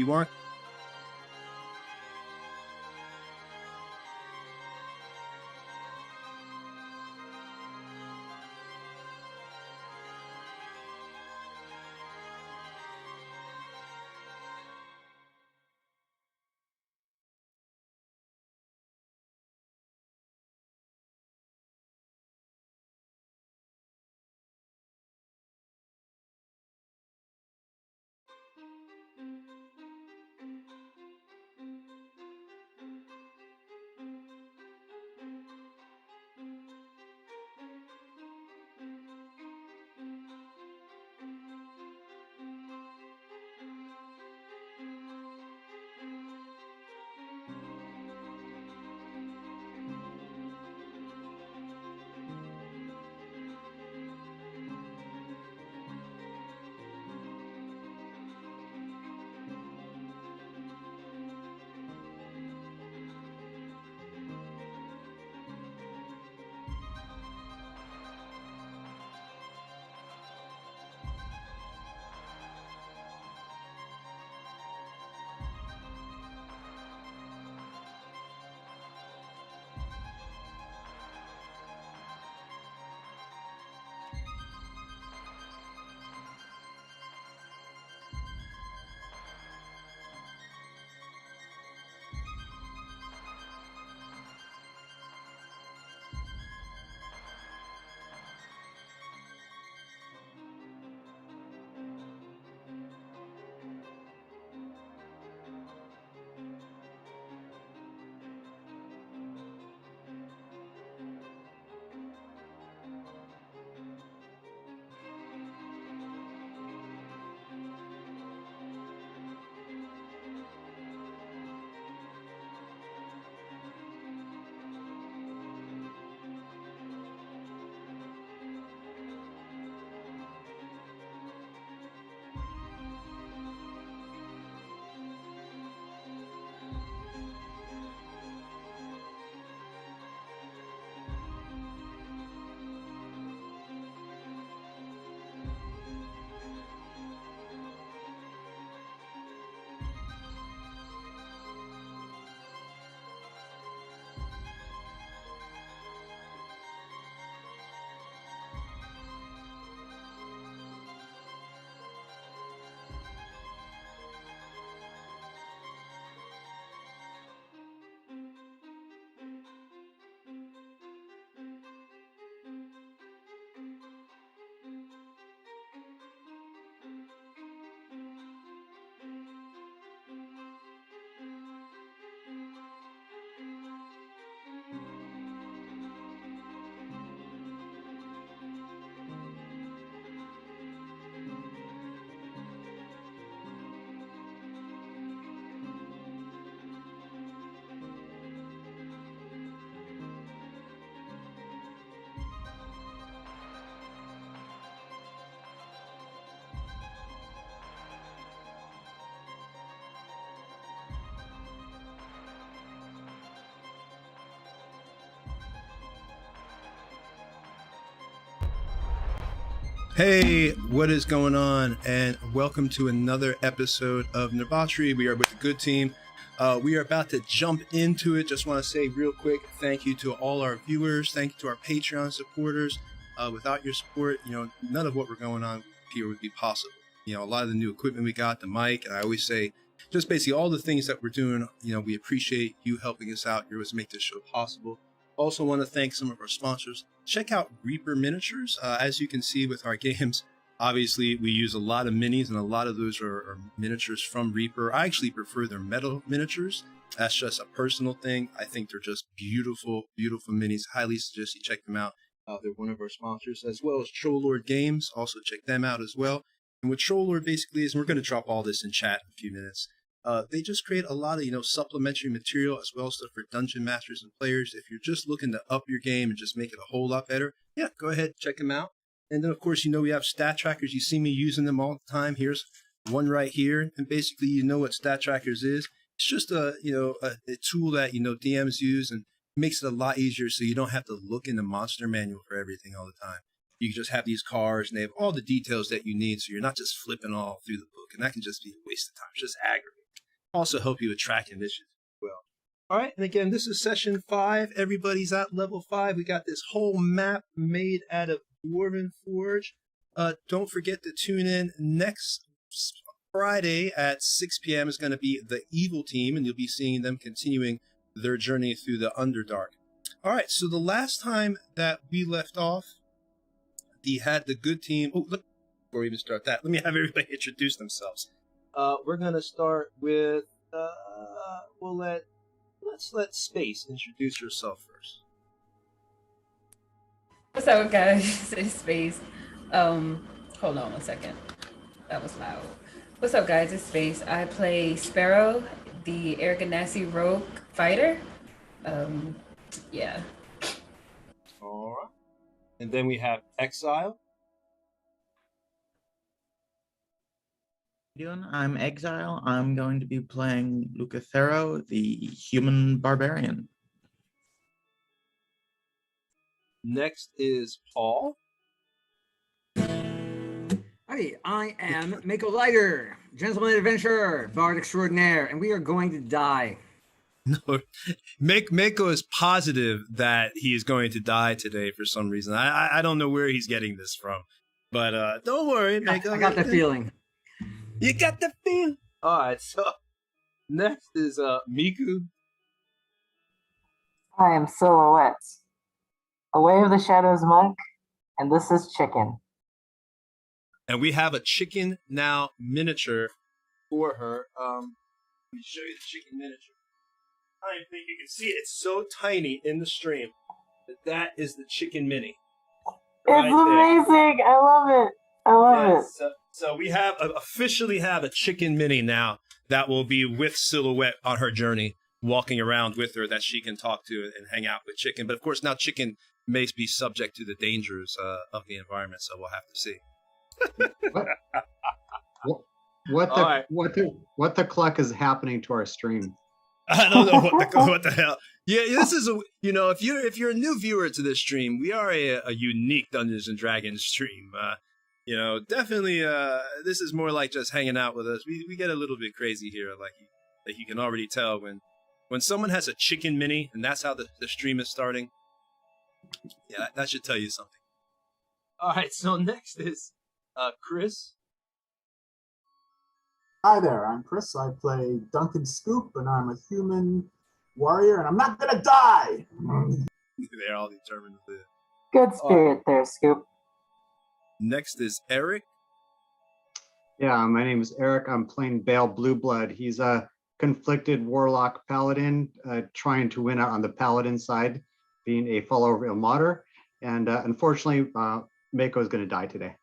you aren't Hey, what is going on? And welcome to another episode of Nerdbauchery. We are with the good team. We are about to jump into it. Just want to say real quick, thank you to all our viewers. Thank you to our Patreon supporters. Without your support, none of what we're going on here would be possible. A lot of the new equipment we got, the mic, and I always say, just basically all the things that we're doing, we appreciate you helping us out. You're always make this show possible. Also want to thank some of our sponsors. Check out Reaper Miniatures. As you can see with our games, obviously we use a lot of minis, and a lot of those are miniatures from Reaper. I actually prefer their metal miniatures. That's just a personal thing. I think they're just beautiful, beautiful minis. Highly suggest you check them out. They're one of our sponsors, as well as Troll Games. Also check them out as well. And what Troll basically is, and we're going to drop all this in chat in a few minutes, they just create a lot of, supplementary material as well as stuff for dungeon masters and players. If you're just looking to up your game and just make it a whole lot better, yeah, go ahead, check them out. And then, of course, we have stat trackers. You see me using them all the time. Here's one right here. And basically, what stat trackers is. It's just a tool that, DMs use, and makes it a lot easier so you don't have to look in the monster manual for everything all the time. You can just have these cards, and they have all the details that you need, so you're not just flipping all through the book. And that can just be a waste of time. It's just aggravating. also help you attract initiatives as well. All right, and again, this is session 5. Everybody's at level 5. We got this whole map made out of Dwarven Forge. Don't forget to tune in next Friday at 6 p.m. is going to be the Evil Team, and you'll be seeing them continuing their journey through the Underdark. All right, so the last time that we left off, had the good team. Oh, look, before we even start that, let me have everybody introduce themselves. We're going to start with, let's let Space introduce yourself first. What's up, guys? It's Space. Hold on 1 second. That was loud. What's up, guys? It's Space. I play Sparrow, the Air Ganassi rogue fighter. Yeah. All right. And then we have Exile. I'm Exile. I'm going to be playing Lucathero, the human barbarian. Next is Paul. Hi, I am Mako Liger, gentleman adventurer, bard extraordinaire, and we are going to die. No, Mako is positive that he is going to die today for some reason. I don't know where he's getting this from, but don't worry, Mako. I got the feeling. You got the feeling. All right, so next is Miku. I am Silhouette, a Way of the Shadows monk, and this is Chicken. And we have a chicken now miniature for her. Let me show you the chicken miniature. I don't think you can see it. It's so tiny in the stream that is the chicken mini. It's amazing. There. I love it. I love it. So we have officially have a chicken mini now that will be with Silhouette on her journey, walking around with her that she can talk to and hang out with Chicken. But of course, now Chicken may be subject to the dangers of the environment, so we'll have to see. What the cluck is happening to our stream? I don't know what the hell. Yeah, this is if you're a new viewer to this stream, we are a unique Dungeons and Dragons stream. Definitely. This is more like just hanging out with us. We get a little bit crazy here, like you can already tell when someone has a chicken mini, and that's how the stream is starting. Yeah, that should tell you something. All right, so next is Chris. Hi there, I'm Chris. I play Duncan Scoop, and I'm a human warrior, and I'm not gonna die! They're all determined to live. Good spirit there, Scoop. Next is Eric. Yeah, my name is Eric. I'm playing Bale Blueblood. He's a conflicted warlock paladin, trying to win out on the paladin side, being a follower of Ilmater. And unfortunately, Mako is going to die today.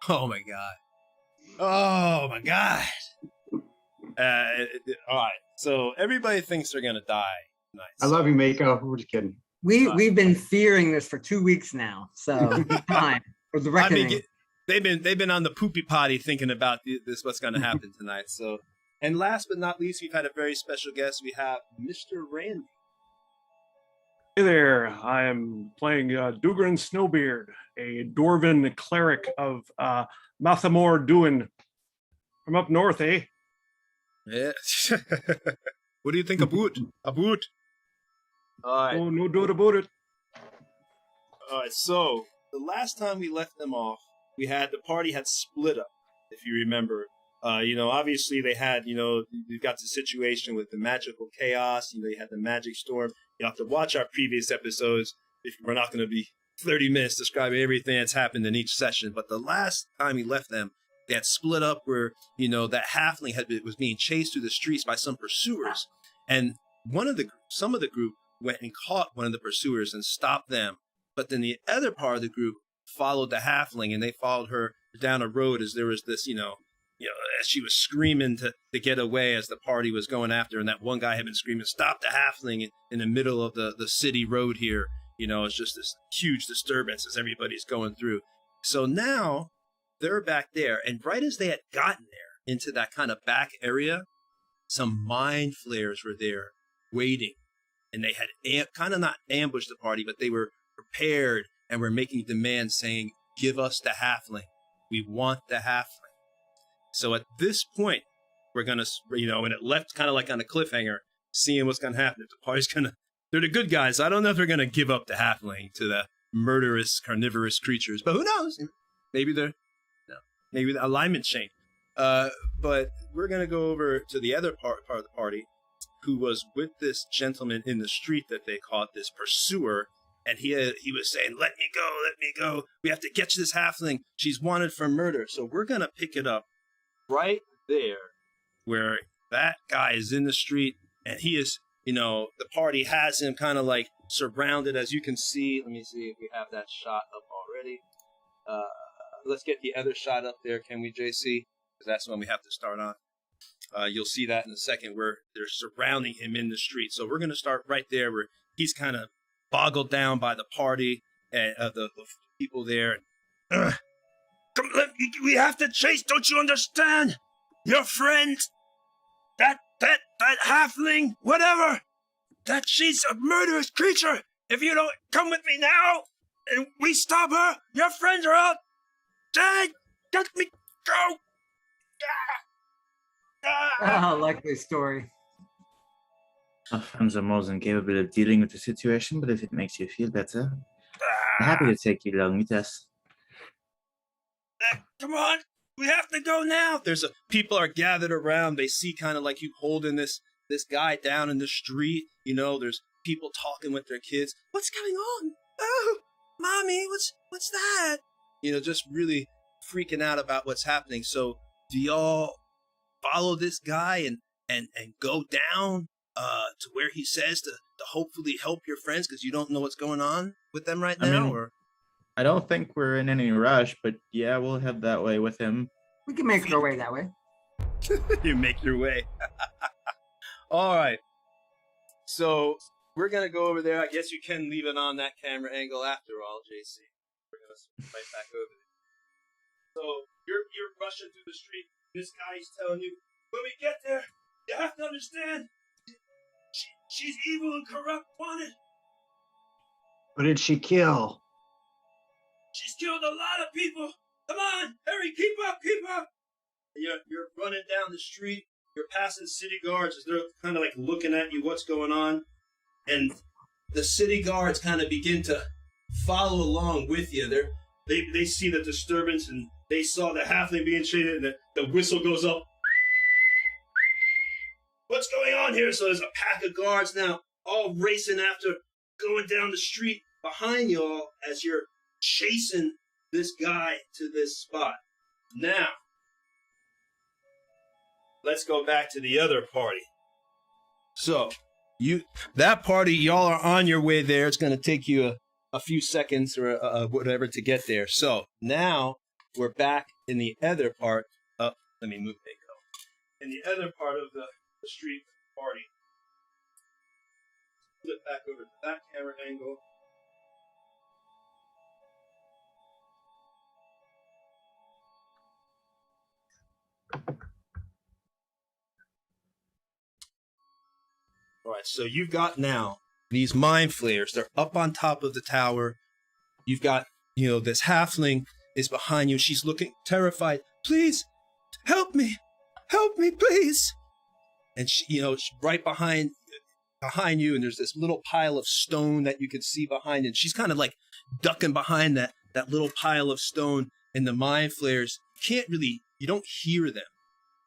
Oh my god. Oh my god. All right. So everybody thinks they're going to die. Nice. I love you, Mako. We're just kidding. We've been fearing this for 2 weeks now, so time for the reckoning. They've been on the poopy potty thinking about this, what's going to happen tonight. So, and last but not least, we've had a very special guest. We have Mr. Randy. Hey there, I am playing Dugrin Snowbeard, a Dwarven cleric of Mathamor Duin. From up north, eh? Yeah. What do you think about? All right. Oh, no doubt about it. All right, so the last time we left them off, the party had split up, if you remember. Obviously they had, you got the situation with the magical chaos, you had the magic storm. You have to watch our previous episodes. We're not going to be 30 minutes describing everything that's happened in each session. But the last time we left them, they had split up where, that halfling was being chased through the streets by some pursuers. And some of the group went and caught one of the pursuers and stopped them. But then the other part of the group followed the halfling, and they followed her down a road as there was this, as she was screaming to get away as the party was going after her. And that one guy had been screaming, "Stop the halfling," in the middle of the city road here. It's just this huge disturbance as everybody's going through. So now they're back there. And right as they had gotten there into that kind of back area, some mind flayers were there waiting. And they had kind of not ambushed the party, but they were prepared and were making demands saying, "Give us the halfling. We want the halfling." So at this point, we're gonna, and it left kind of like on a cliffhanger, seeing what's gonna happen. If the party's they're the good guys. I don't know if they're gonna give up the halfling to the murderous, carnivorous creatures, but who knows? Maybe maybe the alignment changed. But we're gonna go over to the other part of the party, who was with this gentleman in the street that they caught, this pursuer, and he was saying, let me go, we have to catch this halfling, she's wanted for murder. So we're gonna pick it up right there where that guy is in the street, and he is, the party has him kind of like surrounded, as you can see. Let me see if we have that shot up already. Let's get the other shot up there, can we, JC? Because that's the one we have to start on. You'll see that in a second, where they're surrounding him in the street. So we're going to start right there where he's kind of boggled down by the party and the people there. We have to chase, don't you understand? Your friend, that halfling, whatever, that she's a murderous creature. If you don't come with me now and we stop her, your friends are out. Dad, let me go. Likely story. Our friends are more than capable of dealing with the situation, but if it makes you feel better, I'm happy to take you along with us. Come on, we have to go now. People are gathered around. They see kind of like you holding this guy down in the street. There's people talking with their kids. What's going on? Oh, mommy, what's that? Just really freaking out about what's happening. So do y'all follow this guy and go down to where he says to hopefully help your friends, because you don't know what's going on with them right now? Or I don't think we're in any rush, but yeah, we'll head that way with him. We can make our way that way. You make your way. All right. So we're going to go over there. I guess you can leave it on that camera angle after all, JC. We're going to switch right back over there. So you're rushing through the street. This guy is telling you, when we get there, you have to understand, she's evil and corrupt, wanted. What did she kill? She's killed a lot of people. Come on, hurry, keep up. You're running down the street. You're passing city guards as they're kind of like looking at you, what's going on. And the city guards kind of begin to follow along with you. They see the disturbance, and they saw the halfling being chased, and the whistle goes up. What's going on here? So there's a pack of guards now, all racing after, going down the street behind you all as you're chasing this guy to this spot. Now, let's go back to the other party. So, that party, y'all are on your way there. It's going to take you a few seconds or whatever to get there. So, now we're back in the other part. Let me move Mako. In the other part of the street party. Flip back over to that camera angle. All right, so you've got now these mind flayers. They're up on top of the tower. You've got, this halfling is behind you. She's looking terrified. Please, help me, please. And she's right behind you, and there's this little pile of stone that you can see behind, and she's kind of like ducking behind that little pile of stone. And the mind flayers, you don't hear them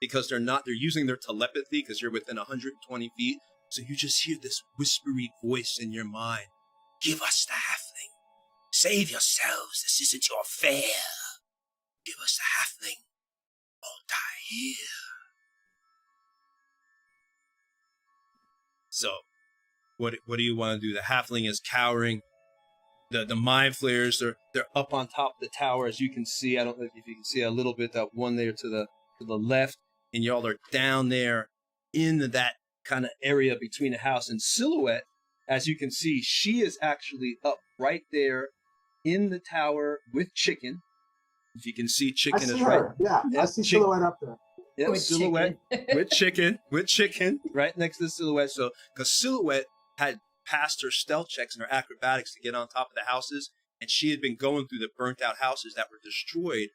because they're using their telepathy because you're within 120 feet. So you just hear this whispery voice in your mind. Give us the halfling. Save yourselves. This isn't your affair. Give us the halfling. Or die here. So, what do you want to do? The halfling is cowering. The mind flayers, they're up on top of the tower, as you can see. I don't know if you can see a little bit, that one there to the left, and y'all are down there in that kind of area between the house and Silhouette. As you can see, she is actually up right there in the tower with Chicken. If you can see, Chicken is right. Yeah, I see Silhouette up there. Yeah, With Silhouette Chicken. with chicken right next to the Silhouette. So, because Silhouette had passed her stealth checks and her acrobatics to get on top of the houses, and she had been going through the burnt out houses that were destroyed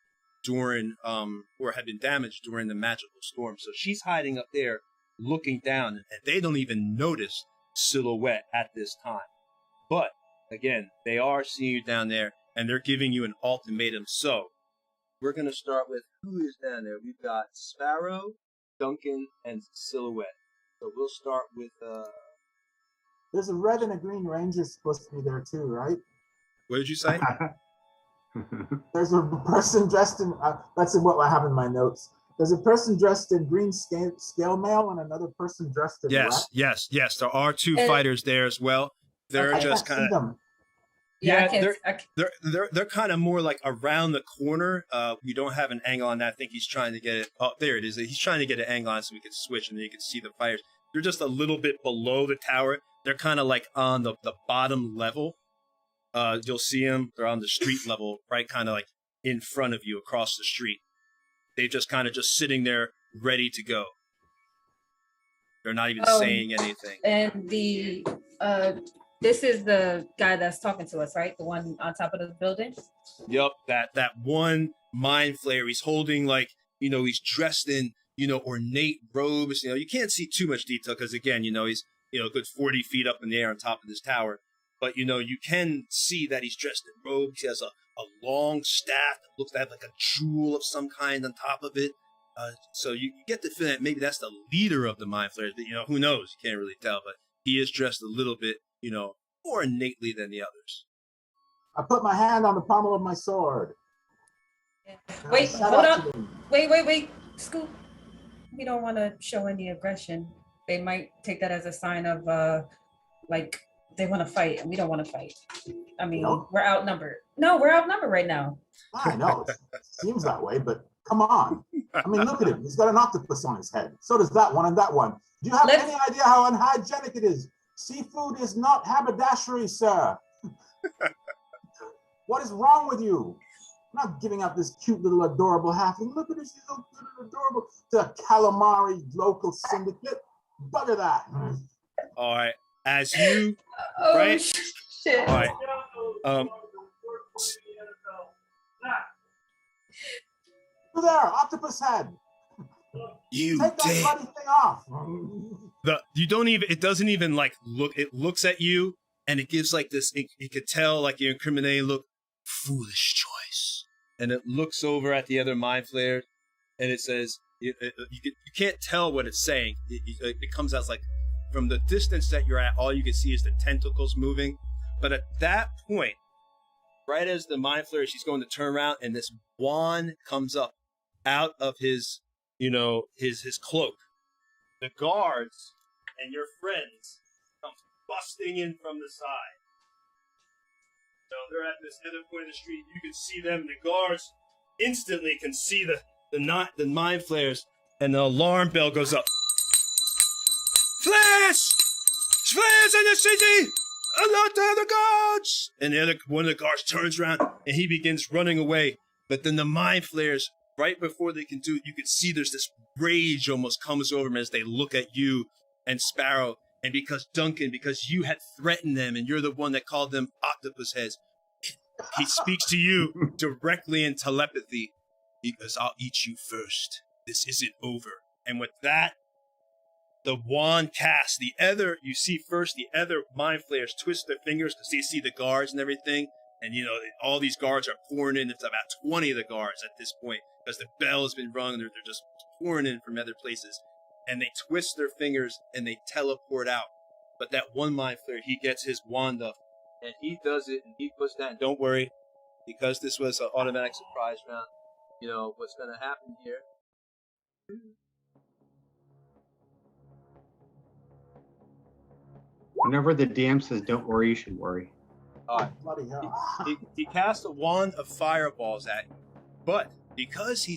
during or had been damaged during the magical storm. So she's hiding up there looking down, and they don't even notice Silhouette at this time. But again, they are seeing you down there, and they're giving you an ultimatum. So we're going to start with who is down there. We've got Sparrow, Duncan, and Silhouette. So we'll start with... There's a red and a green ranger supposed to be there too, right? What did you say? There's a person dressed in, that's what I have in my notes. There's a person dressed in green scale mail and another person dressed in yes. There are two fighters there as well. They're just kind of... Yeah, they're kind of more like around the corner. We don't have an angle on that. I think he's trying to get it. Oh, there it is. He's trying to get an angle on it so we can switch and then you can see the fighters. They're just a little bit below the tower. They're kind of like on the bottom level. You'll see them. They're on the street level, right? Kind of like in front of you across the street. They're just kind of just sitting there ready to go. They're not even saying anything. And this is the guy that's talking to us, right? The one on top of the building? Yep, that one mind flayer. He's holding he's dressed in, ornate robes. You can't see too much detail because again, he's, a good 40 feet up in the air on top of this tower. But, you can see that he's dressed in robes. He has a long staff that looks like a jewel of some kind on top of it. So you get the feeling that maybe that's the leader of the mind flayers. But, who knows? You can't really tell. But he is dressed a little bit, more innately than the others. I put my hand on the pommel of my sword. Wait, hold on. Wait. Scoop. We don't want to show any aggression. They might take that as a sign of, they want to fight, and we don't want to fight. I mean, we're outnumbered. No, we're outnumbered right now. I know. It seems that way, but come on. I mean, look at him. He's got an octopus on his head. So does that one and that one. Do you have any idea how unhygienic it is? Seafood is not haberdashery, sir. What is wrong with you? I'm not giving out this cute little adorable halfling. Look at this, she's so cute and adorable. The calamari local syndicate. Bugger that. All right. As you, right? Shit. All right. Over there, octopus head. You take that bloody thing off. It doesn't even look. It looks at you and it gives this. You could tell your incriminating look. Foolish choice. And it looks over at the other mind flayer, and it says, you can't tell what it's saying. It comes out from the distance that you're at, all you can see is the tentacles moving. But at that point, right as the mind flayer, she's going to turn around, and this wand comes up out of his, his cloak. The guards and your friends come busting in from the side. So they're at this other point of the street. You can see them. The guards instantly can see the mind flayers, and the alarm bell goes up. Flayers! Flayers in the city! Alert to the guards! And one of the guards turns around and he begins running away. But then the mind flayers, right before they can do it, you can see there's this rage almost comes over them as they look at you and Sparrow. And because you had threatened them and you're the one that called them octopus heads, he speaks to you directly in telepathy. Because I'll eat you first. This isn't over. And with that, the wand casts. You see first the other mind flayers twist their fingers because they see the guards and everything. And, all these guards are pouring in. It's about 20 of the guards at this point because the bell has been rung. They're just pouring in from other places. And they twist their fingers and they teleport out. But that one mind flayer, he gets his wand up and he does it and he puts that. Don't worry, because this was an automatic surprise round. What's going to happen here. Whenever the DM says, don't worry, you should worry. Bloody hell. He cast a wand of fireballs at you. But because he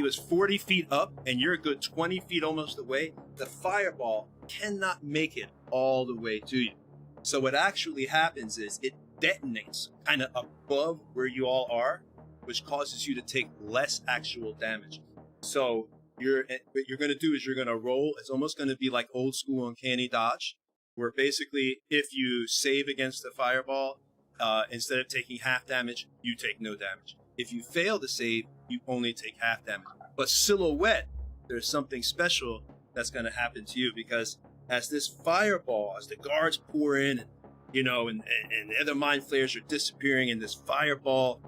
was 40 feet up and you're a good 20 feet almost away, the fireball cannot make it all the way to you. So what actually happens is it detonates kind of above where you all are, which causes you to take less actual damage. So what you're going to do is you're going to roll. It's almost going to be like old school uncanny dodge, where basically if you save against the fireball, instead of taking half damage, you take no damage. If you fail to save, you only take half damage. But Silhouette, there's something special that's going to happen to you, because as this fireball, as the guards pour in, and the other mind flayers are disappearing, and this fireball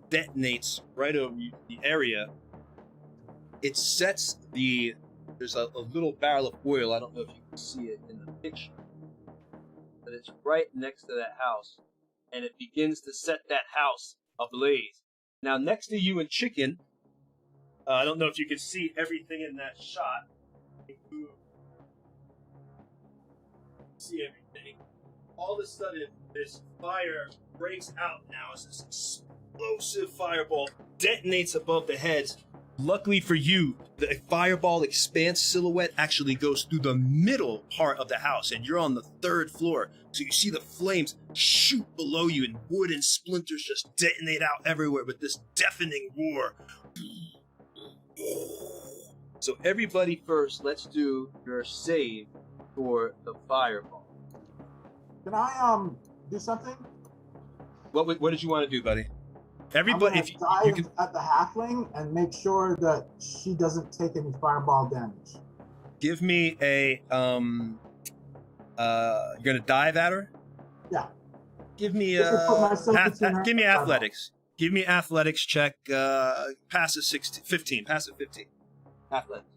detonates right over the area, it sets there's a little barrel of oil. I don't know if you can see it in the picture, but it's right next to that house, and it begins to set that house ablaze. Now, next to you and Chicken, I don't know if you can see everything in that shot. See everything. All of a sudden, this fire breaks out now as this explosive fireball detonates above the heads. Luckily for you, the fireball expanse Silhouette actually goes through the middle part of the house, and you're on the 3rd floor. So you see the flames shoot below you, and wood and splinters just detonate out everywhere with this deafening roar. So everybody first, let's do your save for the fireball. Can I do something? What did you want to do, buddy? Everybody, if dive you can, at the halfling and make sure that she doesn't take any fireball damage. give me a you're gonna dive at her. Yeah. Give me Give me athletics. Give me athletics check. Pass a 15. Pass a 15. Athletics.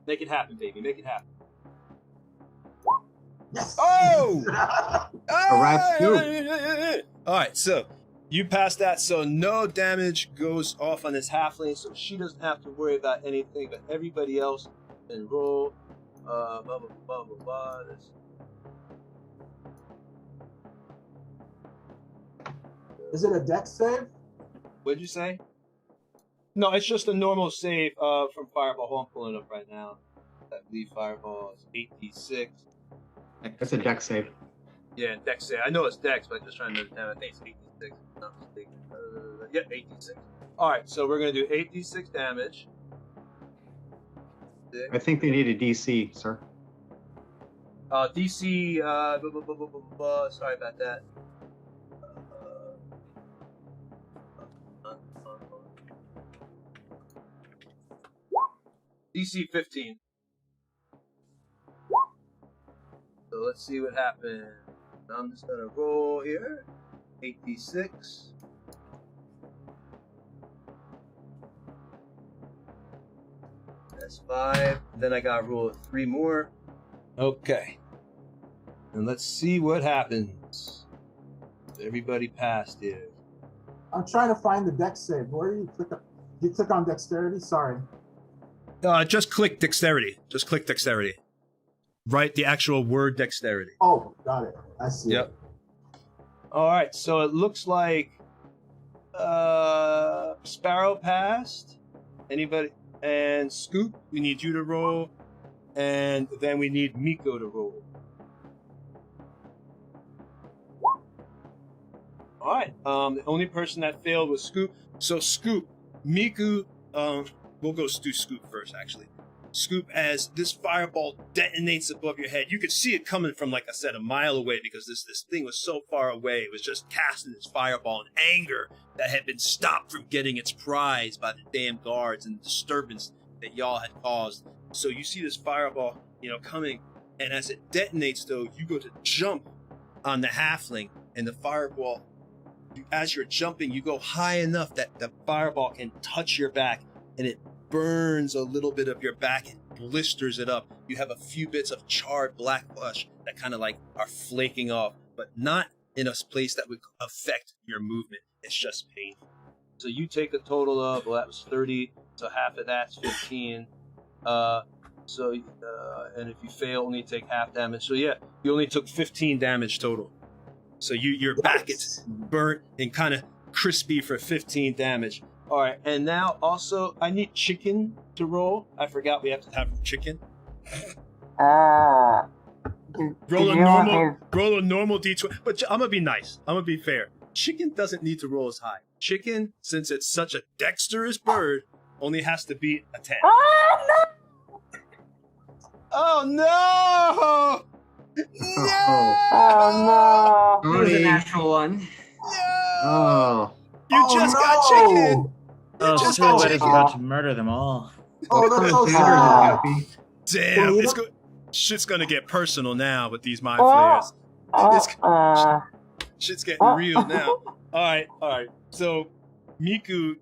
Make it happen, baby. Make it happen. Yes. Oh! All right, All right, so you pass that, so no damage goes off on this halfling, so she doesn't have to worry about anything, but everybody else can roll. Blah, blah, blah, blah, blah. Is it a dex save? What'd you say? No, it's just a normal save from Fireball. I'm pulling it up right now. I believe Fireball is 8d6. That's a dex save. Yeah, dex save. I know it's dex, but I'm just trying to understand. I think it's 8d6. I'm not mistaken. Yeah, 8d6. All right, so we're going to do 8d6 damage. I think they need a DC, sir. DC, blah, blah, blah, blah, blah, blah. Sorry about that. DC 15. So let's see what happens. I'm just gonna roll here. 8d6. That's 5. Then I gotta roll 3 more. Okay. And let's see what happens. Everybody passed here. I'm trying to find the dex save. Where do you click on? You click on dexterity? Sorry. Just click dexterity. Just click dexterity. Write the actual word dexterity. Oh, got it. I see. Yep. All right, so it looks like Sparrow passed. Anybody? And Scoop, we need you to roll. And then we need Miko to roll. All right. The only person that failed was Scoop. So Scoop, Miku, we'll go do Scoop first, actually. Scoop, as this fireball detonates above your head, you could see it coming from, like I said, a mile away, because this thing was so far away. It was just casting its fireball in anger that had been stopped from getting its prize by the damn guards and the disturbance that y'all had caused. So you see this fireball, coming, and as it detonates, though, you go to jump on the halfling, and the fireball, as you're jumping, you go high enough that the fireball can touch your back, and it burns a little bit of your back and blisters it up. You have a few bits of charred black flesh that kind of like are flaking off, but not in a place that would affect your movement. It's just painful. So you take a total of, well, that was 30, so half of that's 15. And if you fail, only take half damage. So yeah, you only took 15 damage total. So your back is burnt and kind of crispy for 15 damage. All right, and now also I need Chicken to roll. I forgot we have to have Chicken. Roll a normal D20, but I'm gonna be nice. I'm gonna be fair. Chicken doesn't need to roll as high. Chicken, since it's such a dexterous bird, only has to beat a 10. Oh no! No! It was a natural one. No! Oh. You just got chicken. Oh, just got Silhouette is chicken. about to murder them all. Oh, that's so Sanders is sad. happy. Damn, Well, it's shit's gonna get personal now with these mind Well, flayers. uh, Shit's getting real now. All right. So, Miku,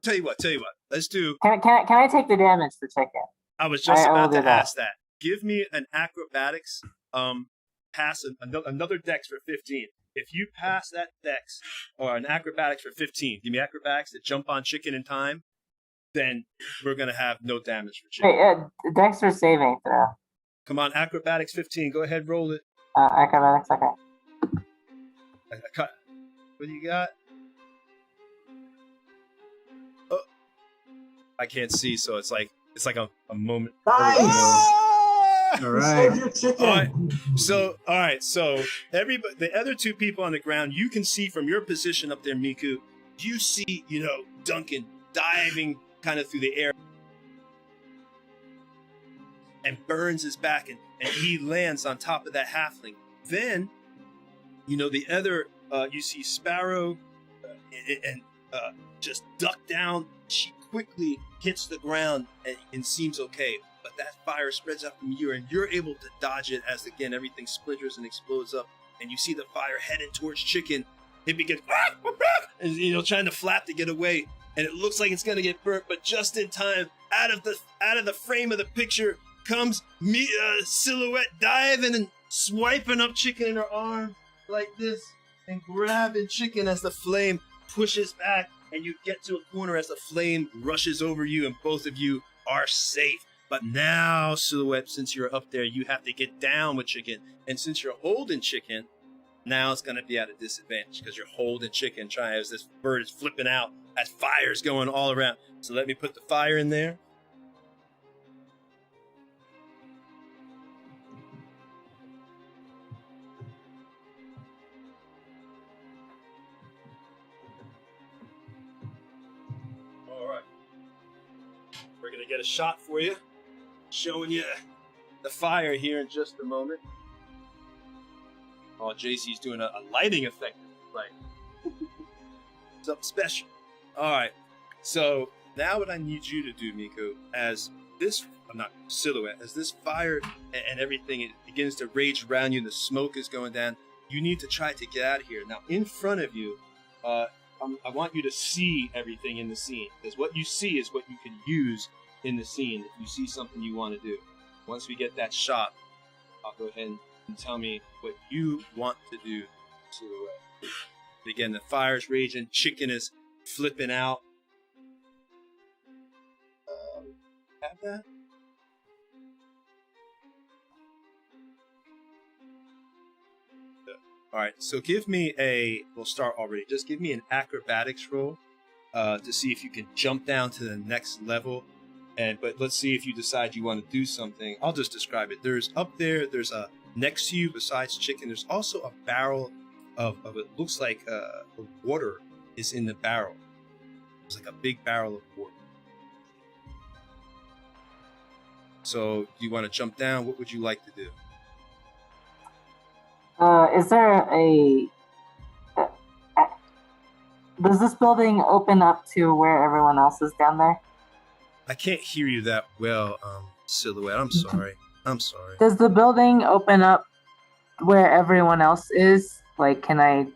tell you what. Let's do. can I take the damage for chicken? I was just I will about do to that. ask that. Give me an acrobatics. Pass another dex for 15. If you pass that dex or an acrobatics for 15, give me acrobatics to jump on chicken in time. Then we're gonna have no damage for chicken. Hey, Dexter saving throw. Come on, acrobatics 15. Go ahead, roll it. Acrobatics, okay. What do you got? Oh, I can't see, so it's like a moment. Nice. Ah! All You right. saved your chicken. All right. So everybody, the other two people on the ground, you can see from your position up there, Miku. You see, Duncan diving kind of through the air and burns his back, and he lands on top of that halfling. Then, the other, you see Sparrow and just duck down. She quickly hits the ground and seems okay. But that fire spreads out from you, and you're able to dodge it as, again, everything splinters and explodes up. And you see the fire headed towards chicken. It begins, and, trying to flap to get away. And it looks like it's going to get burnt, but just in time, out of the frame of the picture comes Silhouette diving and swiping up chicken in her arm like this and grabbing chicken as the flame pushes back, and you get to a corner as the flame rushes over you, and both of you are safe. But now, Silhouette, since you're up there, you have to get down with chicken. And since you're holding chicken, now it's going to be at a disadvantage because you're holding chicken, trying as this bird is flipping out, as fire's going all around. So let me put the fire in there. All right. We're going to get a shot for you, showing you the fire here in just a moment. Oh, JC's doing a lighting effect. Like, something special. All right. So now what I need you to do, Miku, as this, Silhouette, as this fire and everything, it begins to rage around you and the smoke is going down, you need to try to get out of here. Now, in front of you, I want you to see everything in the scene, because what you see is what you can use in the scene if you see something you want to do. Once we get that shot, I'll go ahead and tell me what you want to do, Silhouette. Again, the fire's raging, chicken is flipping out. Have that? All right, so give me we'll start already. Just give me an acrobatics roll to see if you can jump down to the next level. But let's see if you decide you want to do something. I'll just describe it. There's a next to you, besides chicken, there's also a barrel of it looks like water is in the barrel. It's like a big barrel of water. So, do you want to jump down? What would you like to do? Is there does this building open up to where everyone else is down there? I can't hear you that well, Silhouette. I'm sorry. Does the building open up where everyone else is? Like, can I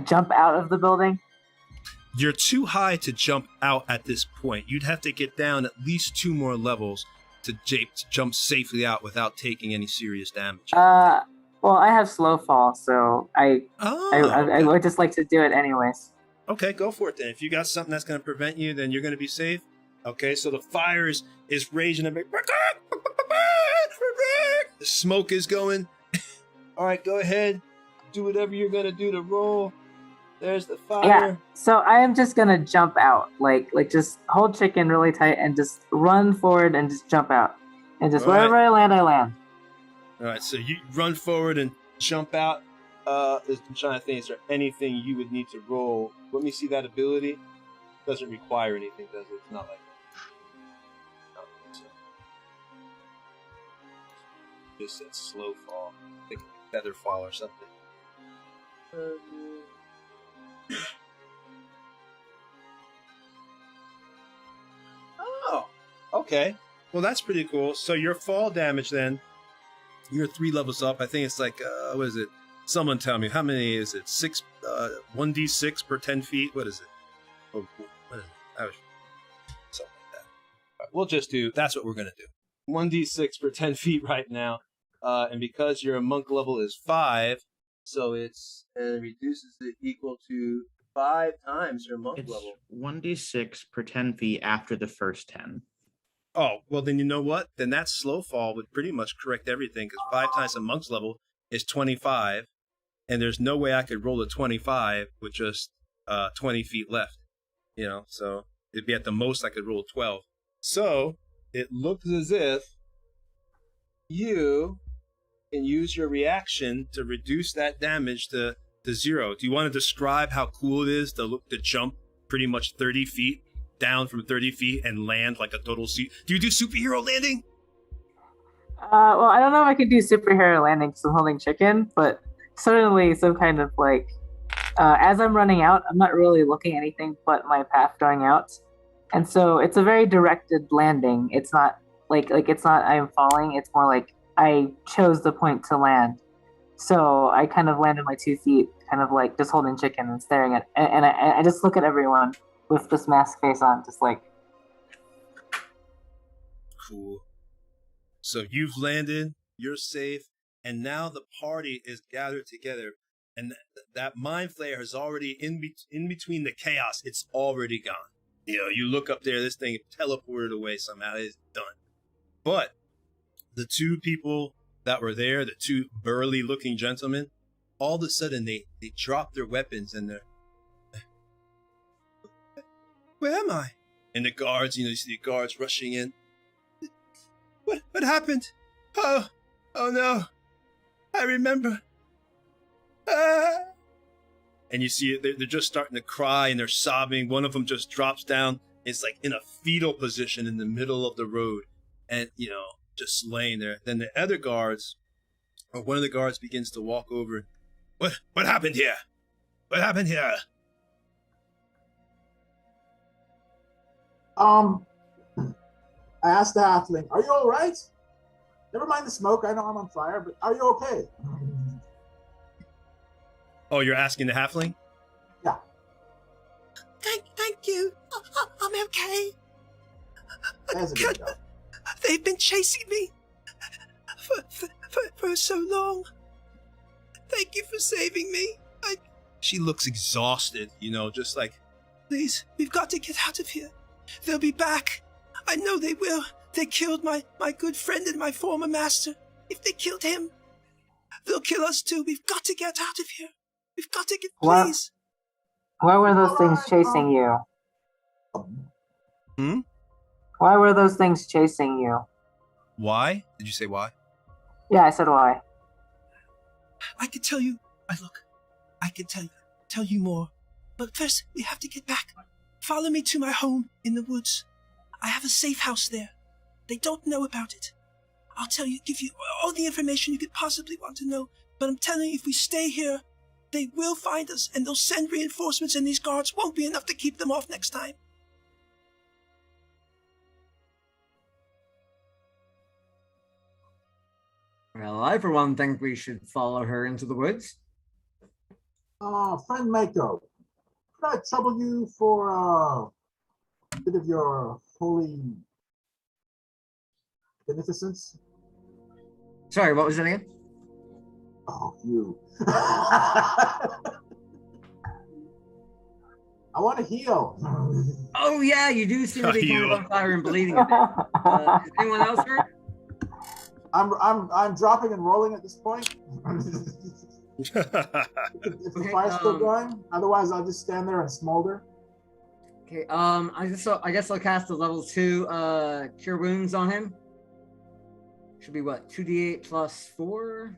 jump out of the building? You're too high to jump out at this point. You'd have to get down at least 2 more levels to jump safely out without taking any serious damage. Well, I have slow fall, so I would just like to do it anyways. Okay, go for it then. If you got something that's going to prevent you, then you're going to be safe. Okay, so the fire is raging. The smoke is going. All right, go ahead. Do whatever you're going to do to roll. There's the fire. Yeah, so I am just going to jump out. Like just hold chicken really tight and just run forward and just jump out. And just wherever I land, I land. All right, so you run forward and jump out. I'm trying to think, is there anything you would need to roll? Let me see that ability. Doesn't require anything, does it? It's not like just a slow fall. I think feather fall or something. Okay. Well, that's pretty cool. So your fall damage then, you're 3 levels up. I think it's like, what is it? Someone tell me, how many is it? 1d6 per 10 feet? What is it? Oh, what is it? Something like that. All right, we'll just do, that's what we're going to do. 1d6 per 10 feet right now. And because your monk level is 5, so it reduces it equal to 5 times your monk It's level. 1d6 per 10 feet after the first 10. Oh, well, then you know what? Then that slow fall would pretty much correct everything, because 5 times the monk's level is 25, and there's no way I could roll a 25 with just 20 feet left, so it'd be at the most I could roll 12. So it looks as if you can use your reaction to reduce that damage to 0. Do you want to describe how cool it is to jump pretty much 30 feet down from 30 feet and land like a total do you do superhero landing? Well, I don't know if I can do superhero landing because I'm holding chicken, but certainly some kind of like, as I'm running out, I'm not really looking at anything but my path going out. And so it's a very directed landing. It's not like it's not I'm falling. It's more like I chose the point to land. So I kind of land on my 2 feet, kind of like just holding chicken and staring at, and I just look at everyone with this mask face on, just like. Cool. So you've landed, you're safe, and now the party is gathered together, and that mind flayer is already in between the chaos. It's already gone. You look up there, this thing teleported away somehow. It's done. But the 2 people that were there, the 2 burly-looking gentlemen, all of a sudden they drop their weapons and they're, where am I? And the guards, you see the guards rushing in. What happened? Oh no, I remember. And you see they're just starting to cry and they're sobbing. One of them just drops down. It's like in a fetal position in the middle of the road, and just laying there. Then the other guards, or one of the guards, begins to walk over. What happened here? What happened here? I asked the halfling, "Are you all right? Never mind the smoke. I know I'm on fire, but are you okay?" Oh, you're asking the halfling? Yeah. Thank you. I'm okay. There's a good guy. They've been chasing me for so long. Thank you for saving me. She looks exhausted, just like, Please, we've got to get out of here. They'll be back. I know they will. They killed my good friend and my former master. If they killed him, they'll kill us too. We've got to get out of here. We've got to get, please. Why were those things chasing you? Why were those things chasing you? Why? Did you say why? Yeah, I said why. I could tell you. I could tell you more. But first, we have to get back. Follow me to my home in the woods. I have a safe house there. They don't know about it. I'll give you all the information you could possibly want to know. But I'm telling you, if we stay here, they will find us, and they'll send reinforcements, and these guards won't be enough to keep them off next time. Well, I, for one, think we should follow her into the woods. Friend Mako, could I trouble you for a bit of your holy beneficence? Sorry, what was it again? Oh, you. I want to heal. Oh yeah, you do seem to be kind of on fire and bleeding a bit. Is anyone else hurt? I'm dropping and rolling at this point. If the fire's still going, otherwise I'll just stand there and smolder. Okay. I guess I'll cast a level 2 cure wounds on him. Should be what, 2d8 plus 4?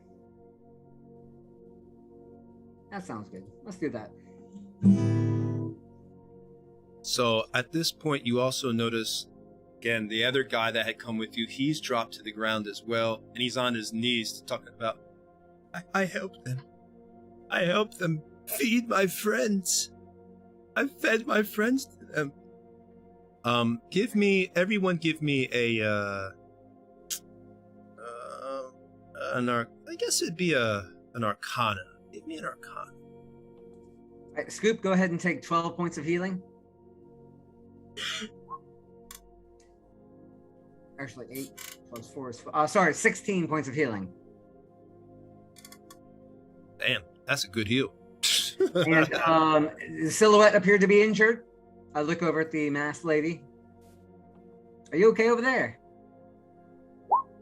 That sounds good. Let's do that. So at this point, you also notice, again, the other guy that had come with you, he's dropped to the ground as well, and he's on his knees talking about, I helped them. I helped them feed my friends. I fed my friends to them. Everyone give me I guess it'd be an Arcana. Give me an Arcana. All right, Scoop, go ahead and take 12 points of healing. Actually, 8 plus 4 is 16 points of healing. Damn, that's a good heal. And the silhouette appeared to be injured. I look over at the masked lady. Are you okay over there?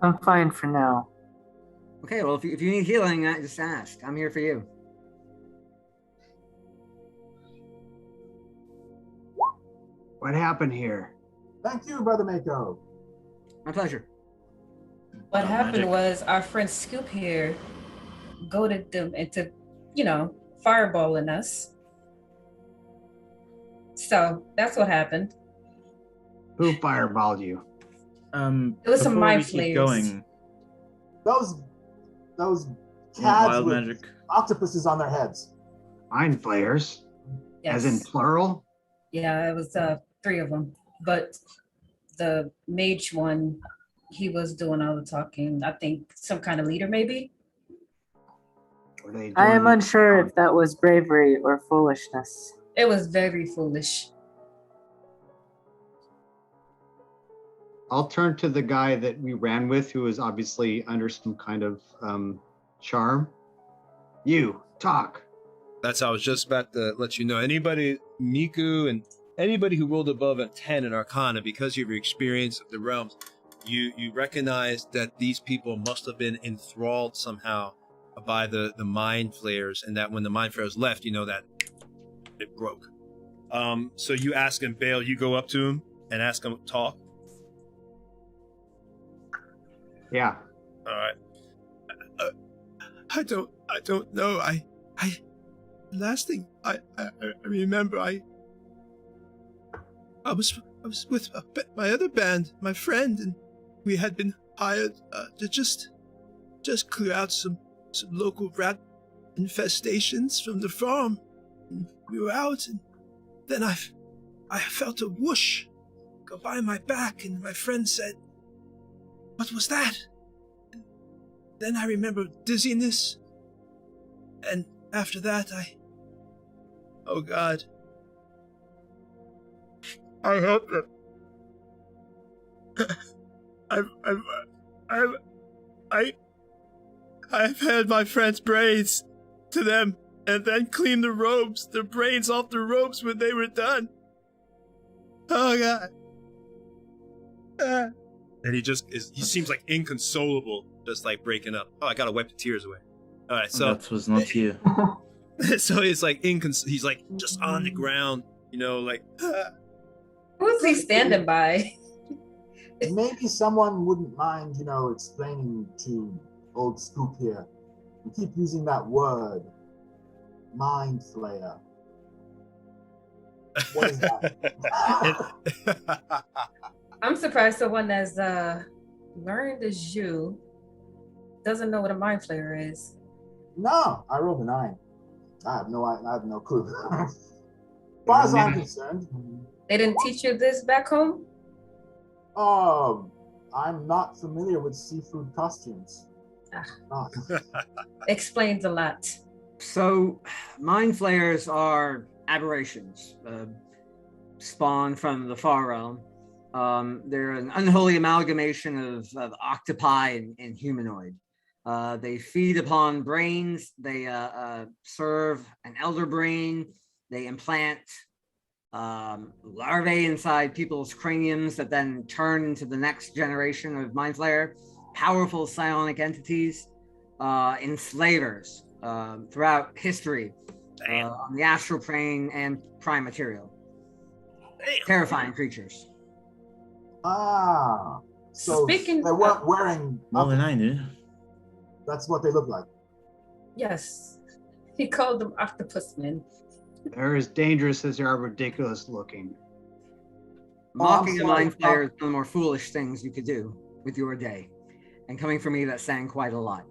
I'm fine for now. Okay, well, if you need healing, just ask. I'm here for you. What happened here? Thank you, Brother Mako. My pleasure. What happened magic. was our friend Scoop here goaded them into, fireballing us. So that's what happened. Who fireballed you? It was some before mind we keep flayers. going, Those you want cads wild with magic. octopuses on their heads. Mind flayers, Yes. as in plural. Yeah, it was 3 of them. But the mage one, he was doing all the talking. I think some kind of leader, maybe. Were they I am doing- unsure if that was bravery or foolishness. It was very foolish. I'll turn to the guy that we ran with, who is obviously under some kind of charm. You talk. That's how I was just about to let you know. Anybody, Miku, and anybody who rolled above a 10 in Arcana, because of your experience of the realms, you recognize that these people must have been enthralled somehow by the mind flayers, and that when the mind flayers left, that it broke. So you ask him, Bale, you go up to him and ask him to talk. Yeah. All right. I don't know. Last thing I remember, I was with my other band, my friend, and we had been hired to just clear out some local rat infestations from the farm. And we were out, and then I felt a whoosh go by my back, and my friend said, "What was that?" And then I remember dizziness, and after that oh God, I hope that I've had my friend's brains to them and then cleaned the brains off the robes when they were done. Oh God. And he seems like inconsolable, just like breaking up. Oh, I gotta wipe the tears away. All right, so That was not you. so it's like he's like just on the ground, like. Who's he standing by? Maybe someone wouldn't mind, explaining to old Scoop here. We keep using that word, mind flayer. What is that? I'm surprised someone as learned as you doesn't know what a mind flayer is. No, I rolled a 9. I have no clue. As far as I'm concerned, They didn't teach you this back home? I'm not familiar with seafood costumes. Oh. Explains a lot. So, mind flayers are aberrations, spawned from the far realm. They're an unholy amalgamation of octopi and humanoid. They feed upon brains. They serve an elder brain. They implant larvae inside people's craniums that then turn into the next generation of mind flayer. Powerful psionic entities, enslavers throughout history on the astral plane and prime material. Terrifying creatures. Ah, so Speaking they weren't wearing. More than I knew. That's what they look like. Yes. He called them octopus men. They're as dangerous as they are ridiculous looking. Mocking a sorry. mind flayer is one of the more foolish things you could do with your day. And coming from me, that sang quite a lot.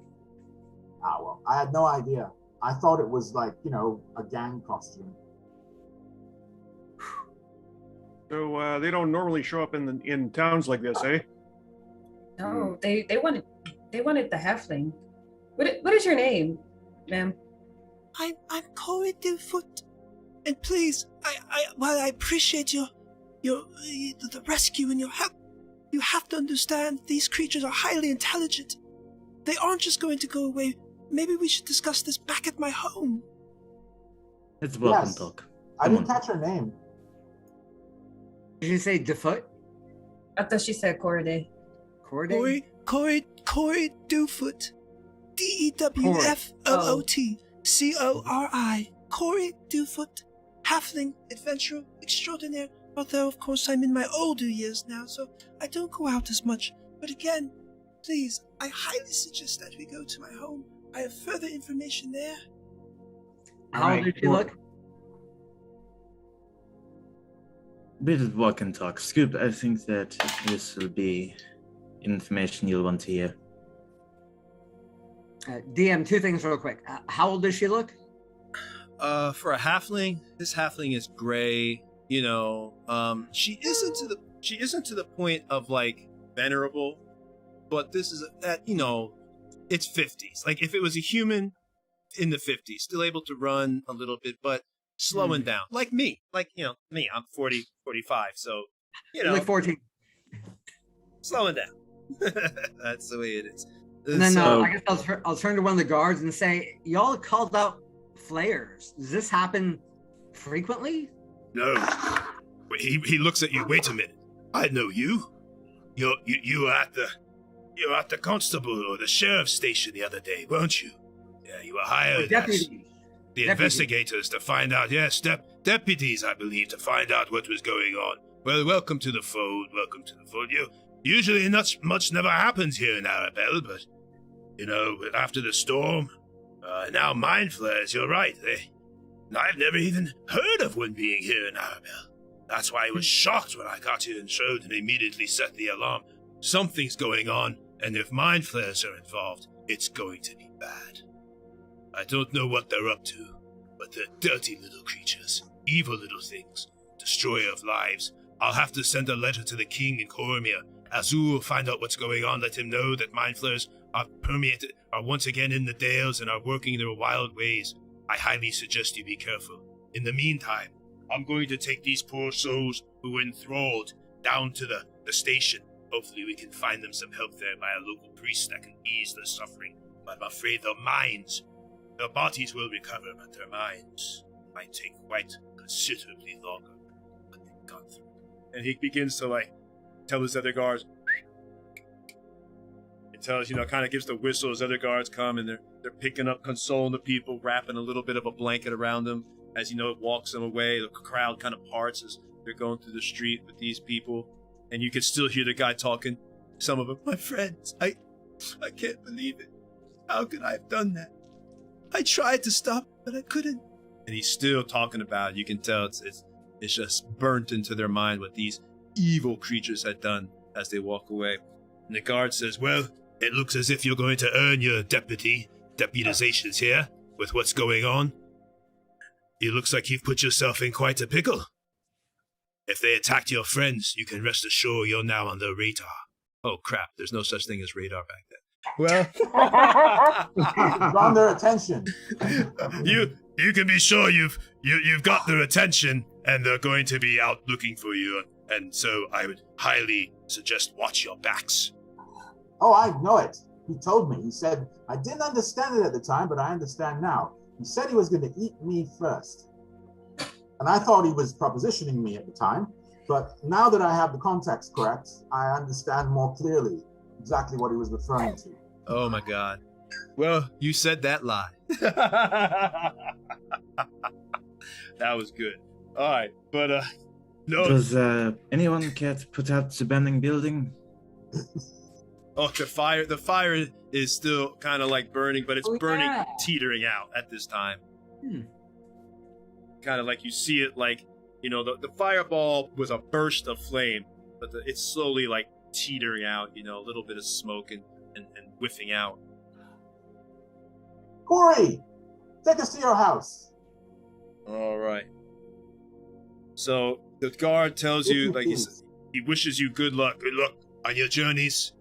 Ah, well, I had no idea. I thought it was like, a gang costume. So they don't normally show up in towns like this, eh? No, they wanted the halfling. What is your name, ma'am? I'm Corey Deerfoot, and please, while I appreciate the rescue and your help, you have to understand these creatures are highly intelligent. They aren't just going to go away. Maybe we should discuss this back at my home. It's welcome Yes. talk. I Come didn't on. catch her name. Did you say Defoot? I thought she said Corday. Corday? Corey Deerfoot. DEWFOOT. CORI. Corey Deerfoot. Halfling adventurer extraordinaire. Although, of course, I'm in my older years now, so I don't go out as much. But again, please, I highly suggest that we go to my home. I have further information there. How old did she look? Bit of walk and talk. Scoop, I think that this will be information you'll want to hear. DM, two things real quick. How old does she look? For a halfling, this halfling is gray. You know, she isn't to the point of like venerable, but this is it's 50s. Like if it was a human in the 50s, still able to run a little bit, but slowing down. Like me. Like, me, I'm 40, 45, so You're like 14. slowing down. That's the way it is. And then So- I guess I'll turn to one of the guards and say, y'all called out Flayers. Does this happen frequently? No. He looks at you. Wait a minute. I know you. You were at the constable or the sheriff's station the other day, weren't you? Yeah, you were hired as Deputy. the investigators to find out. Yes, deputies, I believe, to find out what was going on. Well, welcome to the fold. Welcome to the fold. Usually not much never happens here in Arabelle, but after the storm, now mind flares. You're right. I've never even heard of one being here in Arabelle. That's why I was shocked when I got here and showed and immediately set the alarm. Something's going on, and if mind flares are involved, it's going to be bad. I don't know what they're up to, but they're dirty little creatures, evil little things, destroyer of lives. I'll have to send a letter to the king in Cormia. Azul will find out what's going on, let him know that mind flares are once again in the dales and are working their wild ways. I highly suggest you be careful. In the meantime, I'm going to take these poor souls who were enthralled down to the station. Hopefully we can find them some help there by a local priest that can ease their suffering. But I'm afraid their bodies will recover, but their minds might take quite considerably longer than they've gone through. And he begins to tell his other guards. It tells, kind of gives the whistle as other guards come, and they're picking up, consoling the people, wrapping a little bit of a blanket around them. As it walks them away, the crowd kind of parts as they're going through the street with these people. And you can still hear the guy talking. Some of them, my friends, I can't believe it. How could I have done that? I tried to stop, but I couldn't. And he's still talking about it. You can tell it's just burnt into their mind what these evil creatures had done as they walk away. And the guard says, well, it looks as if you're going to earn your deputizations here with what's going on. It looks like you've put yourself in quite a pickle. If they attacked your friends, you can rest assured you're now on their radar. Oh crap, there's no such thing as radar back then. You've drawn their attention. You can be sure you've got their attention, and they're going to be out looking for you. And so I would highly suggest watch your backs. Oh, I know it. He told me. He said, I didn't understand it at the time, but I understand now. He said he was going to eat me first. And I thought he was propositioning me at the time. But now that I have the context correct, I understand more clearly exactly what he was referring to. Oh my god. Well, you said that lie. That was good. Alright, but no. Does anyone care to put out the burning building? Oh, the fire is still kind of burning, but it's burning, teetering out at this time. Kind of you see it the fireball was a burst of flame, but it's slowly teetering out, a little bit of smoke and whiffing out. Corey, take us to your house. All right. So the guard tells you, like he wishes you good luck on your journeys.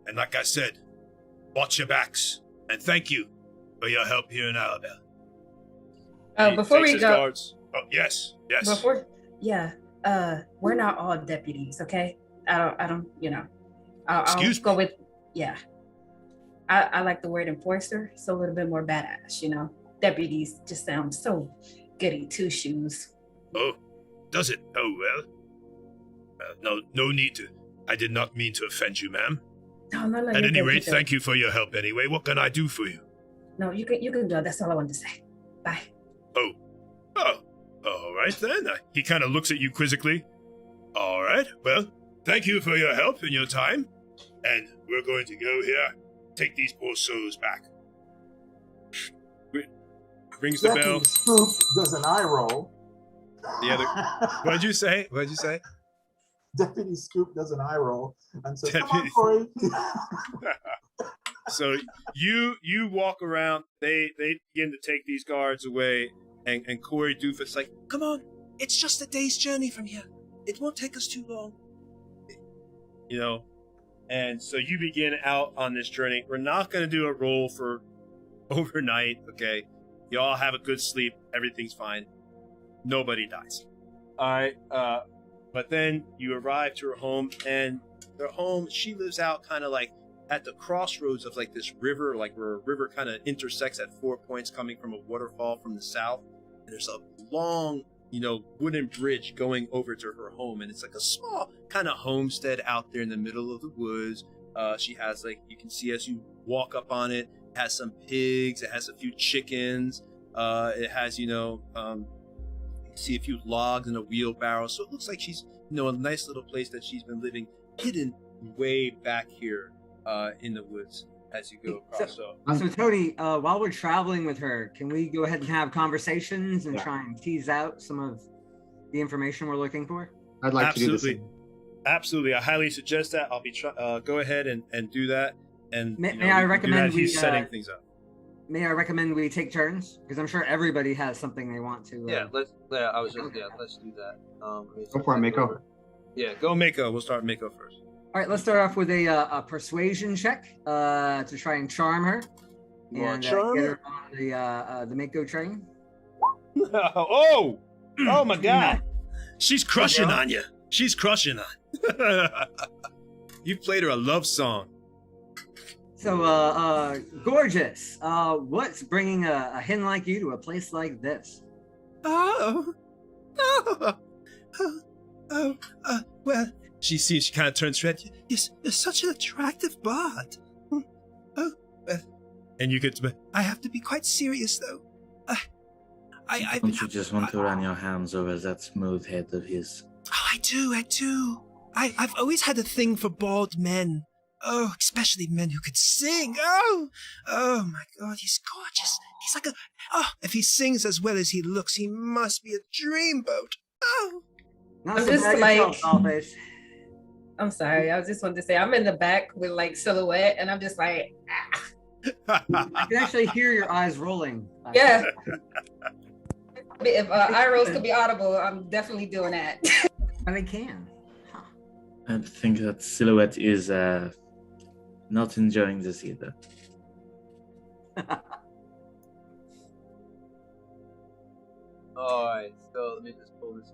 And like I said, watch your backs. And thank you for your help here in Arabelle. Before we go, oh yes. We're not all deputies, okay? I don't, I'll Excuse go with, I like the word enforcer, so a little bit more badass, Deputies just sound so goody two shoes. Oh, does it? Oh, well. No need to. I did not mean to offend you, ma'am. No. At any rate, thank you for your help anyway. What can I do for you? No, you can do it. That's all I wanted to say. Bye. Oh, all right then. He kind of looks at you quizzically. All right, well, thank you for your help and your time. And we're going to go here, take these poor souls back. Rings the bell. Scoop does an eye roll. The other. What'd you say? Deputy Scoop does an eye roll and says, "Come on, Corey." So you walk around. They begin to take these guards away, and Corey Doofus like, Come on, it's just a day's journey from here. It won't take us too long. And so you begin out on this journey. We're not going to do a roll for overnight, okay? You all have a good sleep. Everything's fine. Nobody dies. All right. But then you arrive to her home, and her home, she lives out kind of like at the crossroads of like this river, like where a river kind of intersects at 4 points coming from a waterfall from the south. And there's a long, wooden bridge going over to her home. And it's like a small kind of homestead out there in the middle of the woods. She has, like, you can see as you walk up on it, it has some pigs, it has a few chickens, it has, you can see a few logs and a wheelbarrow. So it looks like she's, a nice little place that she's been living hidden way back here in the woods as you go across. So Tony, while we're traveling with her, can we go ahead and have conversations and try and tease out some of the information we're looking for? I'd like to do this. Absolutely. I highly suggest that. I'll be go ahead and do that. And may I recommend he's setting things up. May I recommend we take turns? Because I'm sure everybody has something they want to. Let's do that. Go for it, Mako. Yeah, go Mako. We'll start Mako first. All right, let's start off with a persuasion check to try and charm her and get her on the Mako train. Oh my God! She's crushing on you. She's crushing on. You played her a love song. So, gorgeous. What's bringing a hen like you to a place like this? Well, She kind of turns red. you're such an attractive bard. Well, And you get to. I have to be quite serious, though. Don't you just want to run your hands over that smooth head of his? Oh, I do. I've always had a thing for bald men. Oh, especially men who could sing. Oh my God, he's gorgeous. He's like if he sings as well as he looks, he must be a dreamboat. Oh. I'm just like, I'm sorry. I just wanted to say I'm in the back with like silhouette, and I'm just like, I can actually hear your eyes rolling. Yeah. If eye rolls could be audible, I'm definitely doing that. And they can. Huh. I think that Silhouette is not enjoying this either. Alright, so let me just pull this.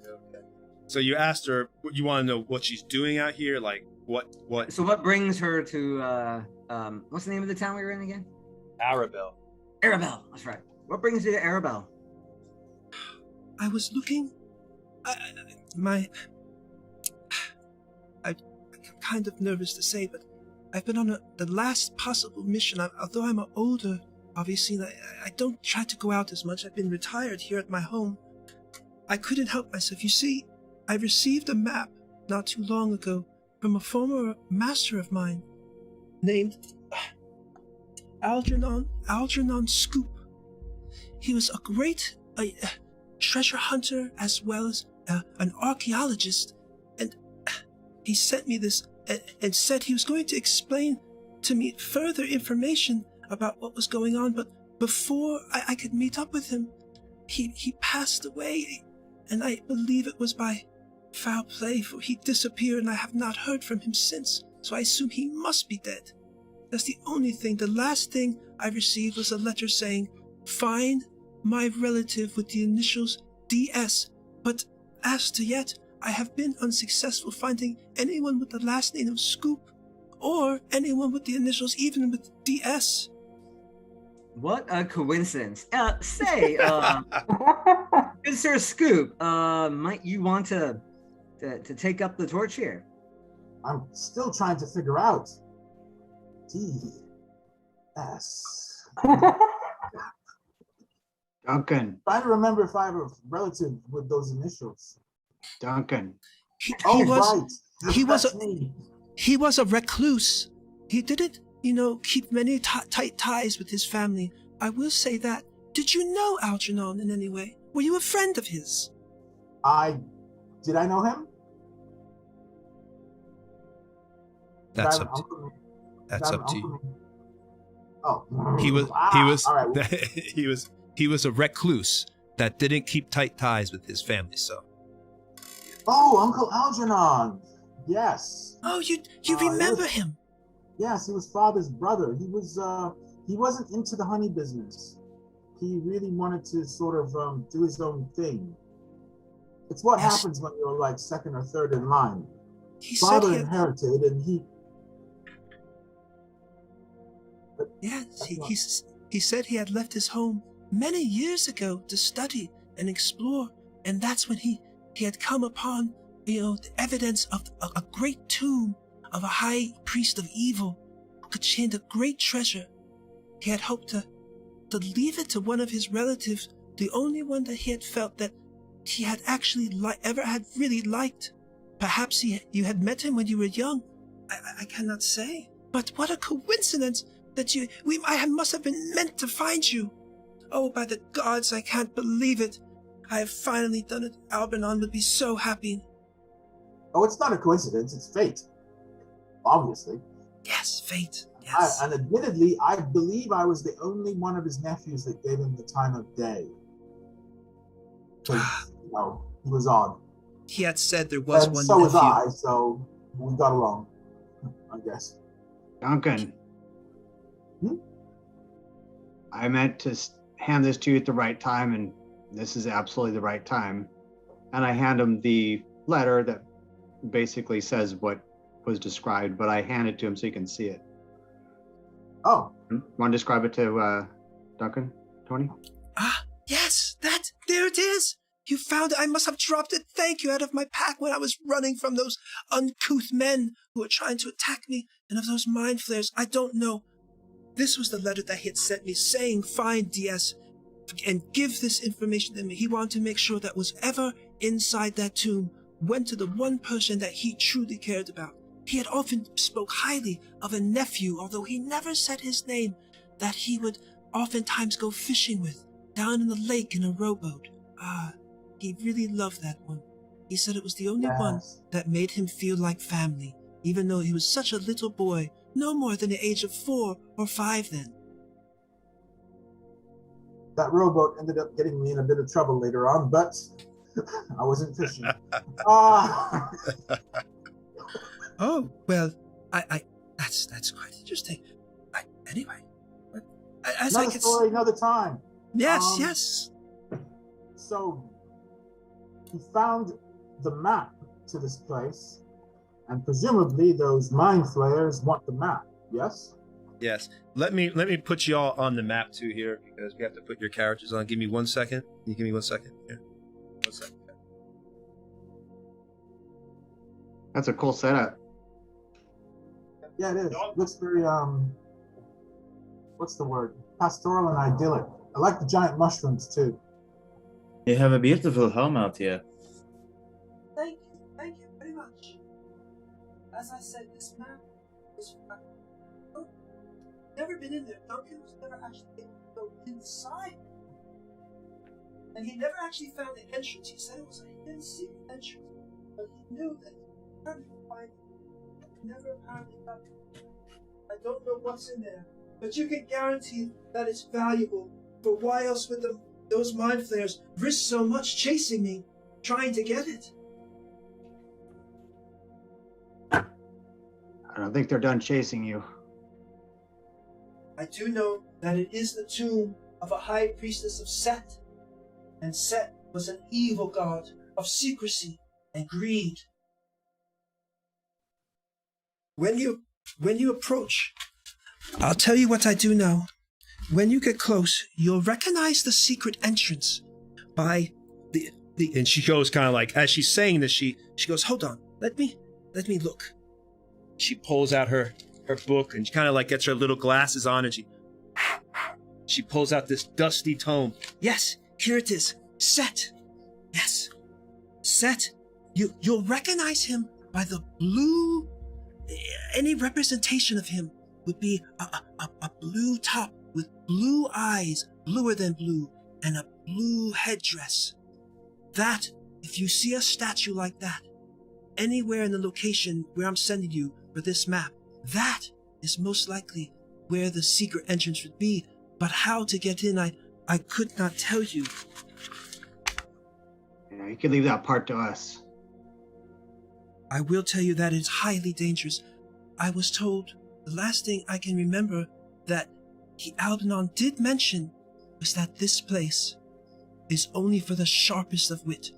Okay. So you asked her, you want to know what she's doing out here? Like, what? So what brings her to, what's the name of the town we were in again? Arabelle. Arabelle, that's right. What brings you to Arabelle? I was looking. I'm kind of nervous to say, but I've been on the last possible mission. Although I'm older, obviously, I don't try to go out as much. I've been retired here at my home. I couldn't help myself. You see, I received a map not too long ago from a former master of mine named Algernon Scoop. He was a great treasure hunter as well as an archaeologist, and he sent me this and said he was going to explain to me further information about what was going on, but before I could meet up with him, he passed away. and I believe it was by foul play, for he disappeared and I have not heard from him since, so I assume he must be dead. That's the only thing. The last thing I received was a letter saying, find my relative with the initials DS, but as to yet, I have been unsuccessful finding anyone with the last name of Scoop, or anyone with the initials even with DS. What a coincidence. Say, good Sir Scoop, might you want to take up the torch here? I'm still trying to figure out. DS. Duncan. Trying to remember if I have a relative with those initials. Duncan. He was a recluse. He didn't, keep many tight ties with his family. I will say that. Did you know Algernon in any way? Were you a friend of his? Did I know him? That's up to you. Oh, he was all right. he was a recluse that didn't keep tight ties with his family. So. Oh, Uncle Algernon. Yes. Oh, you remember him? Yes, he was Father's brother. He wasn't into the honey business. He really wanted to sort of do his own thing. It's what happens when you're like second or third in line. Father inherited, and he. He said he had left his home many years ago to study and explore, and that's when he had come upon, the evidence of a great tomb of a high priest of evil who contained a great treasure. He had hoped to leave it to one of his relatives, the only one that he had felt that he had actually really liked. Perhaps you had met him when you were young. I cannot say. But what a coincidence that I must have been meant to find you. Oh, by the gods, I can't believe it. I have finally done it. Algernon would be so happy. Oh, it's not a coincidence. It's fate. Obviously. Yes, fate. Yes. And admittedly, I believe I was the only one of his nephews that gave him the time of day. Because, he was odd. He had said there was one so nephew. Was I, so we got along, I guess. Duncan. I meant to hand this to you at the right time, and this is absolutely the right time. And I hand him the letter that basically says what was described, but I hand it to him so you can see it. Oh. Want to describe it to Duncan, Tony? Yes, there it is. You found it. I must have dropped it. Thank you, out of my pack when I was running from those uncouth men who were trying to attack me, and of those mind flayers. I don't know. This was the letter that he had sent me saying, find DS and give this information to me. He wanted to make sure that was ever inside that tomb went to the one person that he truly cared about. He had often spoke highly of a nephew, although he never said his name, that he would oftentimes go fishing with, down in the lake in a rowboat. He really loved that one. He said it was the only one that made him feel like family, even though he was such a little boy, no more than the age of 4 or 5 then. That rowboat ended up getting me in a bit of trouble later on, but I wasn't fishing. Oh, well, that's quite interesting. Anyway, another story, another time. Yes, yes. So he found the map to this place, and presumably those mind flayers want the map. Yes. Yes. Let me put you all on the map too here, because we have to put your characters on. Give me 1 second. Can you give me 1 second? Here. 1 second. That's a cool setup. Yeah, it is. It looks very what's the word? Pastoral and idyllic. I like the giant mushrooms too. You have a beautiful home out here. Thank you very much. As I said, this map was never been in there. Duncan was never actually able to go inside. And he never actually found the entrance. He said it was a hidden secret entrance, but he knew that he couldn't find it. He never apparently got it. I don't know what's in there, but you can guarantee that it's valuable. For why else would those mind flayers risk so much chasing me, trying to get it. I don't think they're done chasing you. I do know that it is the tomb of a high priestess of Set, and Set was an evil god of secrecy and greed. When you approach, I'll tell you what I do know. When you get close, you'll recognize the secret entrance by the and she goes kind of like, as she's saying this, she goes, hold on, let me look. She pulls out her book and she kind of like gets her little glasses on and she pulls out this dusty tome. Yes, here it is. Set. Yes. Set. You'll recognize him by the blue. Any representation of him would be a blue top with blue eyes, bluer than blue, and a blue headdress. That, if you see a statue like that, anywhere in the location where I'm sending you for this map, that is most likely where the secret entrance would be. But how to get in, I could not tell you. Yeah, you can leave that part to us. I will tell you that it's highly dangerous. I was told, the last thing I can remember that Algernon did mention was that this place is only for the sharpest of wit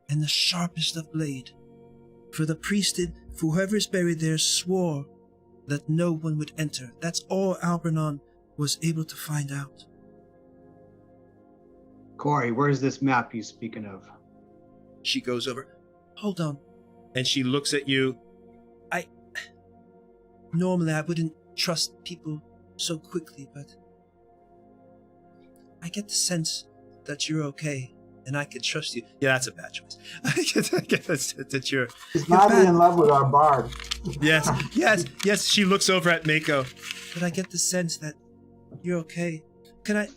and the sharpest of blade. For the priesthood, for whoever is buried there, swore that no one would enter. That's all Algernon was able to find out. Corey, where's this map you speaking of? She goes over, hold on. And she looks at you. Normally I wouldn't trust people so quickly, but I get the sense that you're okay and I can trust you. Yeah, that's a bad choice. I get that you're... He's madly in love with our bard. Yes. She looks over at Mako. But I get the sense that you're okay. Can I...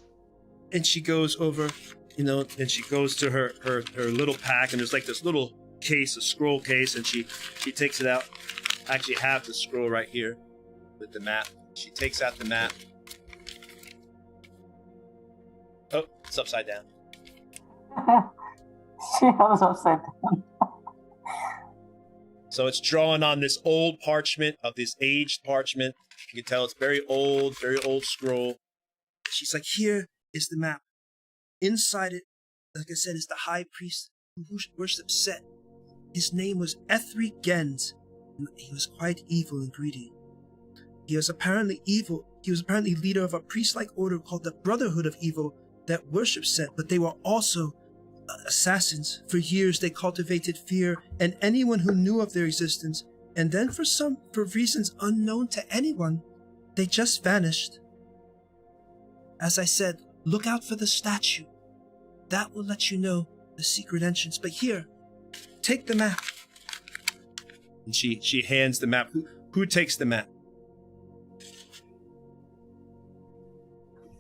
And she goes over, and she goes to her little pack, and there's like this little case, a scroll case, and she takes it out. I actually have the scroll right here with the map. She takes out the map. Oh, it's upside down. She was upside down. So it's drawn on this old parchment, of this aged parchment. You can tell it's very old scroll. She's like, here is the map. Inside it, like I said, is the high priest who worships Set. His name was Ethri Gens. He was quite evil and greedy. He was apparently leader of a priest-like order called the Brotherhood of Evil that worshipped Set, but they were also assassins. For years they cultivated fear, and anyone who knew of their existence, and then for reasons unknown to anyone, they just vanished. As I said, look out for the statue. That will let you know the secret entrance. But here, take the map. And she hands the map. Who takes the map?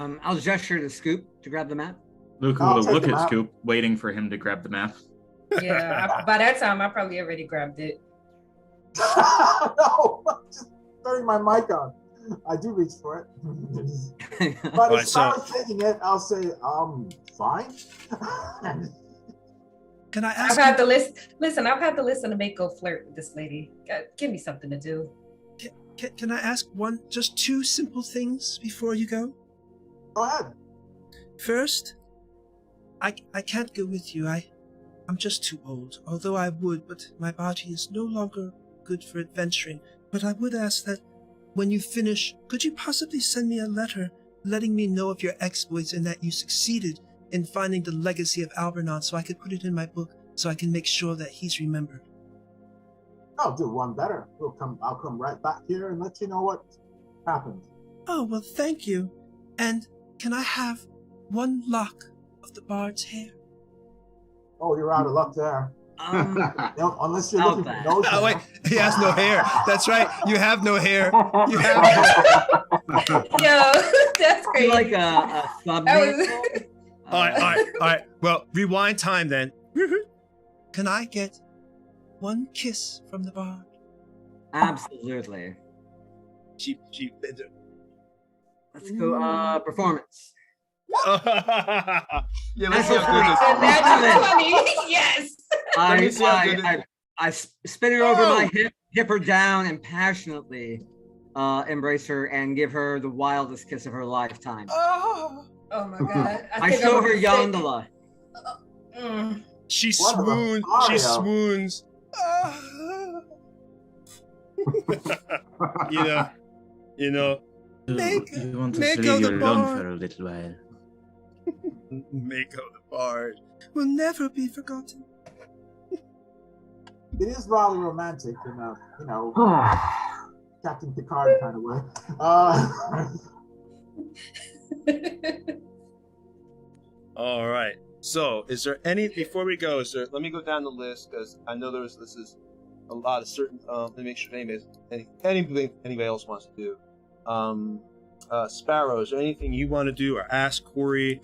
I'll gesture to Scoop to grab the map. Luke will look at Scoop, waiting for him to grab the map. Yeah, by that time, I probably already grabbed it. No, I'm just turning my mic on. I do reach for it. But if I was taking it, I'll say, fine. Can I ask? I've had to listen to Mako flirt with this lady. Give me something to do. Can I ask just two simple things before you go? Go ahead. First, I can't go with you. I'm just too old. Although I would, but my body is no longer good for adventuring. But I would ask that when you finish, could you possibly send me a letter letting me know of your exploits and that you succeeded in finding the legacy of Algernon, so I could put it in my book so I can make sure that he's remembered. I'll do one better. I'll come right back here and let you know what happened. Oh, well, thank you. And can I have one lock of the bard's hair? Oh, you're out of luck there. Unless you're looking for nose hair. Oh, wait, he has no hair. That's right. You have no hair. You have Yo, that's crazy. Like a thumbnail. All right. Well, rewind time then. Can I get one kiss from the bard? Absolutely. She Let's go performance. Yeah, Natural 20. Yes. Let me see how good it- I spin her over my hip her down, and passionately embrace her and give her the wildest kiss of her lifetime. Oh my god! I show her Yondola. She What a swoons. She scenario. swoons. you know. You want us to Mako leave you the alone bard. for a little while. Mako the bard. Will never be forgotten. It is rather romantic in a, Captain Picard kind of way. All right. So, is there any before we go? Let me go down the list because I know this is a lot of certain. Let me make sure anybody else wants to do. Sparrow, is there anything you want to do or ask Corey?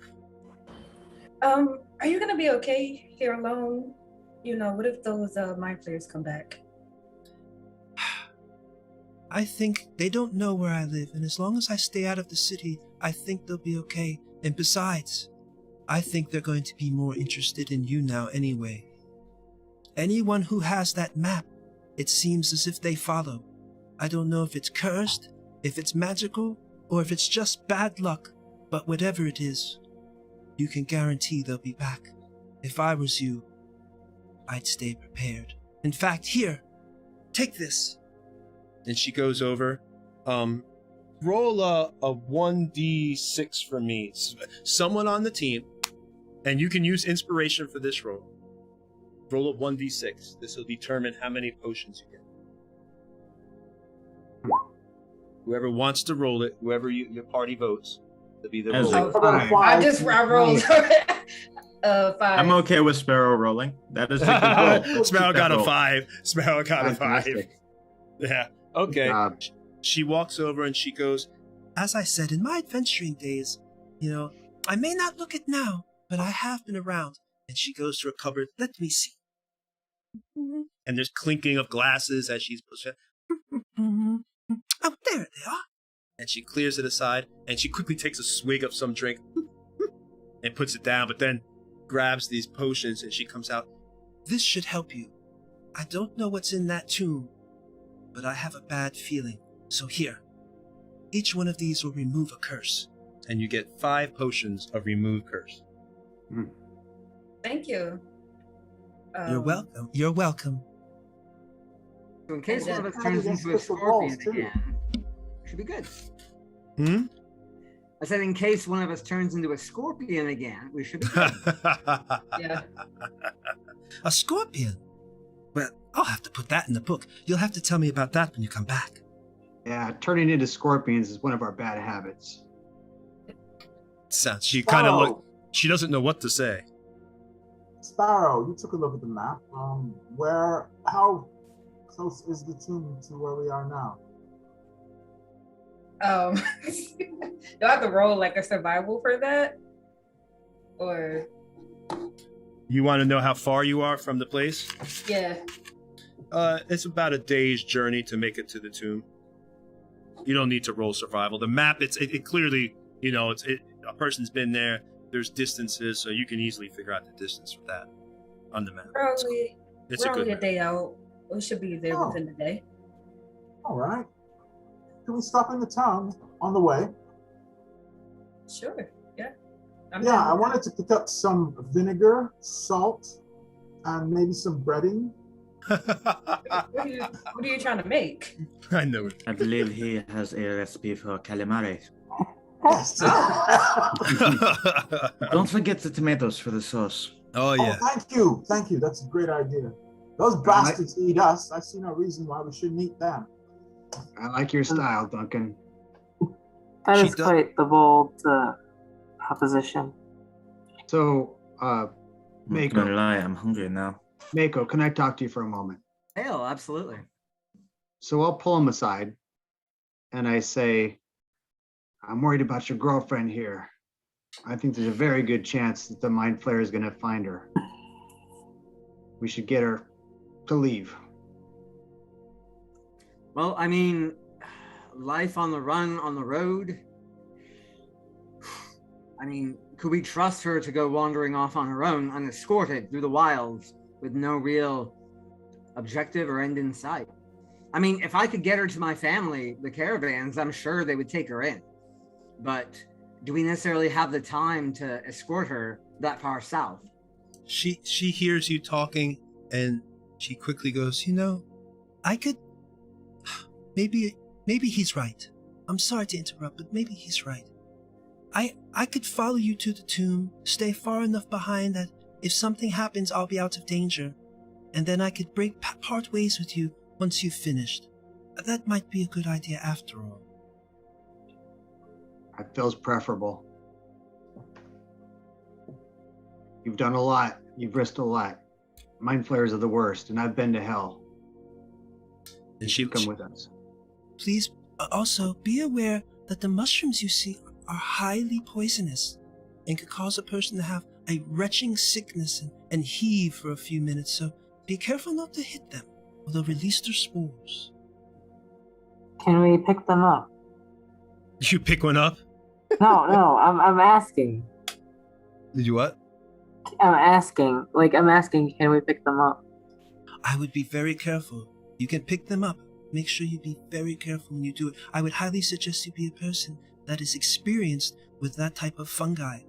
Are you gonna be okay here alone? What if those mind flayers come back? I think they don't know where I live, and as long as I stay out of the city, I think they'll be okay. And besides, I think they're going to be more interested in you now anyway. Anyone who has that map, it seems as if they follow. I don't know if it's cursed, if it's magical, or if it's just bad luck, but whatever it is, you can guarantee they'll be back. If I was you, I'd stay prepared. In fact, here, take this. And she goes over. Roll a 1d6 for me. Someone on the team, and you can use inspiration for this roll. Roll a 1d6. This will determine how many potions you get. Whoever wants to roll it, whoever your party votes, to be the As roller. I rolled 5. I'm okay with Sparrow rolling. That is a good roll. Sparrow got a roll. 5. Sparrow got a 5. Fantastic. Yeah. Okay. Good job. She walks over and she goes, As I said, in my adventuring days, I may not look it now, but I have been around. and she goes to a cupboard. Let me see. And there's clinking of glasses as she's pushing. Oh, there they are. And she clears it aside, and she quickly takes a swig of some drink and puts it down, but then grabs these potions and she comes out. This should help you. I don't know what's in that tomb, but I have a bad feeling. So here, each one of these will remove a curse. And you get 5 potions of remove curse. Thank you. You're welcome. You're welcome. So in case one of us How turns do you into a crystal balls, scorpion too? again, we should be good. Hmm? I said in case one of us turns into a scorpion again, we should be good. Yeah. A scorpion? Well, I'll have to put that in the book. You'll have to tell me about that when you come back. Yeah, turning into scorpions is one of our bad habits. Sounds. She kind of Sparrow. look. She doesn't know what to say. Sparrow, you took a look at the map. How close is the tomb to where we are now? Do I have to roll like a survival for that? Or You want to know how far you are from the place? yeah. It's about a day's journey to make it to the tomb. You don't need to roll survival. The map, it clearly, a person's been there. There's distances, so you can easily figure out the distance for that on the map. Probably It's we're a good only a map. day out. We should be there Oh. within the day. All right. Can we stop in the town on the way? Sure. Yeah. Yeah, down I with wanted to pick up some vinegar, salt, and maybe some breading. that. What are you trying to make? I know it. I believe he has a recipe for calamari. Yes. Don't forget the tomatoes for the sauce. Oh, yeah. Oh, thank you. That's a great idea. Those bastards eat us. I see no reason why we shouldn't eat them. I like your style, Duncan. That She is does- quite the bold proposition. So, I'm not Mako, gonna lie, I'm hungry now. Mako, can I talk to you for a moment? Hell, absolutely. So I'll pull him aside and I say, I'm worried about your girlfriend here. I think there's a very good chance that the Mind Flayer is going to find her. We should get her to leave. Well, I mean, life on the run, on the road. I mean, could we trust her to go wandering off on her own, unescorted through the wilds, with no real objective or end in sight. I mean, if I could get her to my family, the caravans, I'm sure they would take her in. But do we necessarily have the time to escort her that far south? She hears you talking, and she quickly goes, I could... Maybe he's right. I'm sorry to interrupt, but maybe he's right. I could follow you to the tomb, stay far enough behind that if something happens, I'll be out of danger. And then I could part ways with you once you've finished. That might be a good idea after all. That feels preferable. You've done a lot. You've risked a lot. Mind flayers are the worst, and I've been to hell. And she come with us. Please also be aware that the mushrooms you see are highly poisonous and could cause a person to have a retching sickness and heave for a few minutes, so be careful not to hit them, or they'll release their spores. Can we pick them up? You pick one up? No, I'm asking. Did you what? I'm asking, can we pick them up? I would be very careful. You can pick them up. Make sure you be very careful when you do it. I would highly suggest you be a person that is experienced with that type of fungi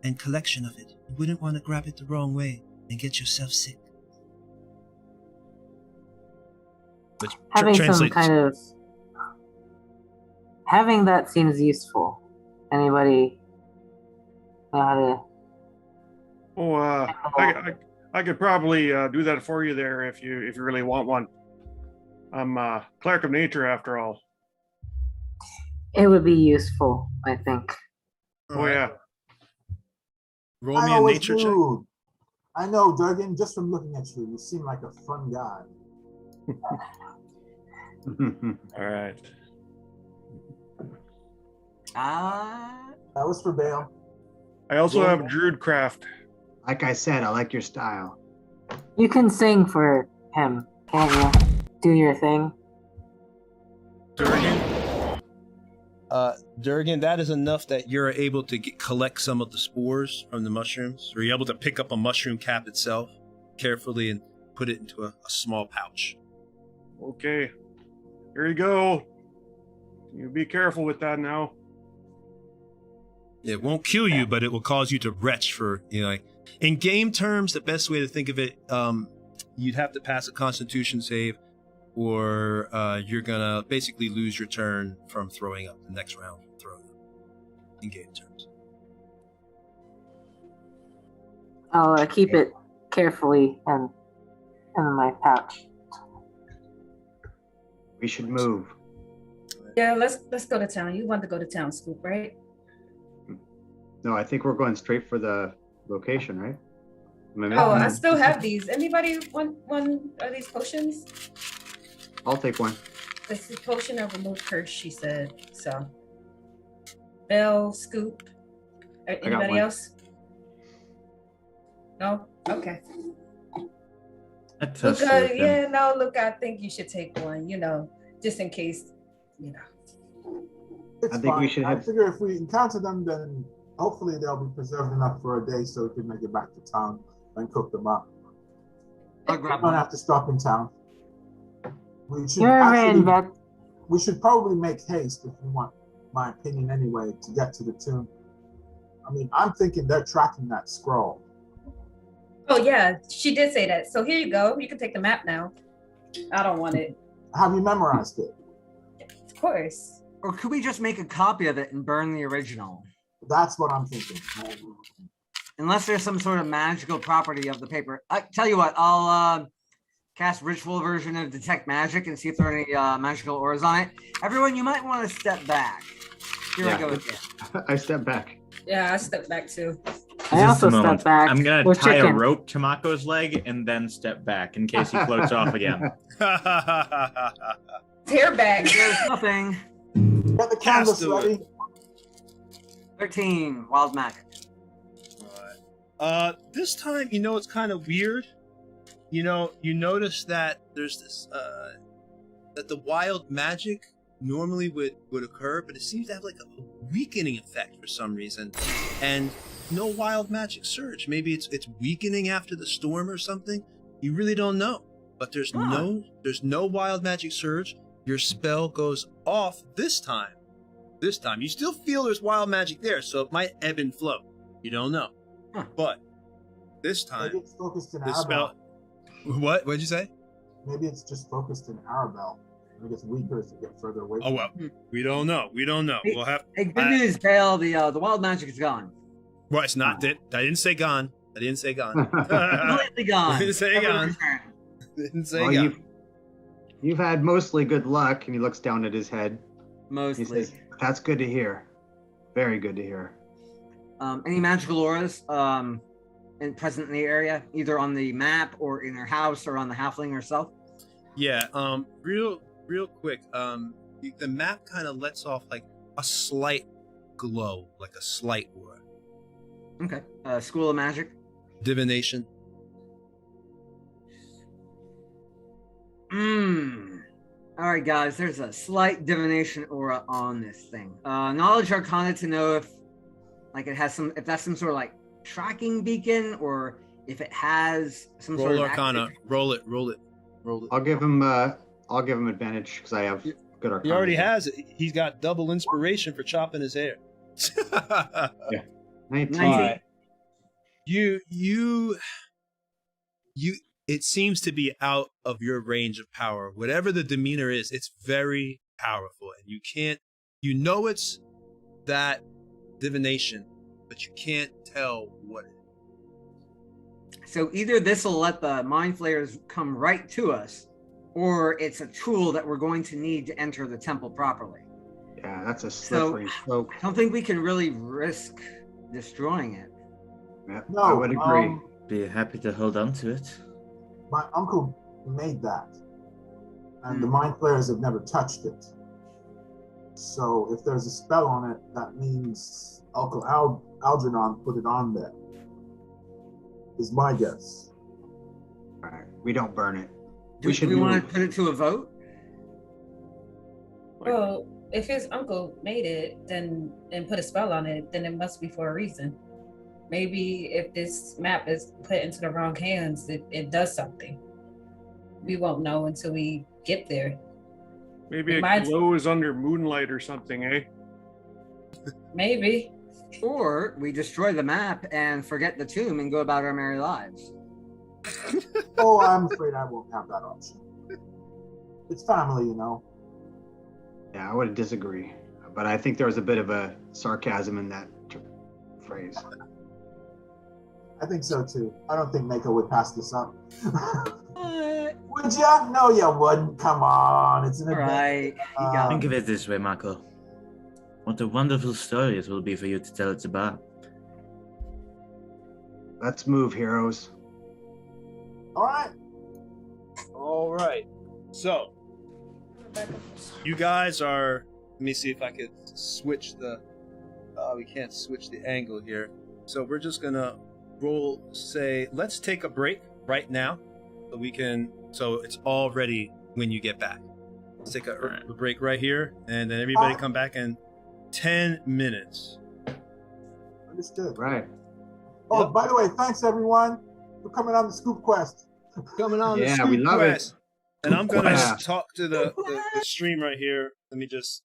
and collection of it. You wouldn't want to grab it the wrong way and get yourself sick. Which Having some translates... kind of... Having that seems useful. Anybody know how to... Oh, I could probably do that for you there if you really want one. I'm a cleric of nature after all. It would be useful, I think. Oh yeah. Roll me a nature check. I know, Durgan, just from looking at you, you seem like a fun guy. All right. That was for Bale. I also have Druidcraft. Like I said, I like your style. You can sing for him, can't you? Do your thing. Durgan, that is enough that you're able to collect some of the spores from the mushrooms, or you're able to pick up a mushroom cap itself carefully and put it into a small pouch. Okay. Here you go. You be careful with that now. It won't kill you, but it will cause you to retch for, in game terms, the best way to think of it, you'd have to pass a constitution save, or you're gonna basically lose your turn from throwing up the next round from throwing up in game terms. I'll keep it carefully and in my pouch. We should move. Yeah, let's go to town. You want to go to town, Scoop, right? No, I think we're going straight for the location, right? I still have these. Anybody want one of these potions? I'll take one. This is potion of remove curse, she said. So, Bell, Scoop. Anybody else? No? Okay. Luca, Luca, I think you should take one, just in case, It's fine. I figure if we encounter them, then hopefully they'll be preserved enough for a day so we can make it back to town and cook them up. We don't have to stop in town. We should probably make haste, if you want my opinion anyway, to get to the tomb. I mean, I'm thinking they're tracking that scroll. Oh yeah, she did say that. So here you go. You can take the map now. I don't want it. Have you memorized it? Of course. Or could we just make a copy of it and burn the original? That's what I'm thinking. Unless there's some sort of magical property of the paper. I tell you what, I'll cast ritual version of detect magic and see if there are any magical auras on it. Everyone, you might want to step back. Here I go again. I step back. Yeah, I step back too. I also step back. I'm gonna tie a rope to Mako's leg and then step back in case he floats off again. Hair back. There's nothing. Get the canvas ready. 13 wild magic. This time, it's kind of weird. You notice that there's this that the wild magic normally would occur, but it seems to have like a weakening effect for some reason, and no wild magic surge. Maybe it's weakening after the storm or something, You really don't know. But there's no wild magic surge. Your spell goes off this time. This time. You still feel there's wild magic there, so it might ebb and flow. You don't know. But this time, Maybe it's focused in the spell. What? What'd you say? Maybe it's just focused in Arabelle. When it gets weaker as you get further away. Oh well, we don't know. Hey, We'll have. Hey, good news, Dale. The wild magic is gone. Well, it's not. I didn't say gone. Completely gone. I didn't say Never gone. returned. Didn't say Well, gone. you've had mostly good luck, and he looks down at his head. He Mostly. says, "That's good to hear. Very good to hear." Any magical auras present in the area, either on the map or in her house or on the halfling herself? Yeah. Real quick. The map kind of lets off like a slight glow, like a slight aura. Okay. School of Magic. Divination. All right, guys. There's a slight divination aura on this thing. Knowledge Arcana to know if that's some sort of like tracking beacon, or if it has some sort of Arcana. Roll it. I'll give him advantage because I have good Arcana. He already has it. He's got double inspiration for chopping his hair. Yeah. 19. Right. You. It seems to be out of your range of power. Whatever the demeanor is, it's very powerful, and you can't. You know it's that divination, but you can't tell what it is. So either this will let the mind flayers come right to us, or it's a tool that we're going to need to enter the temple properly. Yeah, that's a slippery slope. I don't think we can really risk destroying it. Yeah, No, I would agree. Be happy to hold on to it. My uncle made that, and the mind flayers have never touched it. So if there's a spell on it, that means Uncle Algernon put it on there. Is my guess. All right, we don't burn it. Do we want to put it to a vote? Well, if his uncle made it and put a spell on it, then it must be for a reason. Maybe if this map is put into the wrong hands, it does something. We won't know until we get there. Maybe it glows under moonlight or something, eh? Maybe. Or we destroy the map and forget the tomb and go about our merry lives. Oh, I'm afraid I won't have that option. It's family, you know. Yeah, I would disagree, but I think there was a bit of a sarcasm in that phrase. I think so too. I don't think Mako would pass this up. Would ya? No, you wouldn't. Come on, it's an event. Think of it this way, Mako. What a wonderful story it will be for you to tell it about. Let's move, heroes. All right. So, you guys are. Let me see if I could switch the. We can't switch the angle here. So we're just gonna roll. Say, let's take a break right now, so we can. So it's all ready when you get back. Let's take a break right here, and then everybody come back in 10 minutes. Understood. Right. Oh, by the way, thanks everyone for coming on the Scoop Quest. Coming on the Yeah, Scoop we love Quest. it. And I'm going to Quest. talk to the stream right here. Let me just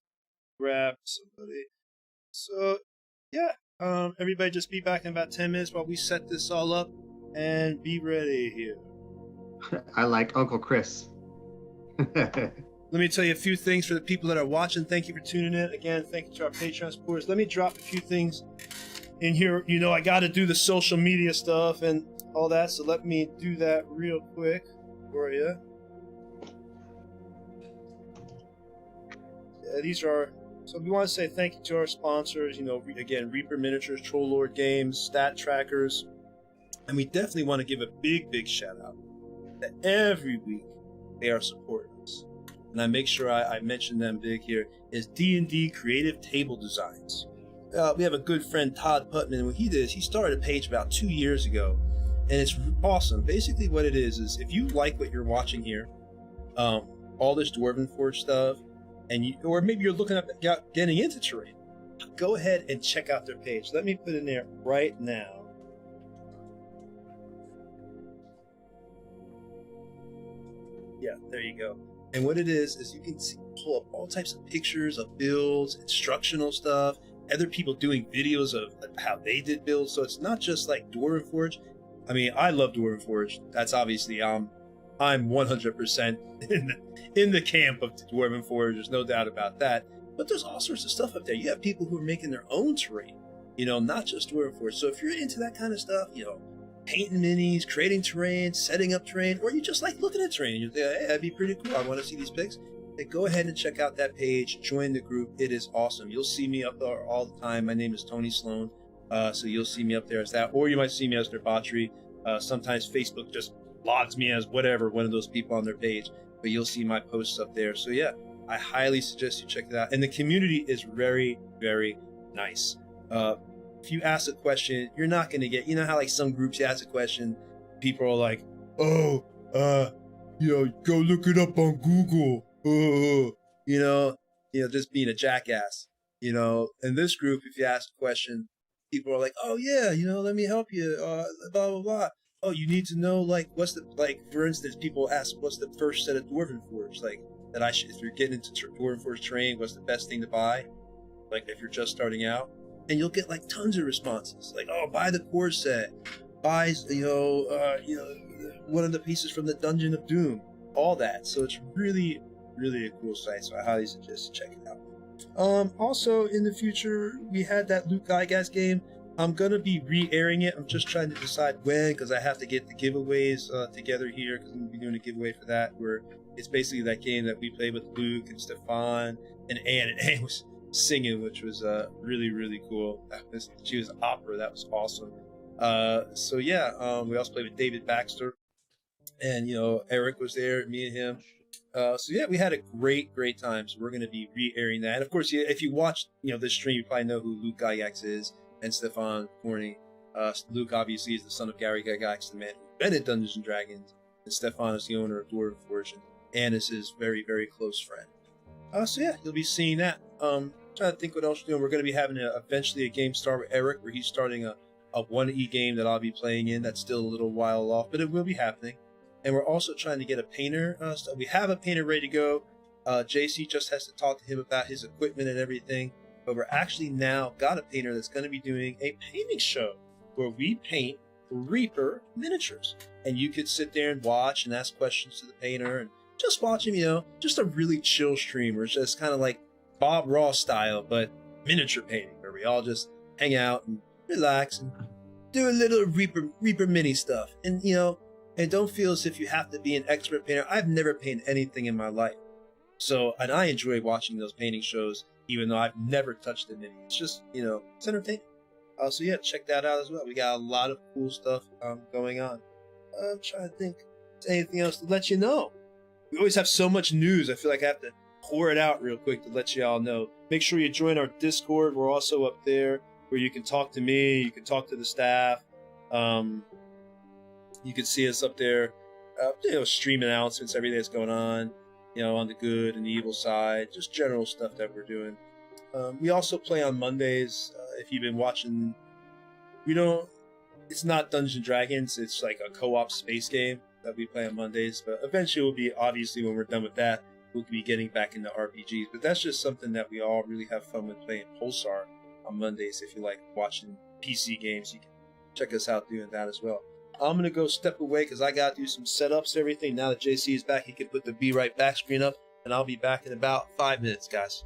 grab somebody. So, yeah, everybody just be back in about 10 minutes while we set this all up and be ready here. I like Uncle Chris. Let me tell you a few things for the people that are watching. Thank you for tuning in. Again, thank you to our Patreon supporters. Let me drop a few things in here. You know, I got to do the social media stuff and all that, so let me do that real quick for you. Yeah, these are... So we want to say thank you to our sponsors. You know, again, Reaper Miniatures, Troll Lord Games, Stat Trackers. And we definitely want to give a big, big shout out that every week they are supporting us. And I make sure I mention them big here, is D&D Creative Table Designs. We have a good friend, Todd Putman, and what he did is he started a page about 2 years ago, and it's awesome. Basically what it is if you like what you're watching here, all this Dwarven Forge stuff, or maybe you're looking at getting into terrain, go ahead and check out their page. Let me put it in there right now. Yeah, there you go. And what it is you can pull up all types of pictures of builds, instructional stuff, other people doing videos of how they did builds. So it's not just like Dwarven Forge. I mean, I love Dwarven Forge. That's obviously I'm 100% in the camp of Dwarven Forge. There's no doubt about that. But there's all sorts of stuff up there. You have people who are making their own terrain, not just Dwarven Forge. So if you're into that kind of stuff, painting minis, creating terrain, setting up terrain, or you just like looking at terrain, you think, hey, that'd be pretty cool. I want to see these pics. Hey, go ahead and check out that page. Join the group. It is awesome. You'll see me up there all the time. My name is Tony Sloan. So you'll see me up there as that, or you might see me as Nerdbauchery. Sometimes Facebook just logs me as whatever, one of those people on their page, but you'll see my posts up there. So yeah, I highly suggest you check it out. And the community is very, very nice. If you ask a question, you're not going to get, how like some groups you ask a question, people are like, oh, go look it up on Google. Just being a jackass. In this group, if you ask a question, people are like, oh yeah, let me help you, blah, blah, blah. Oh, you need to know, for instance, people ask, what's the first set of Dwarven Forge? If you're getting into Dwarven Forge terrain, what's the best thing to buy? If you're just starting out. And you'll get tons of responses. Oh, buy the core set. Buy, one of the pieces from the Dungeon of Doom. All that. So it's really, really a cool site. So I highly suggest you check it out. Also, in the future, we had that Luke Gygax game. I'm going to be re-airing it. I'm just trying to decide when, because I have to get the giveaways together here, because I'm going to be doing a giveaway for that, where it's basically that game that we played with Luke and Stefan and Anne. And Anne was singing, which was really, really cool. She was opera. That was awesome. So yeah, we also played with David Baxter, and Eric was there, me and him. So yeah, we had a great time. So we're going to be re-airing that. And of course, if you watch this stream, you probably know who Luke Gygax is and Stefan Corney. Luke obviously is the son of Gary Gygax, the man who invented Dungeons and Dragons, and Stefan is the owner of Dwarven Forge, and Anne is his very, very close friend. So yeah, you'll be seeing that. Trying to think what else we're doing. We're going to be having eventually a game start with Eric, where he's starting a 1E game that I'll be playing in. That's still a little while off, but it will be happening. And we're also trying to get a painter. We have a painter ready to go. JC just has to talk to him about his equipment and everything. But we're actually now got a painter that's going to be doing a painting show where we paint Reaper miniatures. And you could sit there and watch and ask questions to the painter and just watch him, just a really chill stream where it's just kind of like Bob Ross style, but miniature painting, where we all just hang out and relax and do a little Reaper mini stuff. And, and don't feel as if you have to be an expert painter. I've never painted anything in my life. And I enjoy watching those painting shows, even though I've never touched a mini. It's just, it's entertaining. So yeah, check that out as well. We got a lot of cool stuff going on. I'm trying to think if there's anything else to let you know. We always have so much news. I feel like I have to pour it out real quick to let you all know. Make sure you join our Discord. We're also up there where you can talk to me, you can talk to the staff. You can see us up there, stream announcements, everything that's going on, on the good and the evil side, just general stuff that we're doing. We also play on Mondays. If you've been watching, it's not Dungeons and Dragons. It's like a co-op space game that we play on Mondays. But eventually we'll be, obviously, when we're done with that, we'll be getting back into RPGs. But that's just something that we all really have fun with, playing Pulsar on Mondays. If you like watching PC games, you can check us out doing that as well. I'm going to go step away because I got to do some setups, everything. Now that JC is back, he can put the Be Right Back screen up, and I'll be back in about 5 minutes, guys.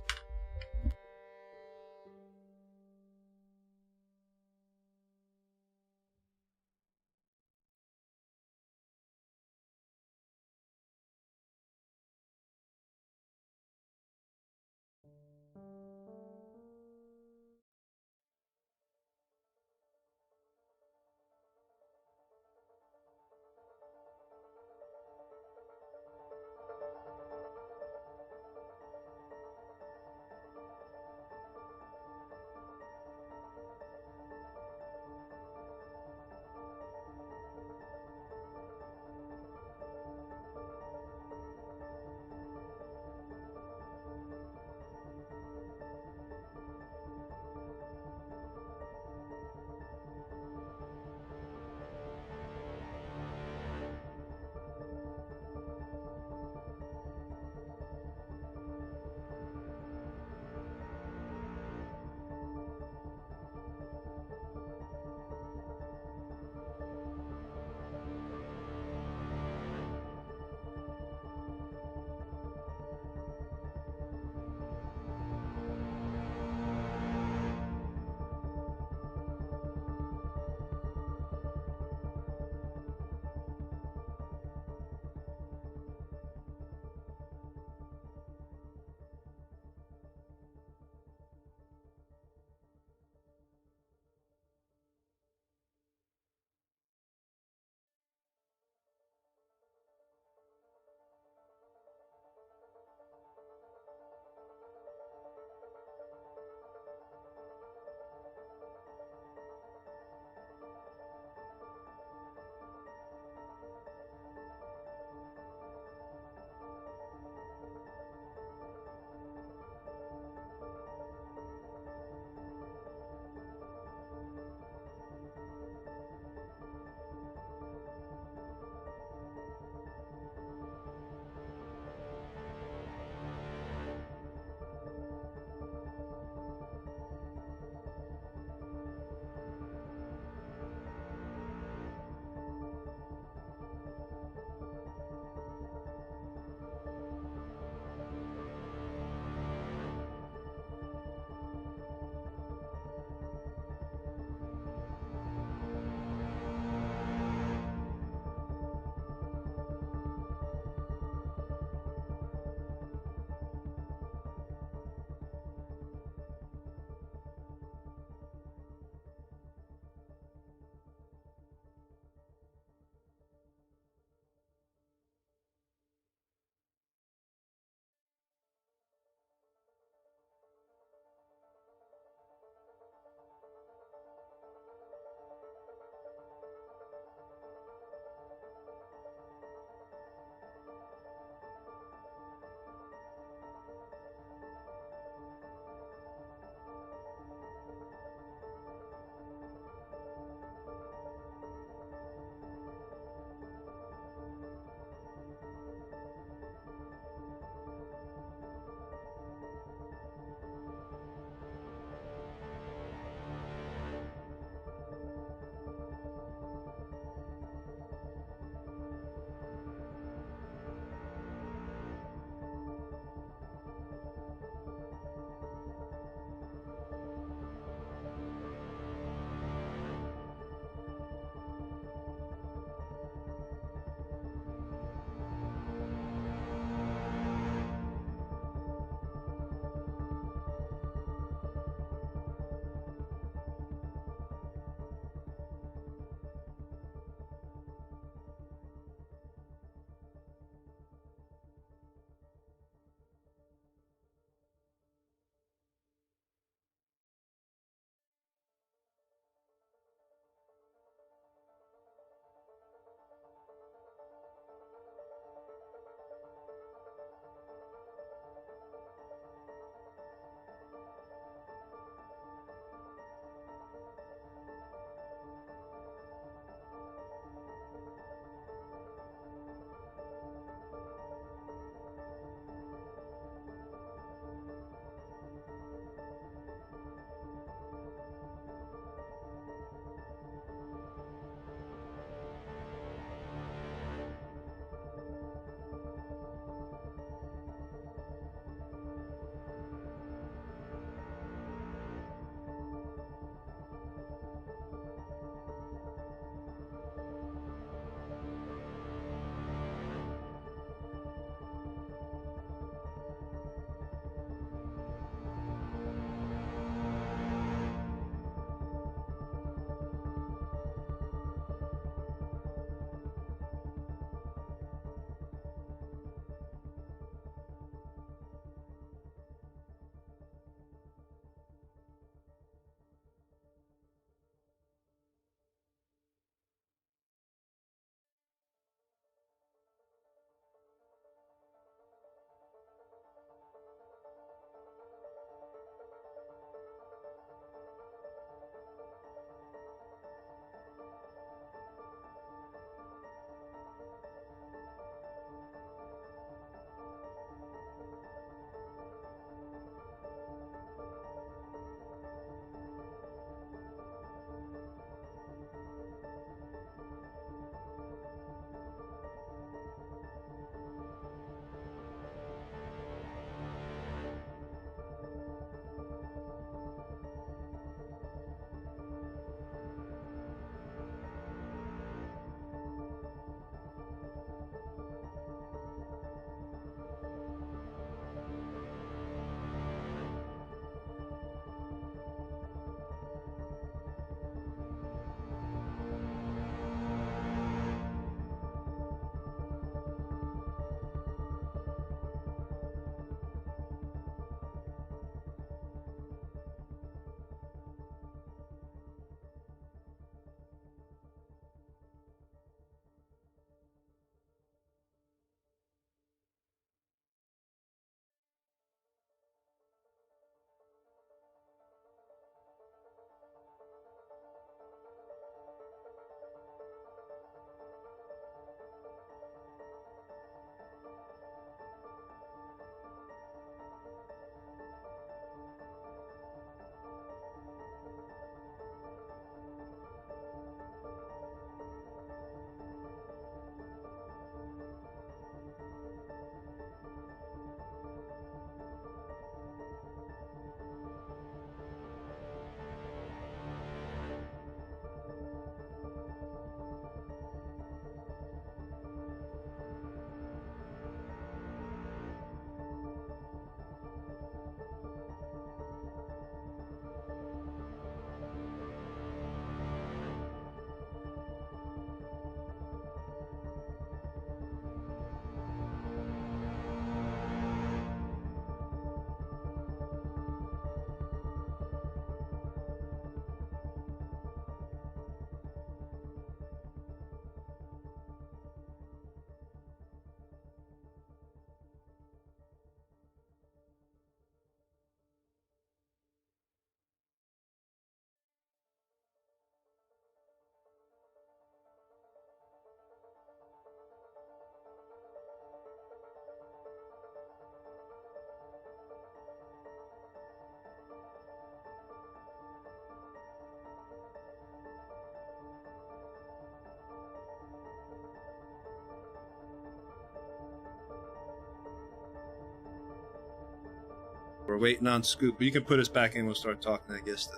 We're waiting on Scoop, but you can put us back in. We'll start talking, I guess,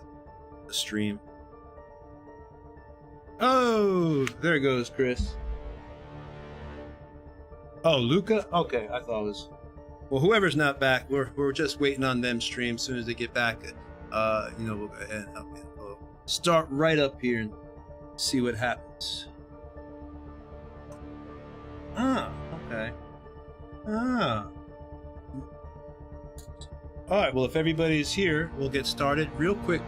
the stream. Oh, there goes Chris. Oh, Luca? Okay, I thought it was... Well, whoever's not back, we're just waiting on them stream. As soon as they get back, we'll go ahead and we'll start right up here and see what happens. Ah, okay. Ah. All right, well, if everybody's here, we'll get started. Real quick,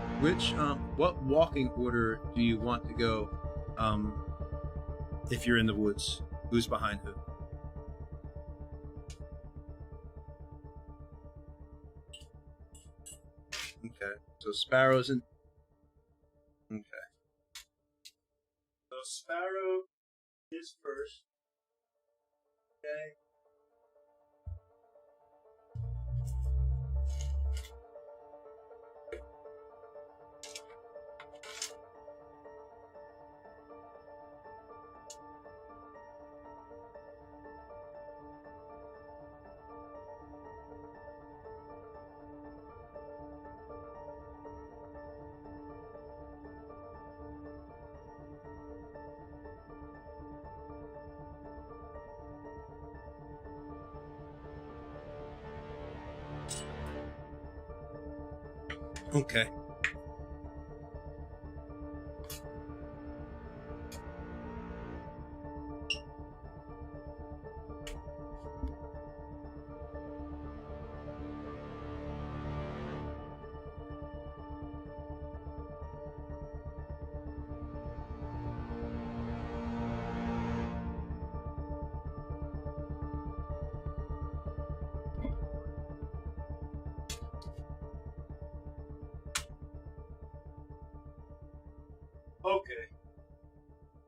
what walking order do you want to go if you're in the woods? Who's behind who? Okay, so Sparrow's in... Okay. So Sparrow is first. Okay. Okay. Okay.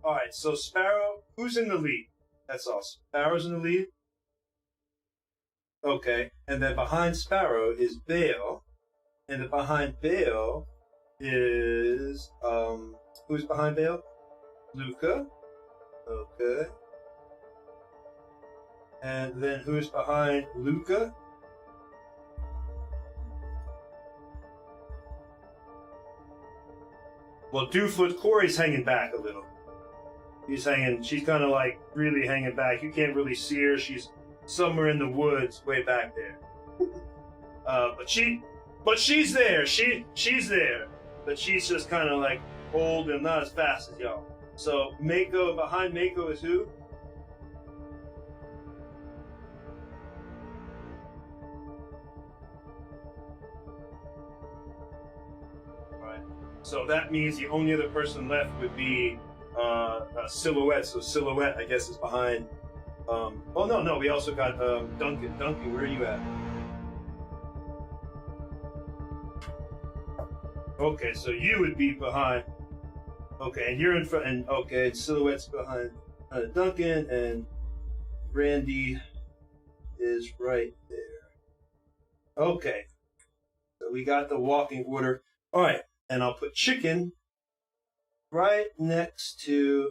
All right, so Sparrow, who's in the lead? That's awesome. Sparrow's in the lead? Okay, and then behind Sparrow is Bale, and then behind Bale is, who's behind Bale? Luca. Okay. And then who's behind Luca? Well, Dooffoot, Corey's hanging back a little. She's kind of like really hanging back. You can't really see her. She's somewhere in the woods, way back there. But she's there. She's there. But she's just kind of like old and not as fast as y'all. So Mako, behind Mako is who? So that means the only other person left would be Silhouette. So Silhouette, I guess, is behind. No. We also got Duncan. Duncan, where are you at? Okay, so you would be behind. Okay, and you're in front. And okay, Silhouette's behind Duncan, and Randy is right there. Okay, so we got the walking order. All right. And I'll put Chicken right next to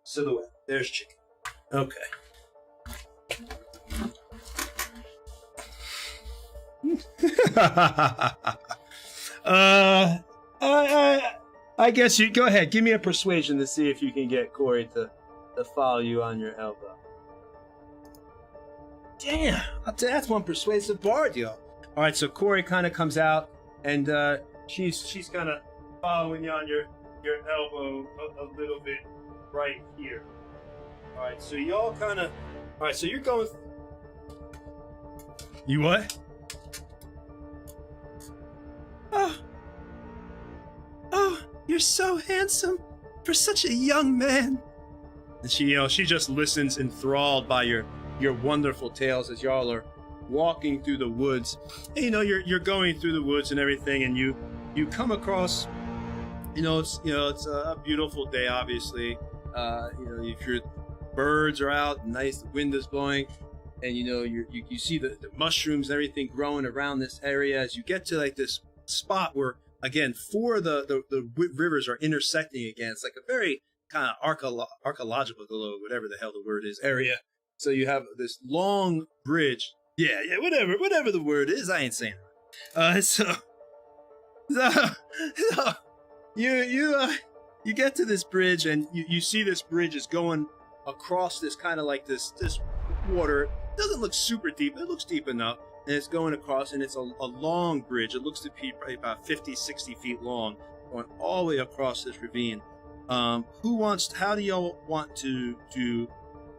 Silhouette. There's Chicken. Okay. I guess you go ahead. Give me a persuasion to see if you can get Corey to follow you on your elbow. Damn, that's one persuasive bard, yo. All right, so Corey kind of comes out and. She's kind of following you on your elbow a little bit right here. All right, so y'all kind of... All right, so you're going... You what? Oh, you're so handsome for such a young man. And she just listens enthralled by your wonderful tales as y'all are walking through the woods. And, you're going through the woods and everything, and you come across, it's a beautiful day, obviously. If your birds are out, nice, the wind is blowing, and you see the mushrooms and everything growing around this area as you get to like this spot where, again, four of the rivers are intersecting again. It's like a very kind of archaeological, whatever the hell the word is, area. So you have this long bridge. Yeah, whatever the word is, I ain't saying it. So you get to this bridge, and you see this bridge is going across this kind of like this water. It doesn't look super deep. It looks deep enough, and it's going across, and it's a long bridge. It looks to be probably about 50, 60 feet long, going all the way across this ravine. How do y'all want to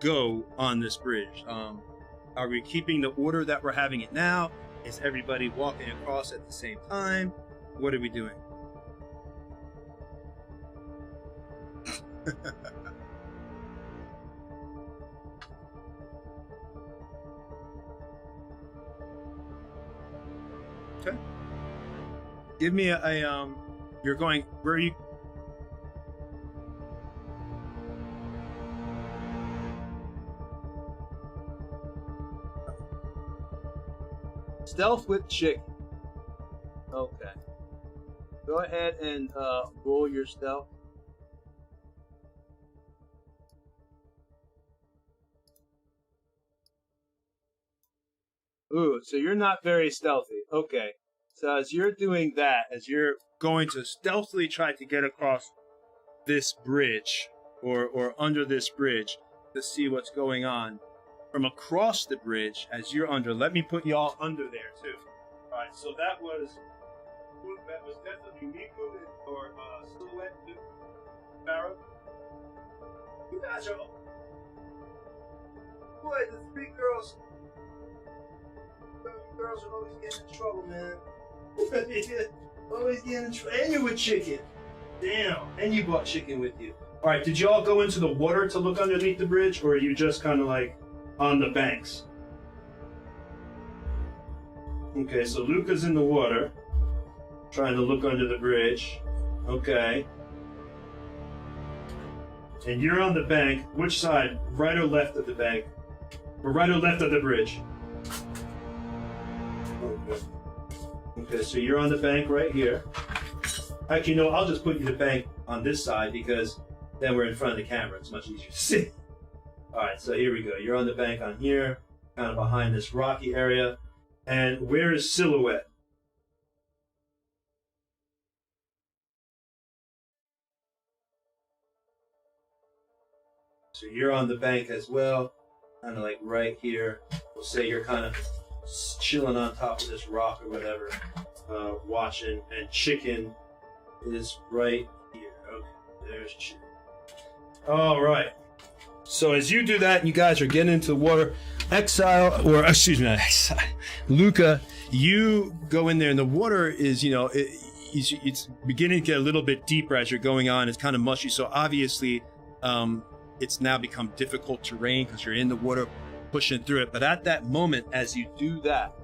go on this bridge? Are we keeping the order that we're having it now? Is everybody walking across at the same time? What are we doing? Okay. Give me you're going, where are you? Stealth with chick. Okay. Go ahead and roll your stealth. Ooh, so you're not very stealthy. Okay. So as you're doing that, as you're going to stealthily try to get across this bridge or under this bridge to see what's going on, from across the bridge as you're under, let me put y'all under there too. All right, so that was definitely Miku or Silhouette, Fae'run. You guys are, boy, the three girls are always getting in trouble, man. Always getting in trouble. And you're with chicken. Damn. And you brought chicken with you. All right, did y'all go into the water to look underneath the bridge, or are you just kind of like on the banks? Okay, so Luca's in the water, trying to look under the bridge. Okay. And you're on the bank. Which side? Right or left of the bank? Or right or left of the bridge? Okay. Okay, so you're on the bank right here. Actually, no, I'll just put you the bank on this side because then we're in front of the camera. It's much easier to see. All right, so here we go. You're on the bank on here, kind of behind this rocky area. And where is Silhouette? So you're on the bank as well, kind of like right here. We'll say you're kind of chilling on top of this rock or whatever, watching. And Chicken is right here. Okay, there's Chicken. All right. So as you do that, and you guys are getting into the water, Luca, you go in there, and the water is, it's beginning to get a little bit deeper as you're going on. It's kind of mushy, so obviously, it's now become difficult terrain because you're in the water, pushing through it. But at that moment, as you do that,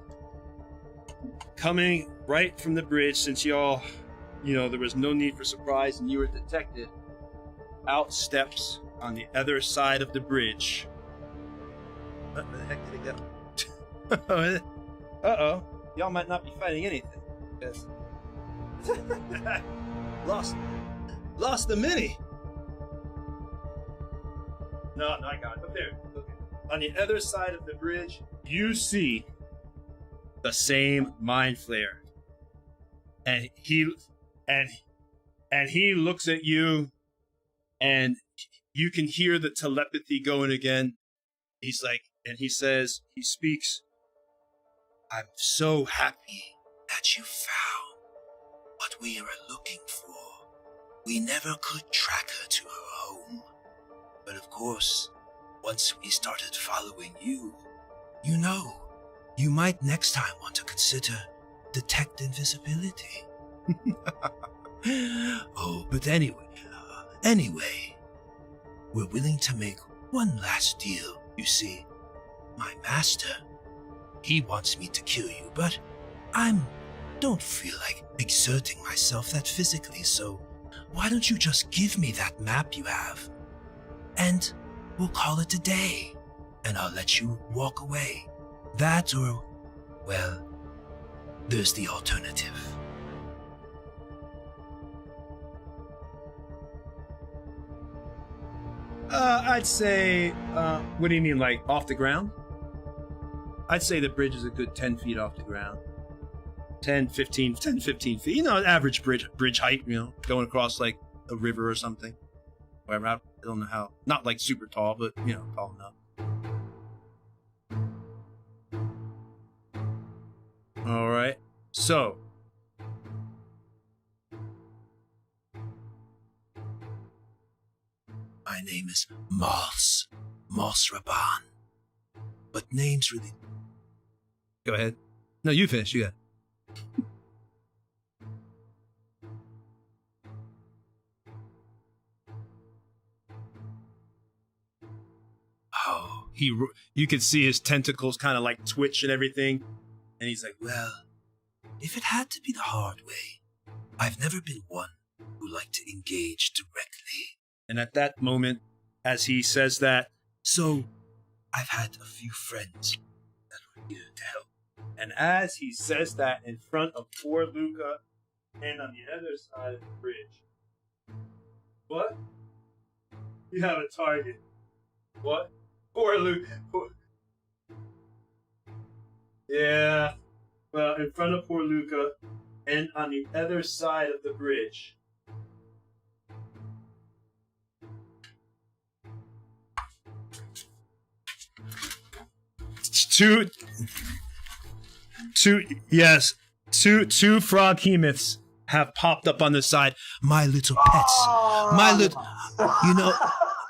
coming right from the bridge, since y'all, there was no need for surprise, and you were detected, out steps on the other side of the bridge. Where the heck did it go? Uh-oh. Y'all might not be fighting anything. Yes. Lost the mini. No, I got it. Up there. Okay. On the other side of the bridge, you see the same Mind Flayer. And he looks at you, and you can hear the telepathy going again. He's like, and he says, he speaks, "I'm so happy that you found what we were looking for. We never could track her to her home. But of course, once we started following you, you might next time want to consider detect invisibility." Oh, but anyway, we're willing to make one last deal. You see, my master, he wants me to kill you, but don't feel like exerting myself that physically, so why don't you just give me that map you have, and we'll call it a day, and I'll let you walk away. That or, well, there's the alternative. I'd say, what do you mean, like off the ground? I'd say the bridge is a good 10 feet off the ground. 10, 15 feet. You know, average bridge height, you know, going across like a river or something. Whatever, I don't know how. Not like super tall, but, you know, tall enough. All right. So, My name is Moss Raban. But names really... go ahead. No, you finish. You got it. Oh, you could see his tentacles kind of like twitch and everything. And he's like, Well, if it had to be the hard way, I've never been one who liked to engage directly. and at that moment, as he says that, So, I've had a few friends that were here to help. and as he says that in front of poor Luca and on the other side of the bridge. What? You have a target. What? Poor Luca. Yeah. Well, in front of poor Luca and on the other side of the bridge. Two frog hemoths have popped up on the side. My little pets. You know,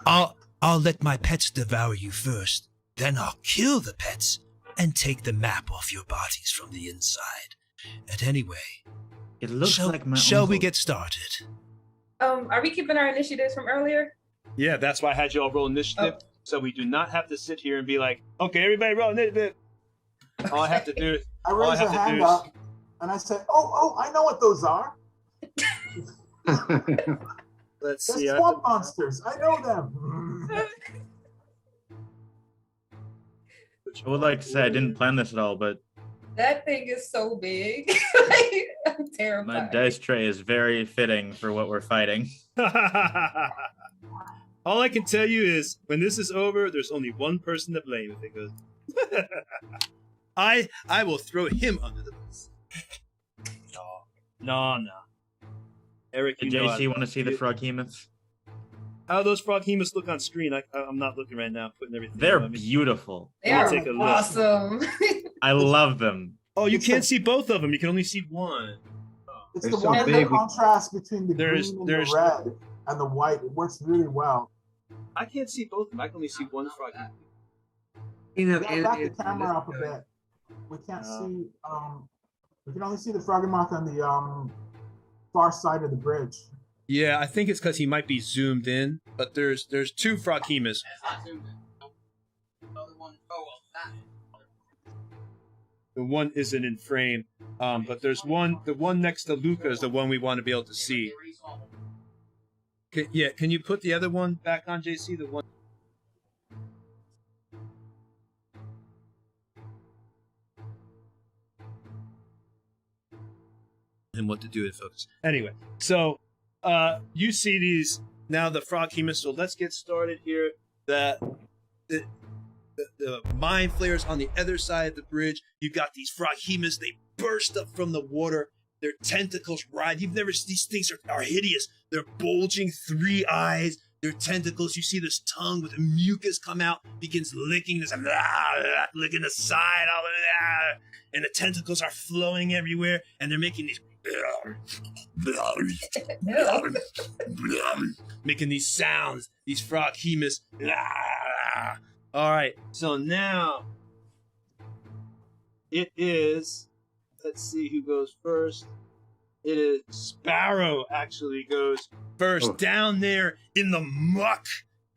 I'll let my pets devour you first. Then I'll kill the pets and take the map off your bodies from the inside. And anyway, It looks like my shall we uncle. get started? Are we keeping our initiatives from earlier? Yeah, that's why I had you all roll initiative, so we do not have to sit here and be like, okay, everybody roll initiative. All I have to do is... I all I raised a have to do hand is- up, and I said, oh, I know what those are. Let's They're see. swamp monsters. I know them. I would like to say I didn't plan this at all, but That thing is so big. I'm my terrified. dice tray is very fitting for what we're fighting. All I can tell you is, when this is over, there's only one person to blame if it goes. I will throw him under the bus. No. Eric, Did you know JC want to see the froghemoths? how those froghemoths look on screen. I'm not looking right now, putting everything. They're on me. beautiful. They I'll are take a look. awesome. I love them. Oh, you can't see both of them. You can only see one. It's They're the so one big, the contrast between the There's- green and there's- the red and the white. It works really well. I can't see both of them. I can only see one froghemoth. Back the camera up a bit. We can't see. We can only see the froggemoth on the far side of the bridge. Yeah, I think it's because he might be zoomed in, but there's two froghemoths. The one isn't in frame, but there's one. The one next to Luca is the one we want to be able to see. Can you put the other one back on, JC? The one. And what to do with focus. Anyway, so you see these now, the froghemoths. So let's get started here. The mind flares on the other side of the bridge. You got these froghemoths. They burst up from the water. Their tentacles ride. You've never seen these things are hideous. They're bulging 3 eyes. Their tentacles. You see this tongue with mucus come out. Begins licking this, licking the side, all of that, and the tentacles are flowing everywhere. And they're making these, making these sounds. These froghemoths. All right, so now it is, let's see who goes first. It is Sparrow actually goes first, down there in the muck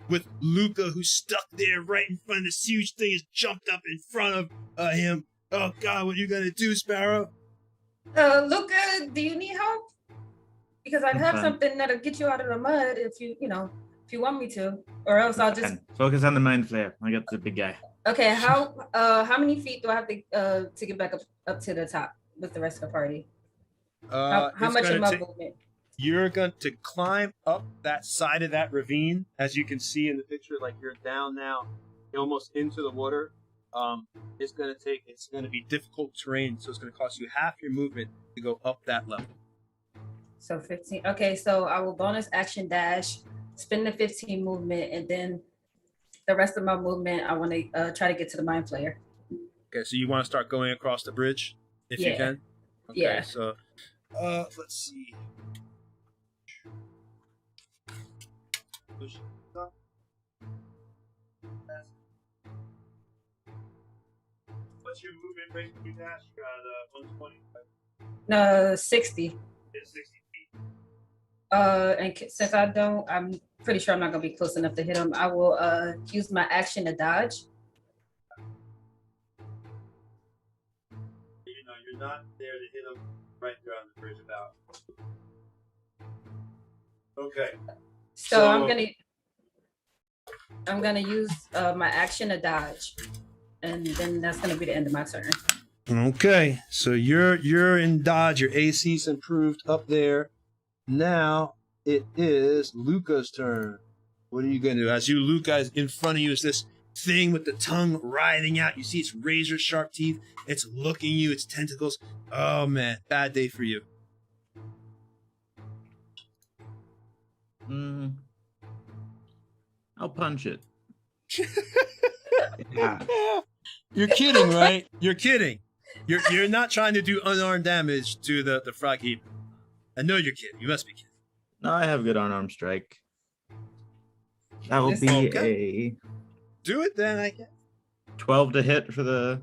with Luca, who's stuck there right in front of this huge thing, has jumped up in front of him. Oh God, what are you gonna do, Sparrow? Luca, do you need help? Because I'd I'm have fine. something that'll get you out of the mud if you want me to, or else I'll just. And focus on the mind flare. I got the big guy. Okay, how many feet do I have to get back up to the top with the rest of the party? How It's much gonna of my take- movement? You're going to climb up that side of that ravine, as you can see in the picture. Like you're down now, almost into the water. it's going to be difficult terrain, so it's going to cost you half your movement to go up that level. So 15. Okay, so I will bonus action dash, spend the 15 movement, and then the rest of my movement, I want to try to get to the Mind Flayer. Okay, so you want to start going across the bridge if you can? Okay, yeah. So, let's see. What's your movement rate for your dash? You got 120. No, 60. It's 60 feet. And since I'm pretty sure I'm not gonna be close enough to hit him. I will use my action to dodge. You're not there to hit him right there on the bridge about. Okay. So I'm gonna use my action to dodge, and then that's gonna be the end of my turn. Okay, so you're in dodge. Your AC's improved up there. Now it is Luca's turn. What are you gonna do? As you, Luca, is in front of you is this thing with the tongue writhing out. You see its razor sharp teeth. It's looking you. Its tentacles. Oh man, bad day for you. I'll punch it. Yeah. You're kidding, right? You're kidding. You're not trying to do unarmed damage to the frog heap. I know you're kidding. You must be kidding. No, I have good unarmed strike. That will be a Do it then, I guess. 12 to hit for the.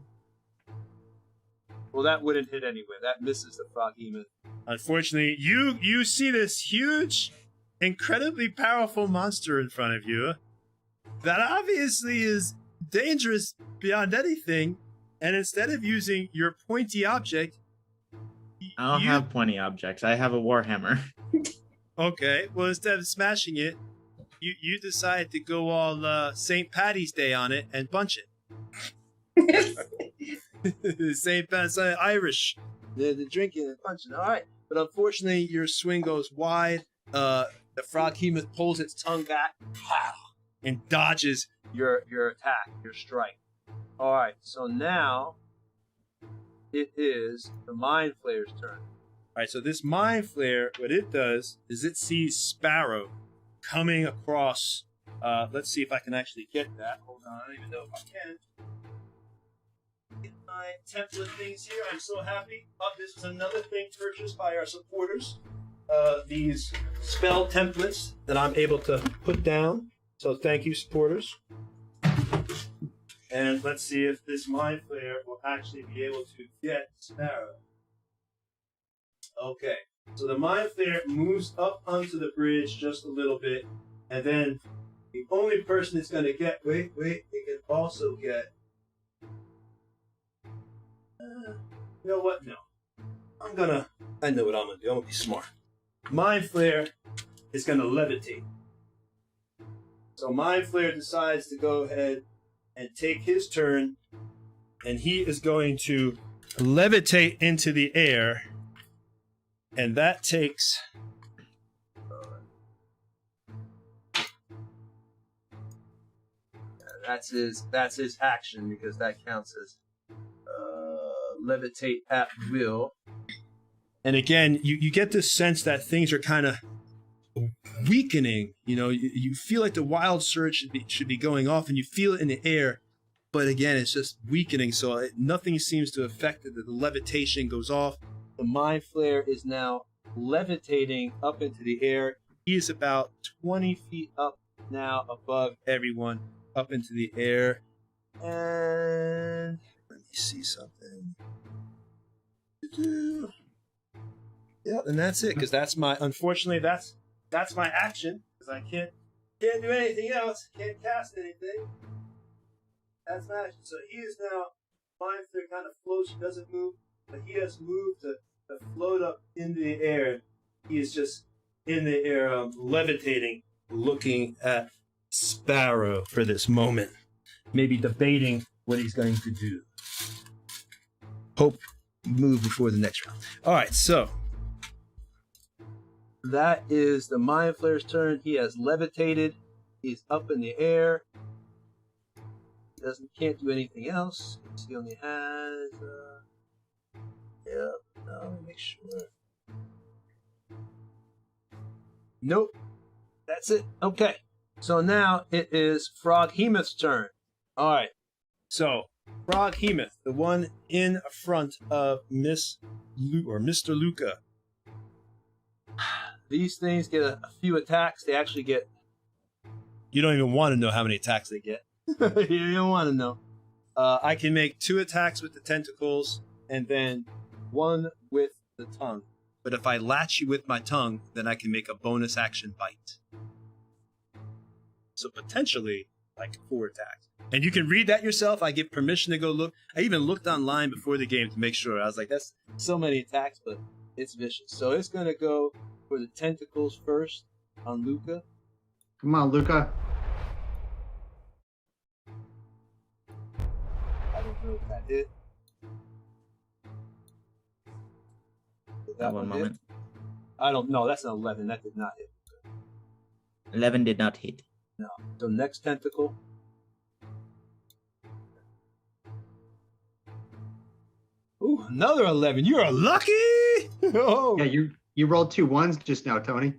Well, that wouldn't hit anyway. That misses the frog heap. Unfortunately, you see this huge, incredibly powerful monster in front of you that obviously is dangerous beyond anything, and instead of using your pointy object, I don't have pointy objects. I have a warhammer. Okay, well, instead of smashing it, you decide to go all St. Patty's Day on it and punch it. St. Patty's Irish. The drinking and punching. All right, but unfortunately, your swing goes wide. The frog hemoth pulls its tongue back and dodges your attack, your strike. All right, so now it is the Mind Flayer's turn. All right, so this Mind Flayer, what it does is it sees Sparrow coming across. Let's see if I can actually get that. Hold on, I don't even know if I can. Get my template things here. I'm so happy. Oh, this is another thing purchased by our supporters. These spell templates that I'm able to put down. So thank you, supporters. And let's see if this Mind Flayer will actually be able to get Sparrow. Okay, so the Mind Flayer moves up onto the bridge just a little bit, and then the only person it's going to get, wait, it can also get, you know what, no. I know what I'm going to do, I'm going to be smart. Mind Flayer is going to levitate. So Mind Flayer decides to go ahead and take his turn, and he is going to levitate into the air, and that takes that's his action, because that counts as levitate at will. And again, you get this sense that things are kind of weakening. You know, you feel like the wild surge should be going off, and you feel it in the air, but again, it's just weakening. So nothing seems to affect it. The levitation goes off. The Mind Flayer is now levitating up into the air. He is about 20 feet up now above everyone, up into the air. And let me see something. Yeah, and that's it, because unfortunately that's my action, because I can't do anything else, can't cast anything. That's my action. So he is now, Mind Flayer kind of floats, he doesn't move, but he has moved to float up into the air. He is just in the air, levitating, looking at Sparrow for this moment, maybe debating what he's going to do. Hope move before the next round. All right, so that is the Mind Flayer's turn. He has levitated. He's up in the air. can't do anything else. He only has. Let me make sure. Nope. That's it. Okay. So now it is Froghemoth's turn. All right. So Froghemoth, the one in front of Mr. Luca. These things get a few attacks. They actually get. You don't even want to know how many attacks they get. You don't want to know. I can make 2 attacks with the tentacles and then 1 with the tongue. But if I latch you with my tongue, then I can make a bonus action bite. So potentially, like 4 attacks. And you can read that yourself. I give permission to go look. I even looked online before the game to make sure. I was like, that's so many attacks, but it's vicious. So it's going to go for the tentacles first on Luca. Come on, Luca. I don't know if that hit. That one moment. Hit? I don't know. That's an 11. That did not hit. 11 did not hit. No. So next tentacle. Ooh, another 11. You're lucky. Oh. Yeah, you rolled 2 ones just now, Tony.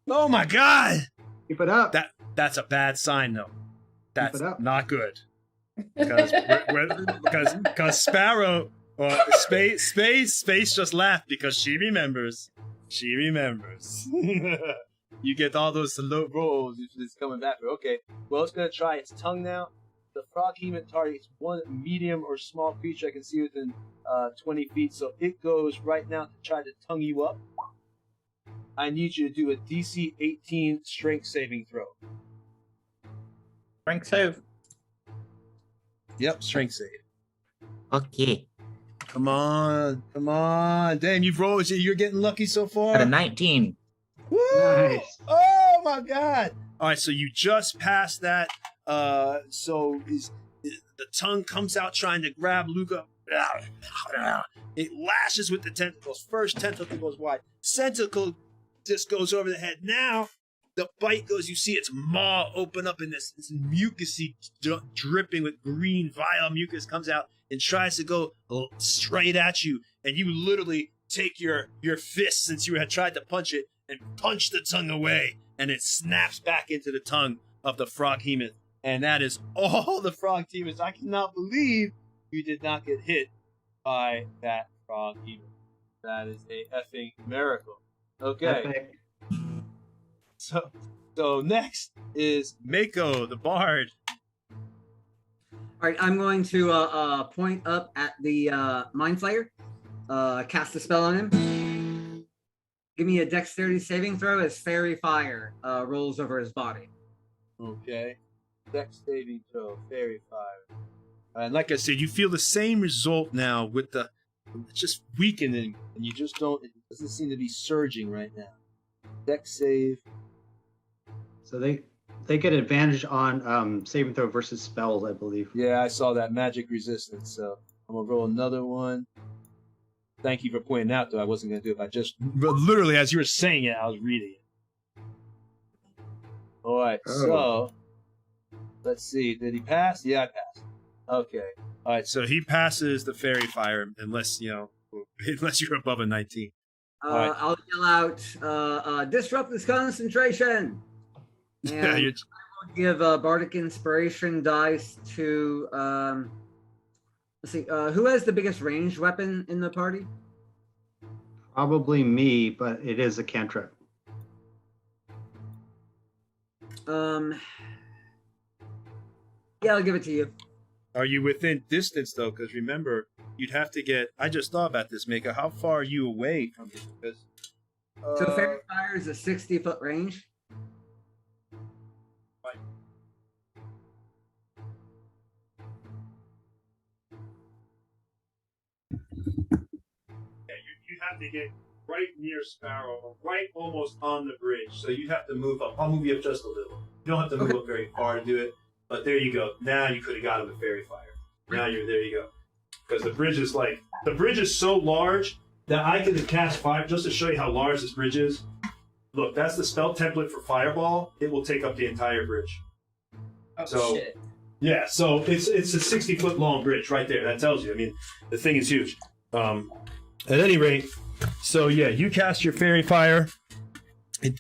Oh my God. Keep it up. That's a bad sign, though. That's Keep it up. not good. Because Sparrow or Space just laughed because she remembers. She remembers. You get all those low rolls. It's coming back. Okay. Well, it's gonna try its tongue now. The Froghemoth targets one medium or small creature I can see within 20 feet. So it goes right now to try to tongue you up. I need you to do a DC 18 strength saving throw. Strength save. Yep, strength save. Okay. Come on. Damn, you've rolled. You're getting lucky so far. At a 19. Woo! Nice. Oh my God! All right, so you just passed that. So the tongue comes out trying to grab Luca. It lashes with the tentacles. First tentacle goes wide. Tentacle just goes over the head. Now the bite goes. You see its maw open up, and this mucusy dripping with green vile mucus comes out and tries to go straight at you. And you literally take your fist, since you had tried to punch it, and punch the tongue away, and it snaps back into the tongue of the Froghemoth. And that is all the Froghemoths. I cannot believe you did not get hit by that Froghemoth. That is a effing miracle. Okay. Epic. So next is Mako, the Bard. All right, I'm going to point up at the Mind Flayer, cast a spell on him. Give me a dexterity saving throw as fairy fire rolls over his body. Okay. Dex saving throw, fairy fire. And like I said, you feel the same result now with the it's just weakening, and you just don't. It doesn't seem to be surging right now. Dex save. So they get advantage on saving throw versus spells, I believe. Yeah, I saw that magic resistance. So I'm gonna roll another one. Thank you for pointing out, though. I wasn't gonna do it. I just literally, as you were saying it, I was reading it. All right. So let's see. Did he pass? Yeah, I passed. Okay. All right. So he passes the fairy fire, unless you're above a 19. Right. I'll yell out, disrupt this concentration. And Yeah, I will give bardic inspiration dice to let's see, who has the biggest ranged weapon in the party? Probably me, but it is a cantrip. Yeah, I'll give it to you. Are you within distance, though? Because remember, you'd have to get... I just thought about this, Mika. How far are you away from this? Because, So fairy fire is a 60-foot range. Right. Yeah, you have to get right near Sparrow, right almost on the bridge. So you have to move up. I'll move you up just a little. You don't have to move up very far to do it. But there you go. Now you could have got him with fairy fire. Now there you go. Because the bridge is so large that I could cast fire, just to show you how large this bridge is. Look, that's the spell template for Fireball. It will take up the entire bridge. Oh, So shit. Yeah, so it's a 60-foot long bridge right there. That tells you. I mean, the thing is huge. At any rate, so yeah, you cast your fairy fire.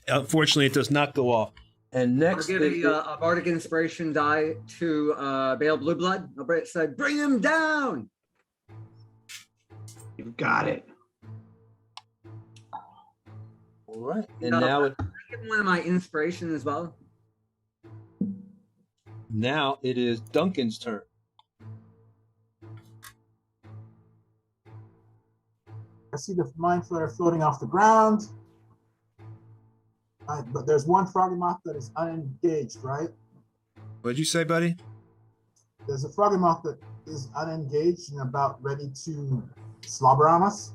Unfortunately, it does not go off. And next, I'll give a bardic inspiration die to Bale Blueblood. I'll say, bring him down. You've got it. All right, and now I give one of my inspiration as well. Now it is Duncan's turn. I see the mind flare floating off the ground. But there's one froggy moth that is unengaged, right? What'd you say, buddy? There's a froggy moth that is unengaged and about ready to slobber on us.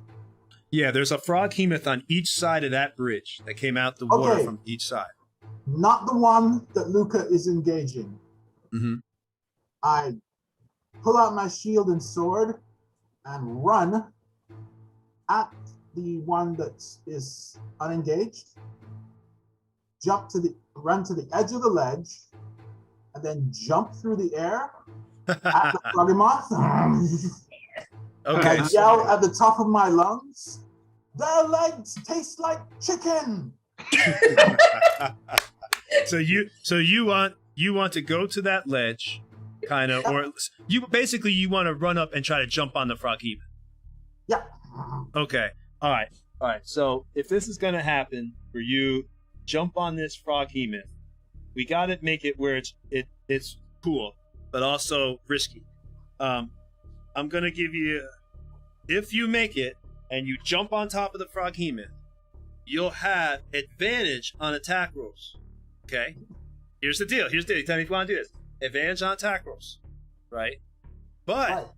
Yeah, there's a frog hemoth on each side of that bridge that came out the water from each side. Not the one that Luca is engaging. Mm-hmm. I pull out my shield and sword and run at the one that is unengaged. Run to the edge of the ledge, and then jump through the air at the froggy moth. Okay. And I yell at the top of my lungs, "Their legs taste like chicken." So you want to go to that ledge, kind of, or you want to run up and try to jump on the frog heap. Yeah. Okay. All right. So if this is gonna happen for you, jump on this frog hemoth. We gotta make it where it's cool, but also risky. I'm gonna give you, if you make it and you jump on top of the frog hemoth, you'll have advantage on attack rolls. Okay? Here's the deal. Tell me if you want to do this. Advantage on attack rolls. Right? But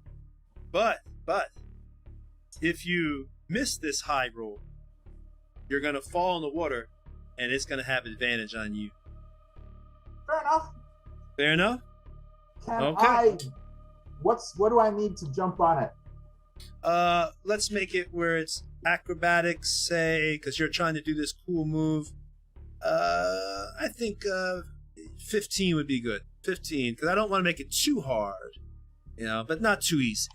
if you miss this high roll, you're gonna fall in the water and it's gonna have advantage on you. Fair enough. Fair enough? What do I need to jump on it? Let's make it where it's acrobatics, say, because you're trying to do this cool move. I think 15 would be good. 15, because I don't want to make it too hard, but not too easy.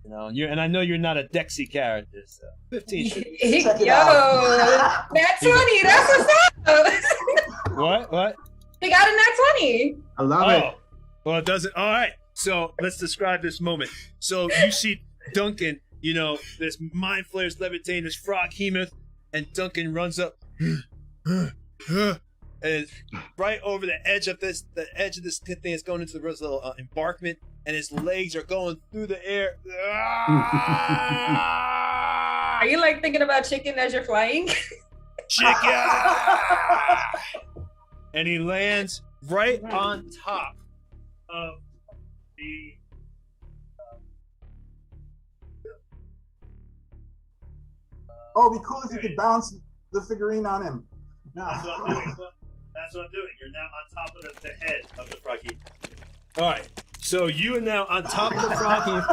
And I know you're not a Dexy character, so 15 should be. Yo, nat 20, that's what's up. What? He got a nat 20. I love it. Well, it doesn't. All right. So let's describe this moment. So you see Duncan, this mind flares levitating this frog hemoth, and Duncan runs up, and it's right over the edge of this thing is going into the little embankment, and his legs are going through the air. Are you like thinking about chicken as you're flying? Chicken! And he lands right on top of the. Oh, it'd be cool if you could bounce the figurine on him. That's what I'm doing. You're now on top of the head of the froggy. All right. So you are now on top of the frog.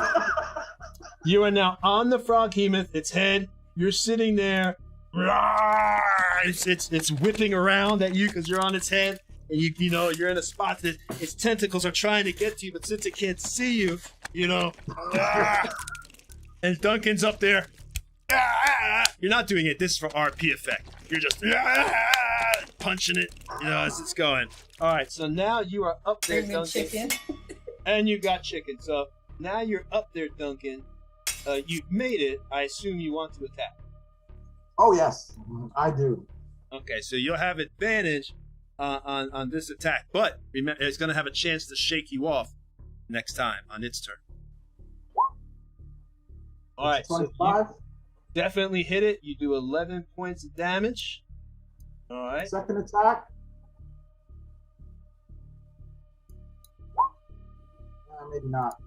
You are now on the frog hemoth. Its head. You're sitting there. It's whipping around at you because you're on its head, and you're in a spot that its tentacles are trying to get to you, but since it can't see you, and Duncan's up there. You're not doing it. This is for RP effect. You're just punching it, as it's going. All right, so now you are up there, Duncan. Chicken. And you got chicken. So now you're up there, Duncan. You've made it. I assume you want to attack. Oh, yes, I do. Okay, so you'll have advantage on this attack, but remember, it's going to have a chance to shake you off next time on its turn. All right, 25. So definitely hit it. You do 11 points of damage. All right. Second attack. Maybe not.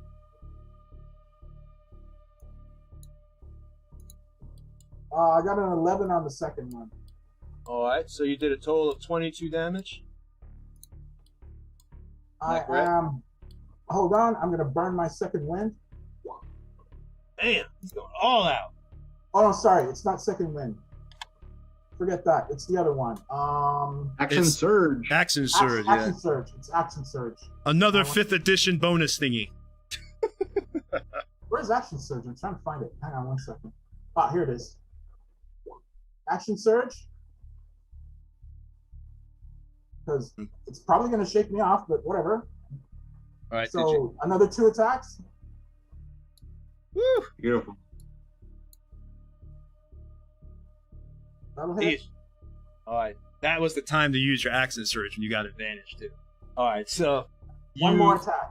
I got an 11 on the second one. All right, so you did a total of 22 damage. I am. Hold on, I'm gonna burn my second wind. Damn, he's going all out. Oh no, sorry, it's not second wind. Forget that. It's the other one. Action It's- surge. Action surge, yeah. Action surge. It's action surge. Another I want- 5th edition bonus thingy. Where's action surge? I'm trying to find it. Hang on 1 second. Ah, here it is. Action surge. Because it's probably going to shake me off, but whatever. All right. So another 2 attacks. Woo! Beautiful. That'll hit. All right. That was the time to use your action surge, and you got advantage too. All right. So One more attack.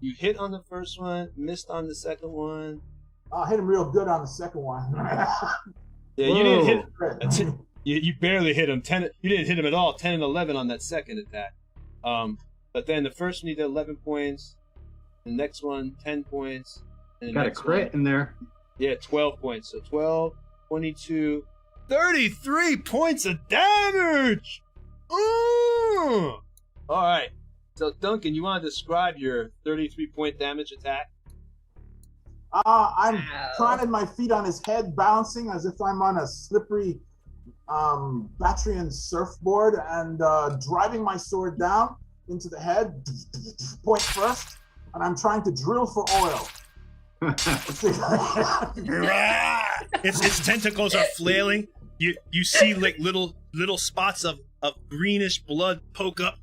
You hit on the first one, missed on the second one. I hit him real good on the second one. Yeah, you didn't hit. That's Great. it. You barely hit him. 10. You didn't hit him at all. 10 and 11 on that second attack. But then the first one you did 11 points. The next one 10 points. And the Got a next crit in there. Yeah, 12 points. So 12, 22, 33 points of damage. Ooh! All right. So Duncan, you want to describe your 33-point damage attack? I'm planting my feet on his head, bouncing as if I'm on a slippery Bactrian surfboard, and driving my sword down into the head, point first, and I'm trying to drill for oil. Its tentacles are flailing. You see like little spots of greenish blood poke up.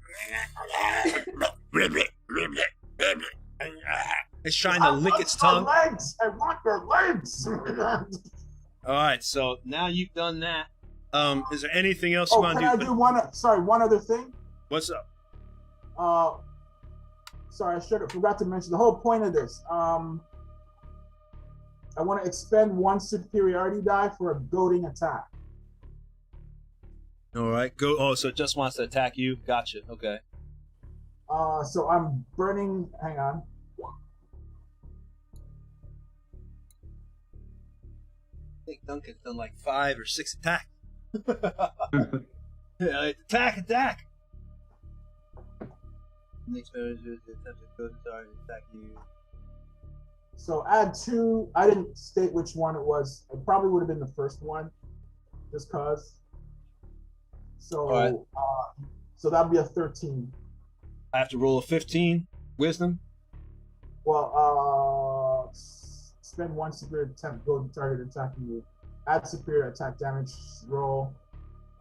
It's trying to lick its tongue. Legs! I want your legs! All right, so now you've done that. Is there anything else you Oh, want can to I do? do one other thing? What's up? Sorry, I forgot to mention the whole point of this. I want to expend 1 superiority die for a goading attack. All right, go. Oh, so it just wants to attack you. Gotcha. Okay. So I'm burning. Hang on. I think Duncan's done like 5 or 6 attacks. Yeah, like, attack! Next attempt to go to target, attack you. So add 2. I didn't state which one it was. It probably would have been the first one, just cause. So, All right. So that'd be a 13. I have to roll a 15 wisdom. Well, spend 1 superior attempt, go to target attacking you. Add superior attack damage, roll.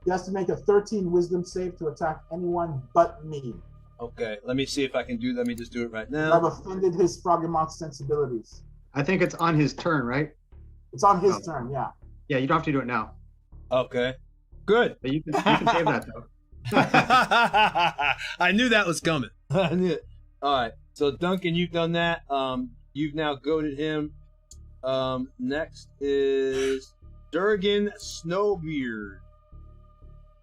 He has to make a 13 wisdom save to attack anyone but me. Okay, let me see if I can do. Let me just do it right I've now. offended his Froggermoth sensibilities. I think it's on his turn, right? It's on his turn, yeah. Yeah, you don't have to do it now. Okay, good. But you can save that though. I knew that was coming. I knew it. All right, so Duncan, you've done that. You've now goaded him. Next is Durgan Snowbeard.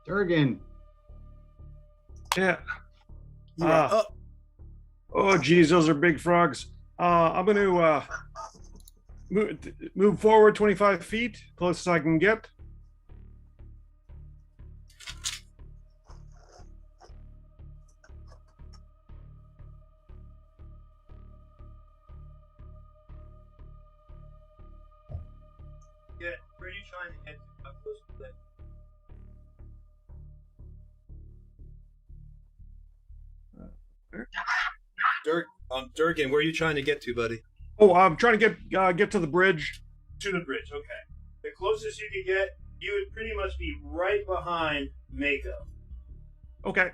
Durgan. Yeah. You are up. Oh, geez, those are big frogs. I'm going to move forward 25 feet, closest I can get. Yeah, where are you trying to head to? How close to that? Durgan, where are you trying to get to, buddy? Oh, I'm trying to get to the bridge. To the bridge, okay. The closest you could get, you would pretty much be right behind Mako. Okay.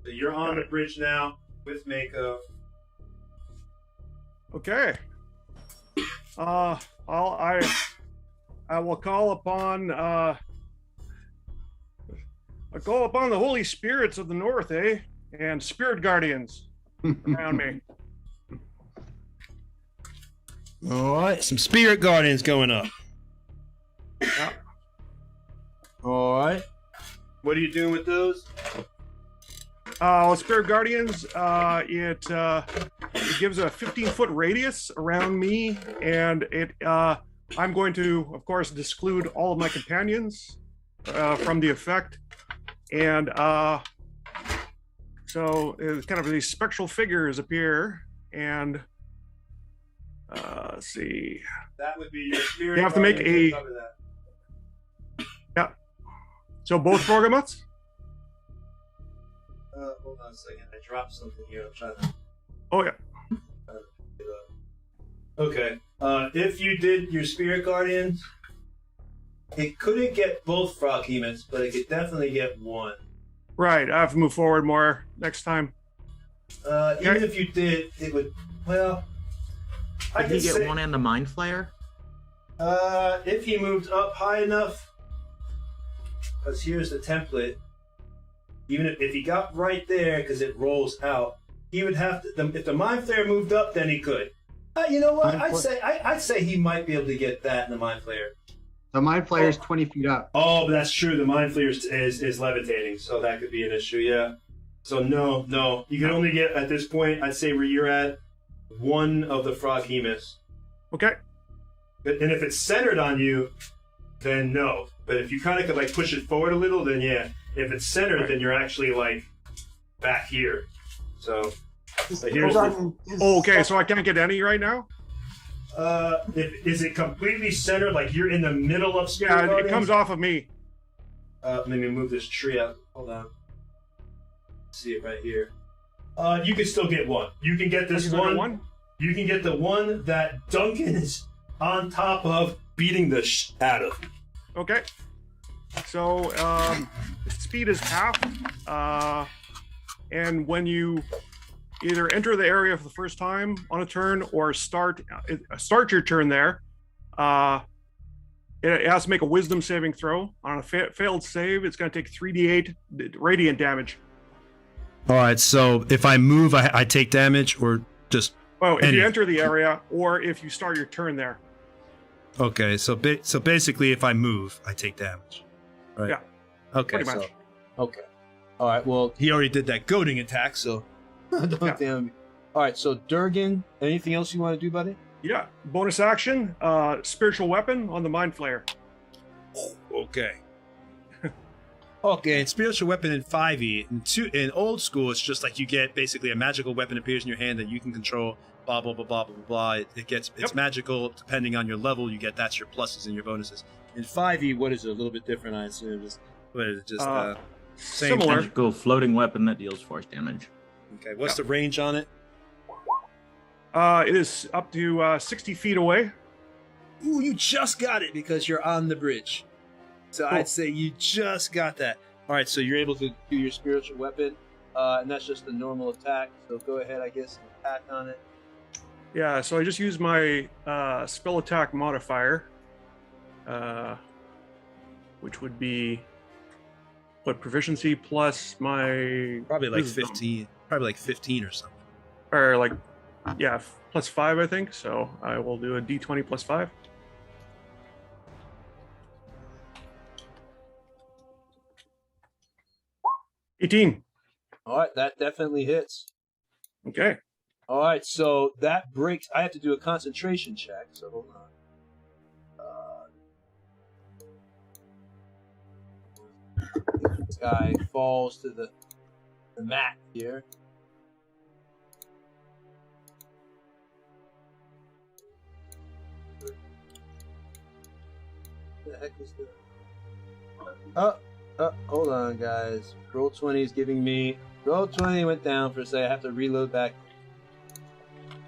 So you're on the bridge now with Mako. Okay. I will call upon the holy spirits of the north, and spirit guardians around me. All right, some spirit guardians going up. Yeah. All right. What are you doing with those? Spirit guardians, it gives a 15-foot radius around me, and I'm going to, of course, exclude all of my companions from the effect, and so it's kind of these spectral figures appear, and let's see. That would be your spirit. You have to make guardians a- cover that. So both Froggamuts? Hold on a second. I dropped something here. I'm trying to. Oh, yeah. Okay. If you did your Spirit Guardians, it couldn't get both Froghemoths, but it could definitely get one. Right. I have to move forward more next time. Even if you did, it would. Well, I Did could he get say, one and the Mind Flayer? if he moved up high enough, because here's the template. Even if he got right there, because it rolls out, he would have to. If the Mind Flayer moved up, then he could. You know what? I'd say he might be able to get that in the Mind Flayer. The Mind Flayer is 20 feet up. Oh, but that's true. The Mind Flayer is levitating, so that could be an issue. Yeah. So no, you can only get at this point. I'd say where you're at, one of the Froghemoths. Okay. And if it's centered on you, then no. But if you kind of could like push it forward a little, then yeah. If it's centered, then you're actually like back here. So here's okay, so I can't get any right now? Is it completely centered? Like you're in the middle of Spirit Yeah, Guardians? it comes off of me. Let me move this tree out. Hold on. See it right here. You can still get one. You can get this one. You can get the one that Duncan is on top of, beating the out of. Okay. So, speed is half. And when you either enter the area for the first time on a turn or start your turn there, it has to make a wisdom saving throw. On a failed save, it's going to take 3d8 radiant damage. All right, so if I move, I take damage, or just... Well, if you enter the area, or if you start your turn there. Okay, so basically, if I move, I take damage. Right? Yeah. Okay, pretty much. Okay. All right, well, he already did that goading attack, so... Damn. All right, so Durgan, anything else you want to do, buddy? Yeah, bonus action, spiritual weapon on the Mind Flayer. Okay. Okay, and spiritual weapon in 5e. In old school, it's just like you get basically a magical weapon appears in your hand that you can control. Blah blah blah blah blah blah. It's magical depending on your level. You get that's your pluses and your bonuses. In 5e, what is it? A little bit different, I assume. Same similar. Magical floating weapon that deals force damage. Okay, what's the range on it? It is up to 60 feet away. Ooh, you just got it because you're on the bridge. So cool. I'd say you just got that. All right, so you're able to do your spiritual weapon, and that's just a normal attack. So go ahead, I guess, and attack on it. Yeah, so I just used my spell attack modifier, which would be proficiency plus my probably like 15, or something, or like plus 5, I think. So I will do a d20 plus 5. $18. All right, that definitely hits. Okay. All right, so that breaks. I have to do a concentration check. So hold on. This guy falls to the mat here. What the heck is this? Hold on, guys. Roll20 is giving me... Roll20 went down for a second. I have to reload back.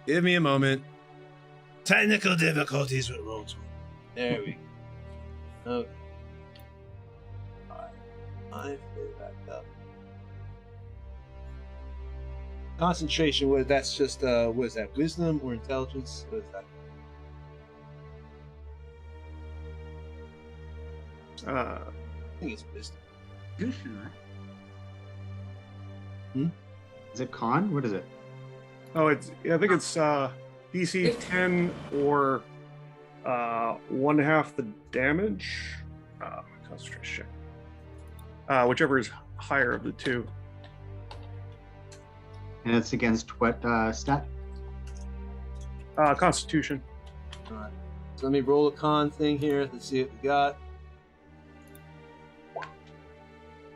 Give me a moment. Technical difficulties with Roll20. There we go. Okay. Alright. I feel back up. Concentration, that's just, what is that? Wisdom or intelligence? What is that? I think it's wisdom. You sure? Is it con? What is it? Oh, I think it's DC 10 or 1/2 the damage. Concentration. Whichever is higher of the two. And it's against what stat? Constitution. All right. So let me roll a con thing here. Let's see what we got.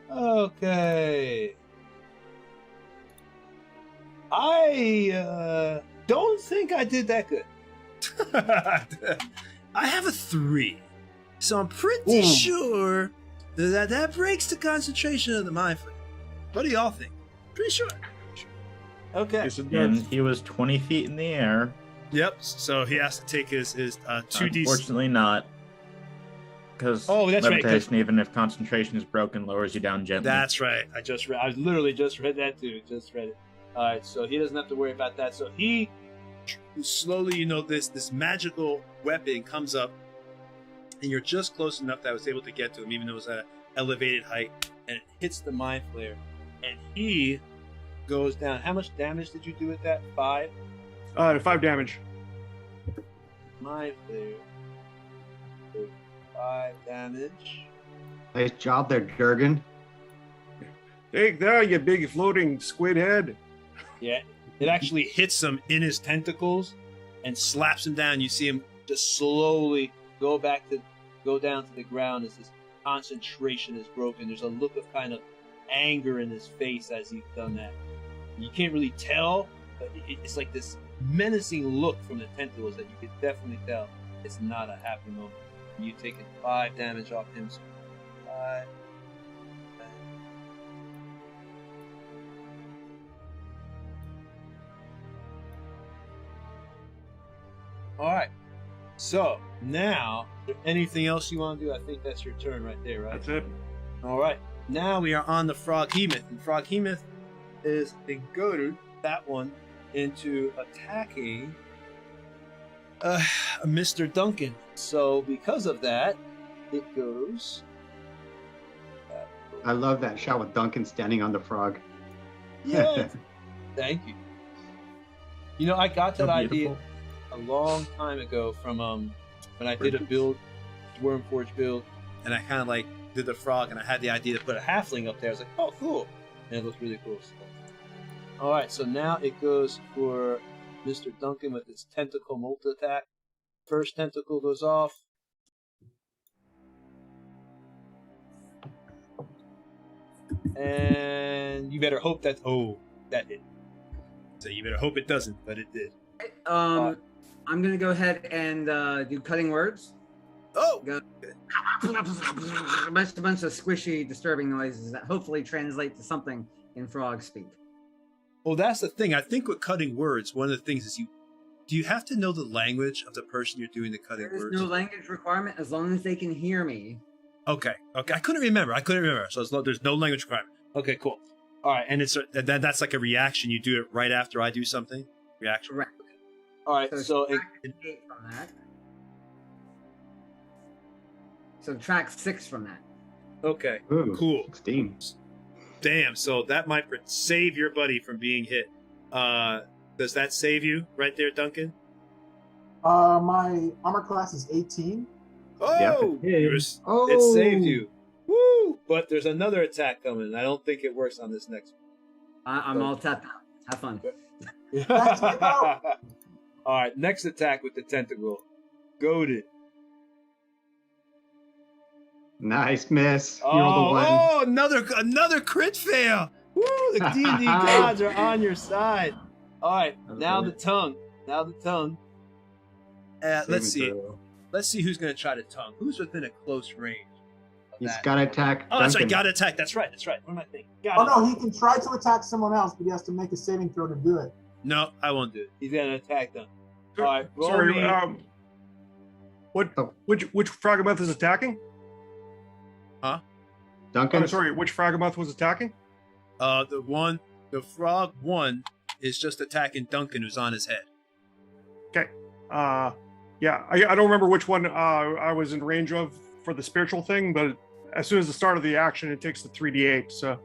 Okay. I don't think I did that good. I have a 3. So I'm pretty sure That breaks the concentration of the mind flare. What do y'all think? Pretty sure. Okay. Yes, it And does. he was 20 feet in the air. Yep. So he has to take his 2d. Unfortunately not. Because Oh, that's right, 'cause- levitation, even if concentration is broken, lowers you down gently. That's right. I literally just read that too. Just read it. All right. So he doesn't have to worry about that. So he slowly, this magical weapon comes up, and you're just close enough that I was able to get to him, even though it was at an elevated height, and it hits the mind flare, and he goes down. How much damage did you do with that? 5? 5 damage. Mind flare. 5 damage. Nice job there, Jurgen. Take that, you big floating squid head. Yeah, it actually hits him in his tentacles and slaps him down. You see him just slowly go down to the ground as his concentration is broken. There's a look of kind of anger in his face as he's done that. You can't really tell, but it's like this menacing look from the tentacles that you can definitely tell it's not a happy moment. You taking 5 damage off him. So 5. All right. So now, is there anything else you want to do? I think that's your turn right there, right? That's it. All right. Now we are on the Froghemoth. And Froghemoth is goaded that one into attacking Mr. Duncan. So because of that, it goes. I love that shot with Duncan standing on the frog. Yeah. Thank you. You know, I got that So idea beautiful. a long time ago from when I did a build, Wormforge build, and I kind of like did the frog, and I had the idea to put a halfling up there. I was like, oh, cool, and it looked really cool. So. All right, so now it goes for Mr. Duncan with its tentacle multi attack. First tentacle goes off. And you better hope that that hit. So you better hope it doesn't, but it did. I'm gonna go ahead and do cutting words. Oh, Go. A bunch of squishy, disturbing noises that hopefully translate to something in frog speak. well, that's the thing. I think with cutting words, one of the things is do you have to know the language of the person you're doing the cutting There is words? no language requirement as long as they can hear me. Okay. I couldn't remember. So there's no language requirement. Okay, cool. All right, and that's like a reaction. You do it right after I do something. Reaction. Correct. All right. So subtract 8 from that. Subtract 6 from that. okay, Ooh, cool. 16. Damn. So that might save your buddy from being hit. Does that save you right there, Duncan? My armor class is 18. Oh, Yep, it saved you. Woo! But there's another attack coming. I don't think it works on this next one. I'm all tapped out. Have fun. All right, next attack with the tentacle. Goaded. Nice miss. You rolled a 1. Another crit fail. Woo! The D&D gods are on your side. All right, now the tongue. Let's see. Let's see who's going to try to tongue. Who's within a close range? He's got to attack. Oh, that's right. Duncan. Got to attack. That's right. What am I thinking? Oh no, he can try to attack someone else, but he has to make a saving throw to do it. No, I won't do it. He's going to attack them. All right, roll Sorry, me. which Froghemoth is attacking? Duncan. Oh, sorry, which Froghemoth was attacking? The frog one is just attacking Duncan, who's on his head. Okay. Yeah, I don't remember which one I was in range of for the spiritual thing, but as soon as the start of the action, it takes the 3d8. So.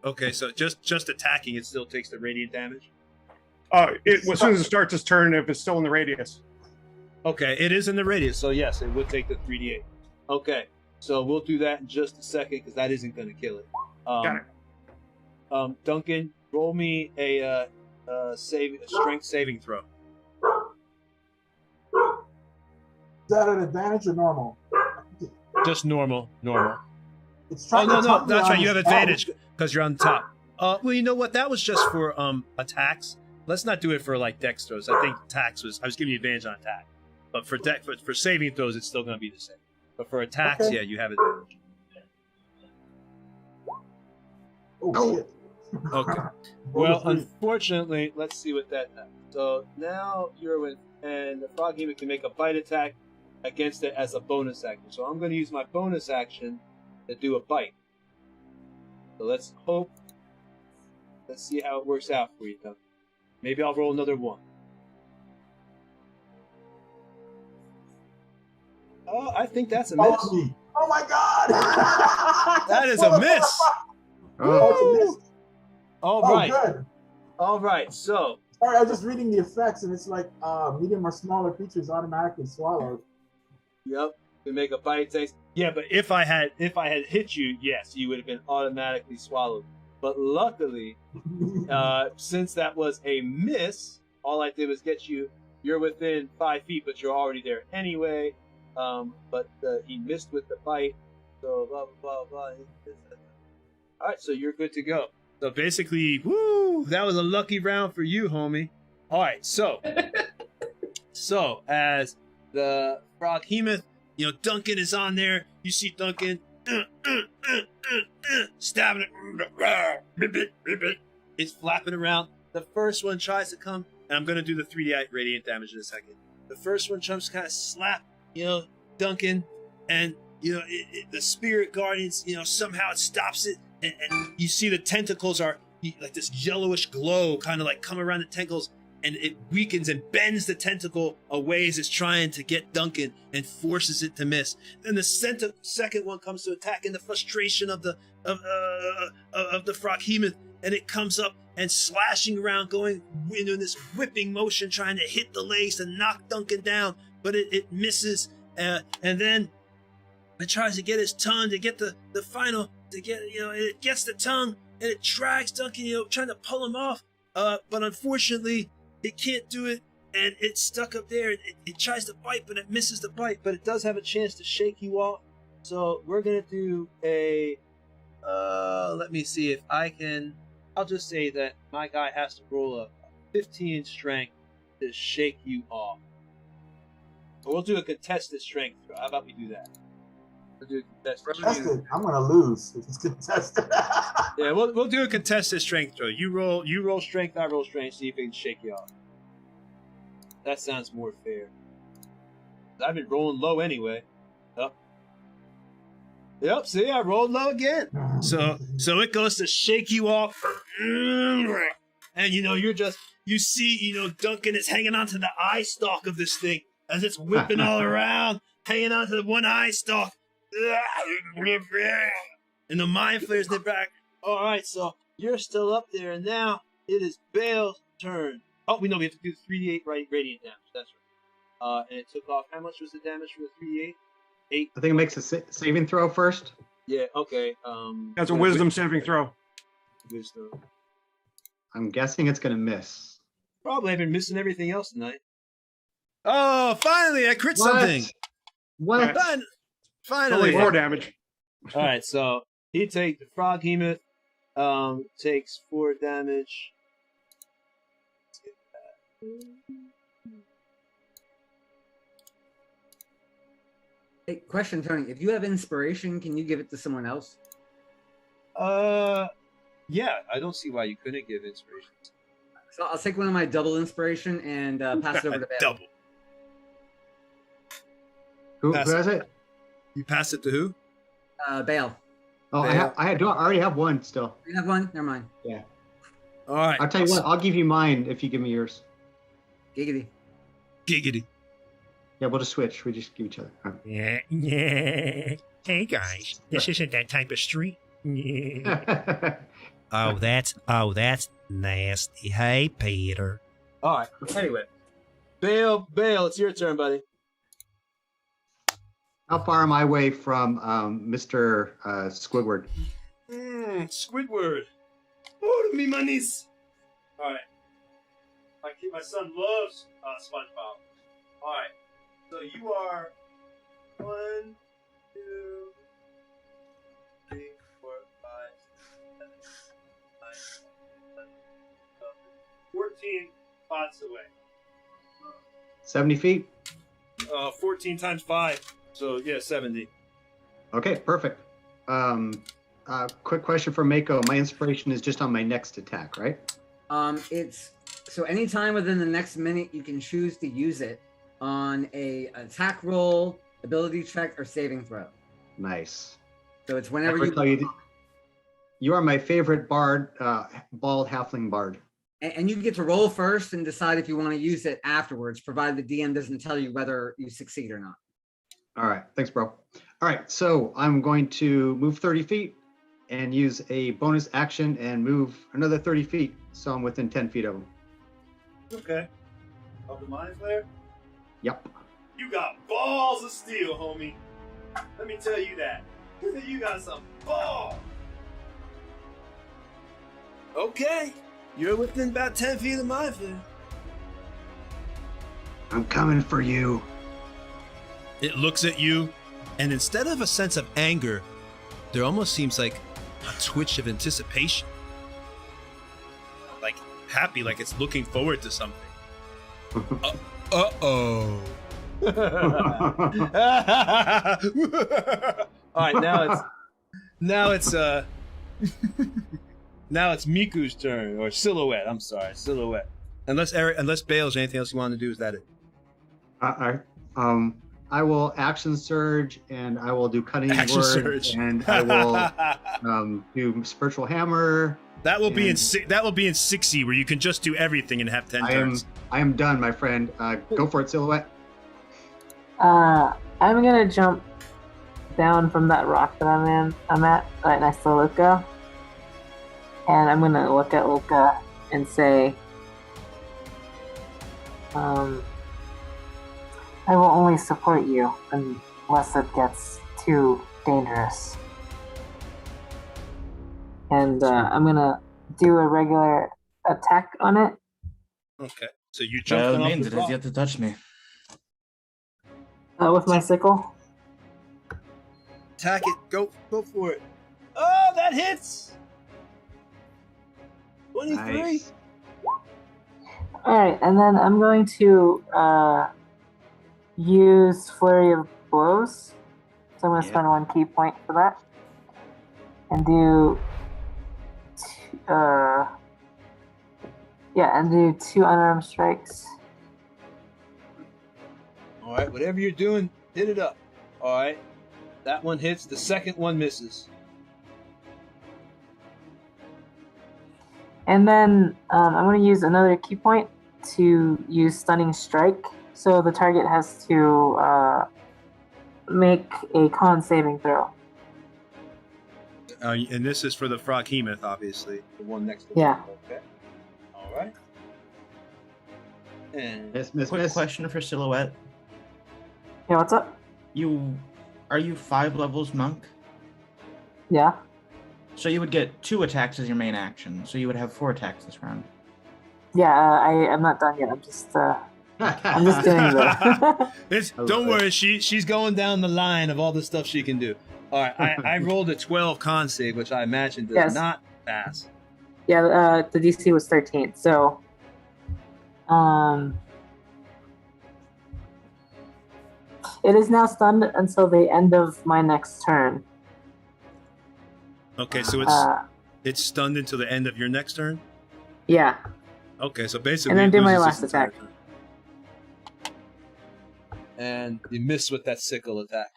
Okay, so just attacking, it still takes the radiant damage. As soon as it starts its turn, if it's still in the radius. Okay, it is in the radius, so yes, it would take the 3d8. Okay, so we'll do that in just a second because that isn't going to kill it. Got it. Duncan, roll me a strength saving throw. Is that an advantage or normal? Just normal. It's Oh trying no, to tuck me that's on right. You his have head. advantage because you're on top. Well, you know what? That was just for attacks. Let's not do it for like dex throws. I think attacks I was giving you advantage on attack, but for saving throws, it's still going to be the same. But for attacks, Okay. yeah, you have advantage. Oh, shit. Okay. Well, unfortunately, let's see what that does. So now you're with, and the frog human can make a bite attack against it as a bonus action. So I'm going to use my bonus action to do a bite. So let's hope. Let's see how it works out for you, though. Maybe I'll roll another one. Oh, I think that's a miss. Follow me. Oh my god! That is a miss. Oh, it's a miss. All Oh, right. good. All right. So Sorry, I was just reading the effects, and it's like medium or smaller creatures automatically swallowed. yep, we make a bite taste. Yeah, but if I had hit you, yes, you would have been automatically swallowed. But luckily, since that was a miss, all I did was get you. You're within 5 feet, but you're already there anyway. But he missed with the bite, so blah blah blah blah. All right, so you're good to go. So basically, woo, that was a lucky round for you, homie. All right, so as the frog hemoth, Duncan is on there. You see Duncan stabbing it. It's flapping around. The first one tries to come, and I'm gonna do the 3d radiant damage in a second. The first one tries to kind of slap, Duncan, and the spirit guardians, somehow it stops it, and you see the tentacles are like this yellowish glow, kind of like come around the tentacles, and it weakens and bends the tentacle away as it's trying to get Duncan and forces it to miss. Then the second one comes to attack in the frustration of the frog hemoth, and it comes up and slashing around, going in this whipping motion, trying to hit the legs to knock Duncan down, but it misses. And then it tries to get his tongue to get the final, to get, it gets the tongue and it drags Duncan, trying to pull him off. But unfortunately, it can't do it, and it's stuck up there. It tries to bite, but it misses the bite, but it does have a chance to shake you off. So we're going to do a, let me see if I can, I'll just say that my guy has to roll a 15 strength to shake you off. So we'll do a contested strength throw. How about we do that? We'll do a Contested? I'm gonna lose if it's contested. Yeah, we'll do a contested strength throw. You roll strength, I roll strength, see if it can shake you off. That sounds more fair. I've been rolling low anyway. Yep, see, I rolled low again. So it goes to shake you off. And you see, Duncan is hanging onto the eye stalk of this thing as it's whipping all around, hanging onto the one eye stalk. And the mind flares in the back. All right, so you're still up there, and now it is Bale's turn. Oh, we have to do 3d8 radiant damage. That's right. And it took off. How much was the damage for the 3d8? 8. I think it makes a saving throw first. Yeah. Okay. That's a wisdom saving throw. Wisdom. I'm guessing it's gonna miss. Probably. I've been missing everything else tonight. Oh, finally, I crit something. What? Finally. Only 4 damage. All right, so he takes the frog hemoth, takes 4 damage. Hey, question, Tony. If you have inspiration, can you give it to someone else? Yeah, I don't see why you couldn't give inspiration. So I'll take one of my double inspiration and pass it over to Bale. Double. Who has it? You pass it to who? Bale. Oh, Bale. I already have one still. You have one? Never mind. Yeah. All right. I'll tell you what. I'll give you mine if you give me yours. Giggity. Giggity. Yeah, we'll just switch. We just give each other. All right. Yeah. Hey guys, this isn't that type of street. Yeah. Oh, that's nasty. Hey, Peter. All right. Anyway, Bale, it's your turn, buddy. How far am I away from Mr. Squidward? Squidward. Oh, me monies. All right. My son loves SpongeBob. All right. So you are 1, 2, 3, 4, 5, 7, 8, 9, 10, 14 spots away. 70 feet? 14 times 5. So, yeah, 70. Okay, perfect. Quick question for Mako. My inspiration is just on my next attack, right? It's so anytime within the next minute you can choose to use it on a attack roll, ability check, or saving throw. Nice. So it's whenever you are my favorite bard, bald halfling bard. And you get to roll first and decide if you want to use it afterwards, provided the DM doesn't tell you whether you succeed or not. All right, thanks, bro. All right, so I'm going to move 30 feet and use a bonus action and move another 30 feet, so I'm within 10 feet of him. Okay. Of the Mind Flayer? Yep. You got balls of steel, homie. Let me tell you that. You got some balls. Okay. You're within about 10 feet of the Mind Flayer. I'm coming for you. It looks at you, and instead of a sense of anger, there almost seems like a twitch of anticipation. Like happy, like it's looking forward to something. Uh-oh. All right, now it's Miku's turn, or Silhouette. I'm sorry, Silhouette. Unless Bale's anything else you want to do, is that it? I will action surge, and I will do cutting Action word, surge. and I will do spiritual hammer. That will be in 60, where you can just do everything and have 10 turns. I am done, my friend. Go for it, Silhouette. I'm gonna jump down from that rock that I'm at right next to Luca, and I'm gonna look at Luca and say, I will only support you unless it gets too dangerous. And I'm gonna do a regular attack on it. Okay. So you By jump all off means, the it has rock. yet to touch me. With my sickle. Attack it. Go for it. Oh, that hits. 23. Nice. Alright, and then I'm going to use Flurry of Blows. So I'm going to spend 1 key point for that. And do two unarmed strikes. All right, whatever you're doing, hit it up. All right. That one hits. The second one misses. And then I'm going to use another key point to use Stunning Strike. So the target has to make a con saving throw. And this is for the Froghemoth, obviously. The one next to Yeah. Okay. All right. And Quick question for Silhouette. Yeah, what's up? Are you 5 levels monk? Yeah. So you would get 2 attacks as your main action. So you would have 4 attacks this round. Yeah, I'm not done yet. I'm just doing the. Don't worry, she's going down the line of all the stuff she can do. All right, I rolled a 12 con save, which I imagine does not pass. Yeah, the DC was 13. So, it is now stunned until the end of my next turn. Okay, so it's stunned until the end of your next turn? Yeah. Okay, so basically, And then it do my loses last its entire attack. turn. And you miss with that sickle attack.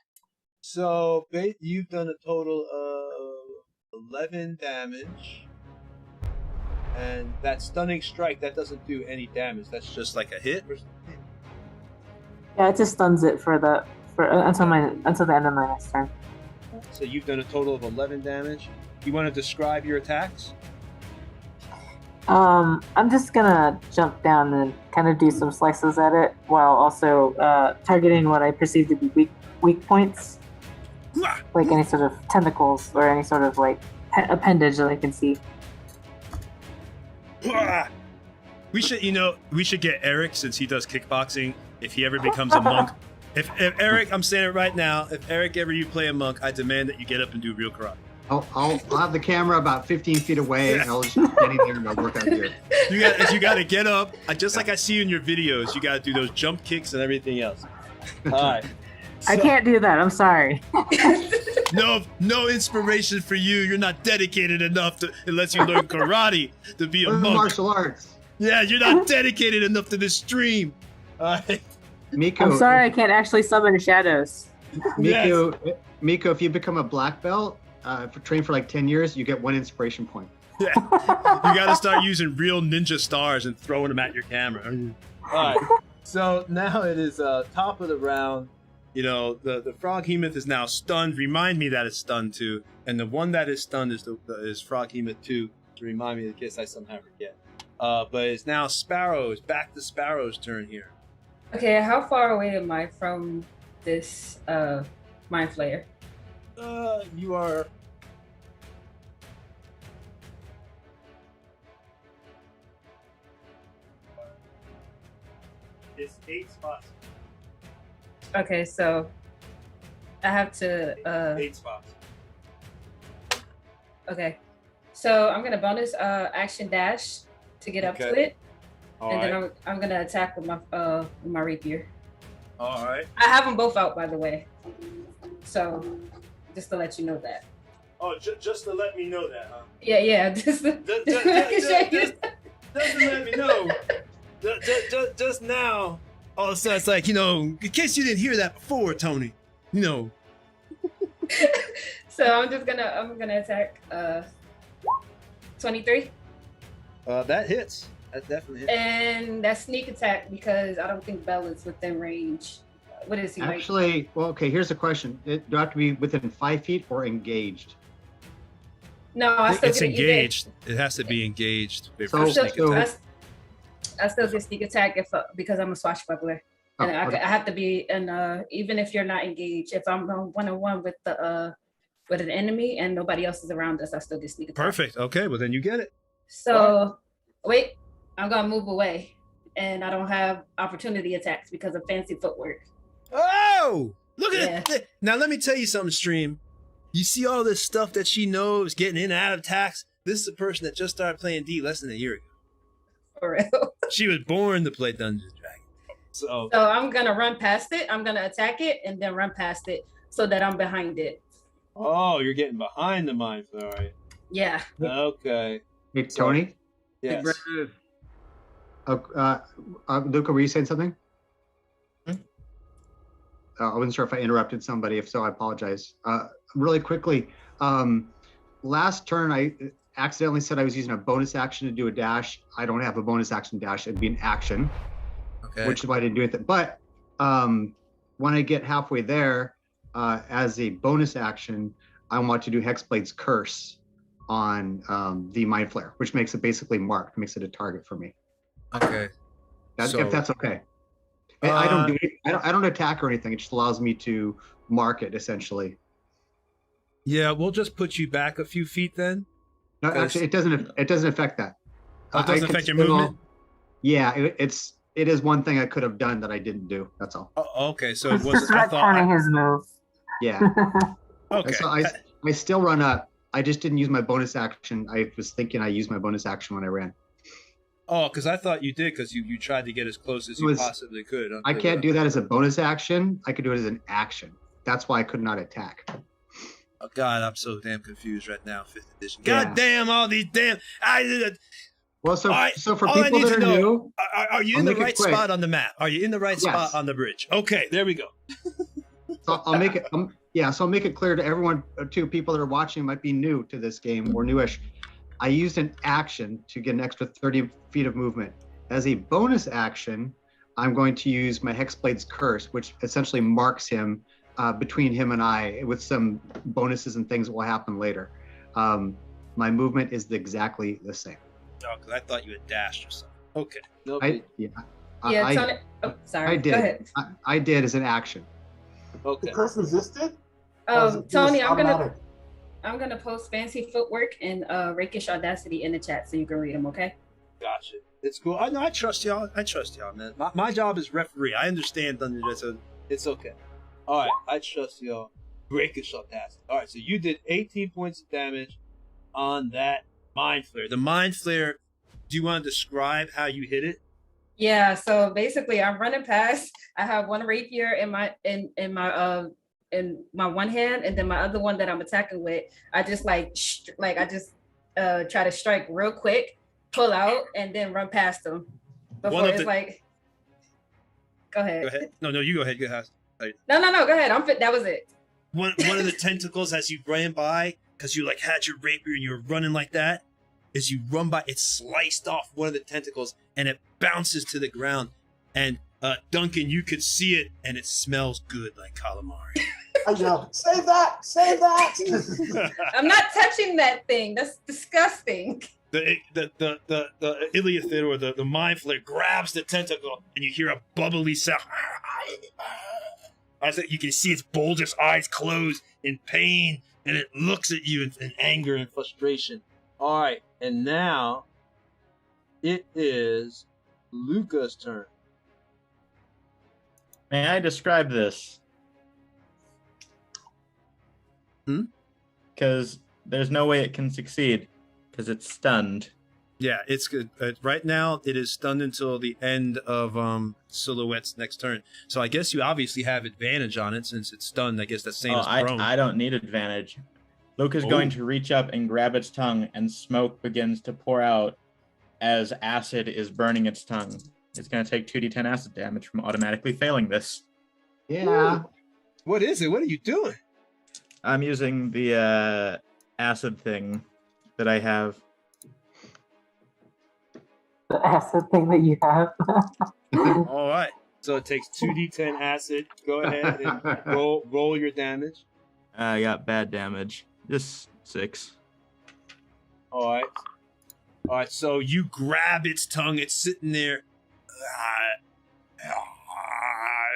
So you've done a total of 11 damage. And that stunning strike, that doesn't do any damage. That's just like a hit or something. Yeah, it just stuns it until the end of my next turn. So you've done a total of 11 damage. You want to describe your attacks? I'm just gonna jump down and kind of do some slices at it while also targeting what I perceive to be weak points, like any sort of tentacles or any sort of like appendage that I can see. We should get Eric, since he does kickboxing, if he ever becomes a monk. If Eric, I'm saying it right now, if Eric ever you play a monk, I demand that you get up and do real karate. I'll have the camera about 15 feet away, and I'll just get in there and I'll work out here. You got to get up, just like I see in your videos. You got to do those jump kicks and everything else. All right. I can't do that. I'm sorry. No inspiration for you. You're not dedicated enough to, unless you learn karate, to be a monk. Martial arts. Yeah, you're not dedicated enough to this stream. Miko, I'm sorry I can't actually summon shadows. Miko, if you become a black belt, train for like 10 years, you get 1 inspiration point. Yeah. You got to start using real ninja stars and throwing them at your camera. All right. So now it is top of the round. You know, the Froghemoth is now stunned. Remind me that it's stunned too. And the one that is stunned is Froghemoth 2, to remind me in case I somehow forget. But it's now Sparrow's, back to Sparrow's turn here. Okay, how far away am I from this Mind Flayer? You are... It's 8 spots. Okay, so I have to 8 spots. Okay. So I'm gonna bonus action dash to get up to it. Then I'm gonna attack with my rapier. All right. I have them both out, by the way. So just to let you know that. Oh, just to let me know that, huh? Yeah. Just to let me know. Just now. All of a sudden, it's like, you know, in case you didn't hear that before, Tony. You know. So I'm gonna attack 23. That hits. That definitely hits. And that's sneak attack because I don't think Bell is within range. What is he? Actually, well, okay, here's the question. Do I have to be within 5 feet or engaged? No, I still it's get engaged. It has to be engaged. I still get sneak attack because I'm a swashbuckler. And I have to be, and even if you're not engaged, if I'm one-on-one with an enemy and nobody else is around us, I still get sneak attack. Perfect. Okay, well then you get it. So, wait, I'm gonna move away, and I don't have opportunity attacks because of fancy footwork. Oh, look at it! Now let me tell you something, stream. You see all this stuff that she knows, getting in and out of attacks. This is a person that just started playing D less than a year ago. For real. She was born to play Dungeons & Dragons. So I'm gonna run past it. I'm gonna attack it and then run past it so that I'm behind it. Oh, you're getting behind the Mind Flayer, are you? Yeah. Okay. Hey, Tony? Yes. Luca, were you saying something? I wasn't sure if I interrupted somebody. If so, I apologize. Really quickly, last turn I accidentally said I was using a bonus action to do a dash. I don't have a bonus action dash. It'd be an action, which is why I didn't do it. But when I get halfway there, as a bonus action, I want to do Hexblade's Curse on the Mind Flayer, which makes it basically marked, makes it a target for me. Okay. If that's okay. I don't attack or anything. It just allows me to mark it essentially. Yeah, we'll just put you back a few feet then. No, actually, it doesn't affect that. Oh, it doesn't affect your movement? Yeah, it is one thing I could have done that I didn't do. That's all. Oh, okay, so it was retconning his move. Yeah. Okay. So I still run up. I just didn't use my bonus action. I was thinking I used my bonus action when I ran. Oh, because I thought you did, because you tried to get as close as you possibly could. I can't do that as a bonus action. I could do it as an action. That's why I could not attack. Oh, God, I'm so damn confused right now, 5th edition. God damn, all these damn... Well, so for people that are new... Are you in the right spot on the map? Are you in the right spot on the bridge? Okay, there we go. So I'll make it... so I'll make it clear to everyone, to people that are watching might be new to this game or newish. I used an action to get an extra 30 feet of movement. As a bonus action, I'm going to use my Hexblade's Curse, which essentially marks him between him and I with some bonuses and things that will happen later. My movement is exactly the same. Oh, because I thought you had dashed or something. Okay. Sorry. I did. Go ahead. I did as an action. Okay. The curse resisted? Tony, I'm gonna post fancy footwork and rakish audacity in the chat so you can read them. Okay. Gotcha. It's cool. I trust y'all. Man. My job is referee. I understand Thunder, so it's okay. All right. I trust y'all. Rakish audacity. All right. So you did 18 points of damage on that Mind Flayer. The Mind Flayer. Do you want to describe how you hit it? Yeah, so basically I'm running past. I have one rapier in my one hand, and then my other one that I'm attacking with, I just try to strike real quick, pull out, and then run past them. Before it's like, go ahead. Go ahead. No, you go ahead. Go ahead. No, go ahead. That was it. One of the tentacles as you ran by, because you like had your rapier and you were running like that, as you run by, it sliced off one of the tentacles and it bounces to the ground. And Duncan, you could see it, and it smells good like calamari. I yell, save that! Save that! I'm not touching that thing. That's disgusting. The Iliathid or the mind flayer grabs the tentacle, and you hear a bubbly sound. You can see its bulbous eyes close in pain, and it looks at you in anger and frustration. All right, and now it is Luca's turn. May I describe this? Because there's no way it can succeed, because it's stunned. Yeah, it's good. Right now, it is stunned until the end of Silhouette's next turn. So I guess you obviously have advantage on it since it's stunned. I guess that's same as prone. I don't need advantage. Luca's going to reach up and grab its tongue, and smoke begins to pour out as acid is burning its tongue. It's going to take 2d10 acid damage from automatically failing this. Yeah. What is it? What are you doing? I'm using the acid thing that I have. The acid thing that you have. All right. So it takes 2d10 acid. Go ahead and roll your damage. I got bad damage. Just 6. All right. So you grab its tongue. It's sitting there.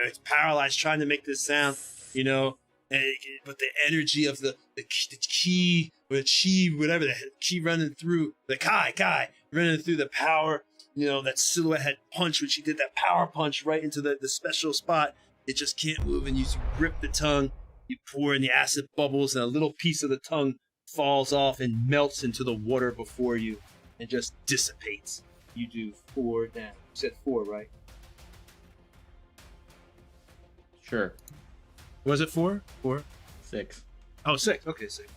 It's paralyzed, trying to make this sound, but the energy of the chi or the chi, whatever, the chi running through the kai running through the power, that Silhouette had punched when she did that power punch right into the special spot. It just can't move, and you rip the tongue, you pour in the acid bubbles, and a little piece of the tongue falls off and melts into the water before you and just dissipates. You do 4 damage. You said 4, right? Sure. Was it 4? 4? 6. Oh, 6. Okay, 6.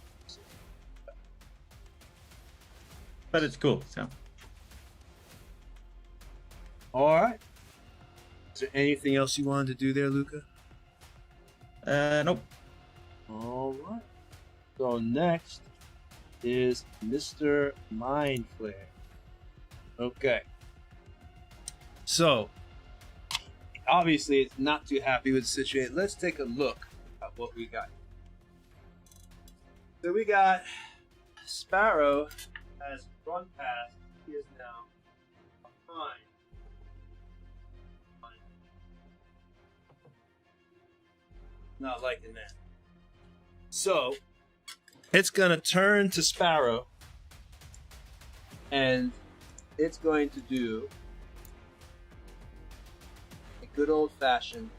But it's cool, so. All right. Is there anything else you wanted to do there, Luca? Nope. All right. So next is Mr. Mind Flayer. Okay. So, obviously, it's not too happy with the situation. Let's take a look at what we got. So we got Sparrow has run past. He is now behind. Not liking that. So, it's going to turn to Sparrow, and it's going to do a good old-fashioned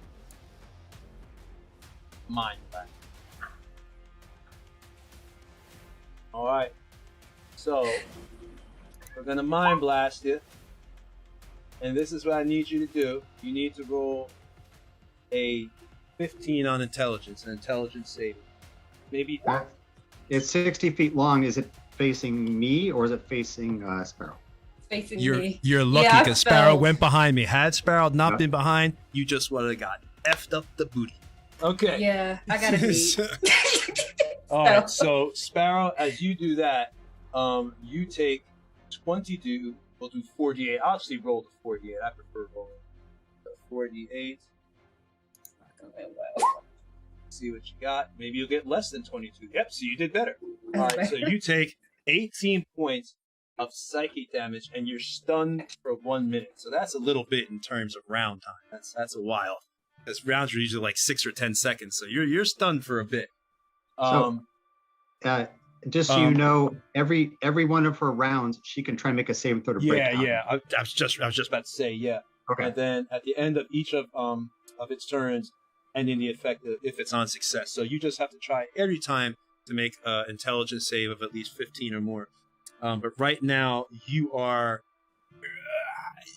mind blast. All right. So, we're going to mind blast you, and this is what I need you to do. You need to roll a 15 on intelligence, an intelligence saving. Maybe it's 60 feet long. Is it facing me or is it facing Sparrow? Facing You're me. lucky because Sparrow went behind me. Had Sparrow not been behind, you just would have got effed up the booty. Okay. Yeah, I got to beat. All right, so Sparrow, as you do that, you take 22. We'll do 48. I'll actually roll the 48. I prefer rolling the 48. See what you got. Maybe you'll get less than 22. Yep, so you did better. All right, so you take 18 points of psychic damage, and you're stunned for 1 minute. So that's a little bit in terms of round time. That's a while. Because rounds are usually like 6 or 10 seconds, so you're stunned for a bit. Just so you know, every one of her rounds, she can try and make a save and throw to break down. Yeah. I was just about to say, yeah. Okay. And then at the end of each of its turns, ending the effect if it's on success. So you just have to try every time to make an intelligence save of at least 15 or more. But right now, you are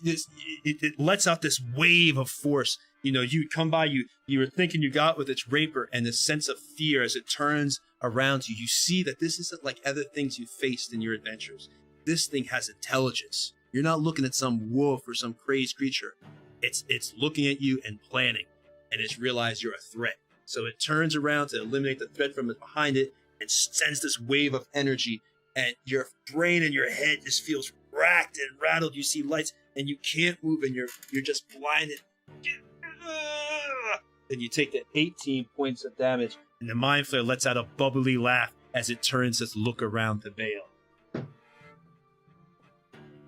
it lets out this wave of force. You come by, you were thinking you got with its rapier, and this sense of fear as it turns around you. You see that this isn't like other things you faced in your adventures. This thing has intelligence. You're not looking at some wolf or some crazed creature. It's looking at you and planning, and it's realized you're a threat. So it turns around to eliminate the threat from behind it and sends this wave of energy, and your brain and your head just feels racked and rattled. You see lights, and you can't move, and you're just blinded. And you take the 18 points of damage, and the Mind Flayer lets out a bubbly laugh as it turns to look around the Vale.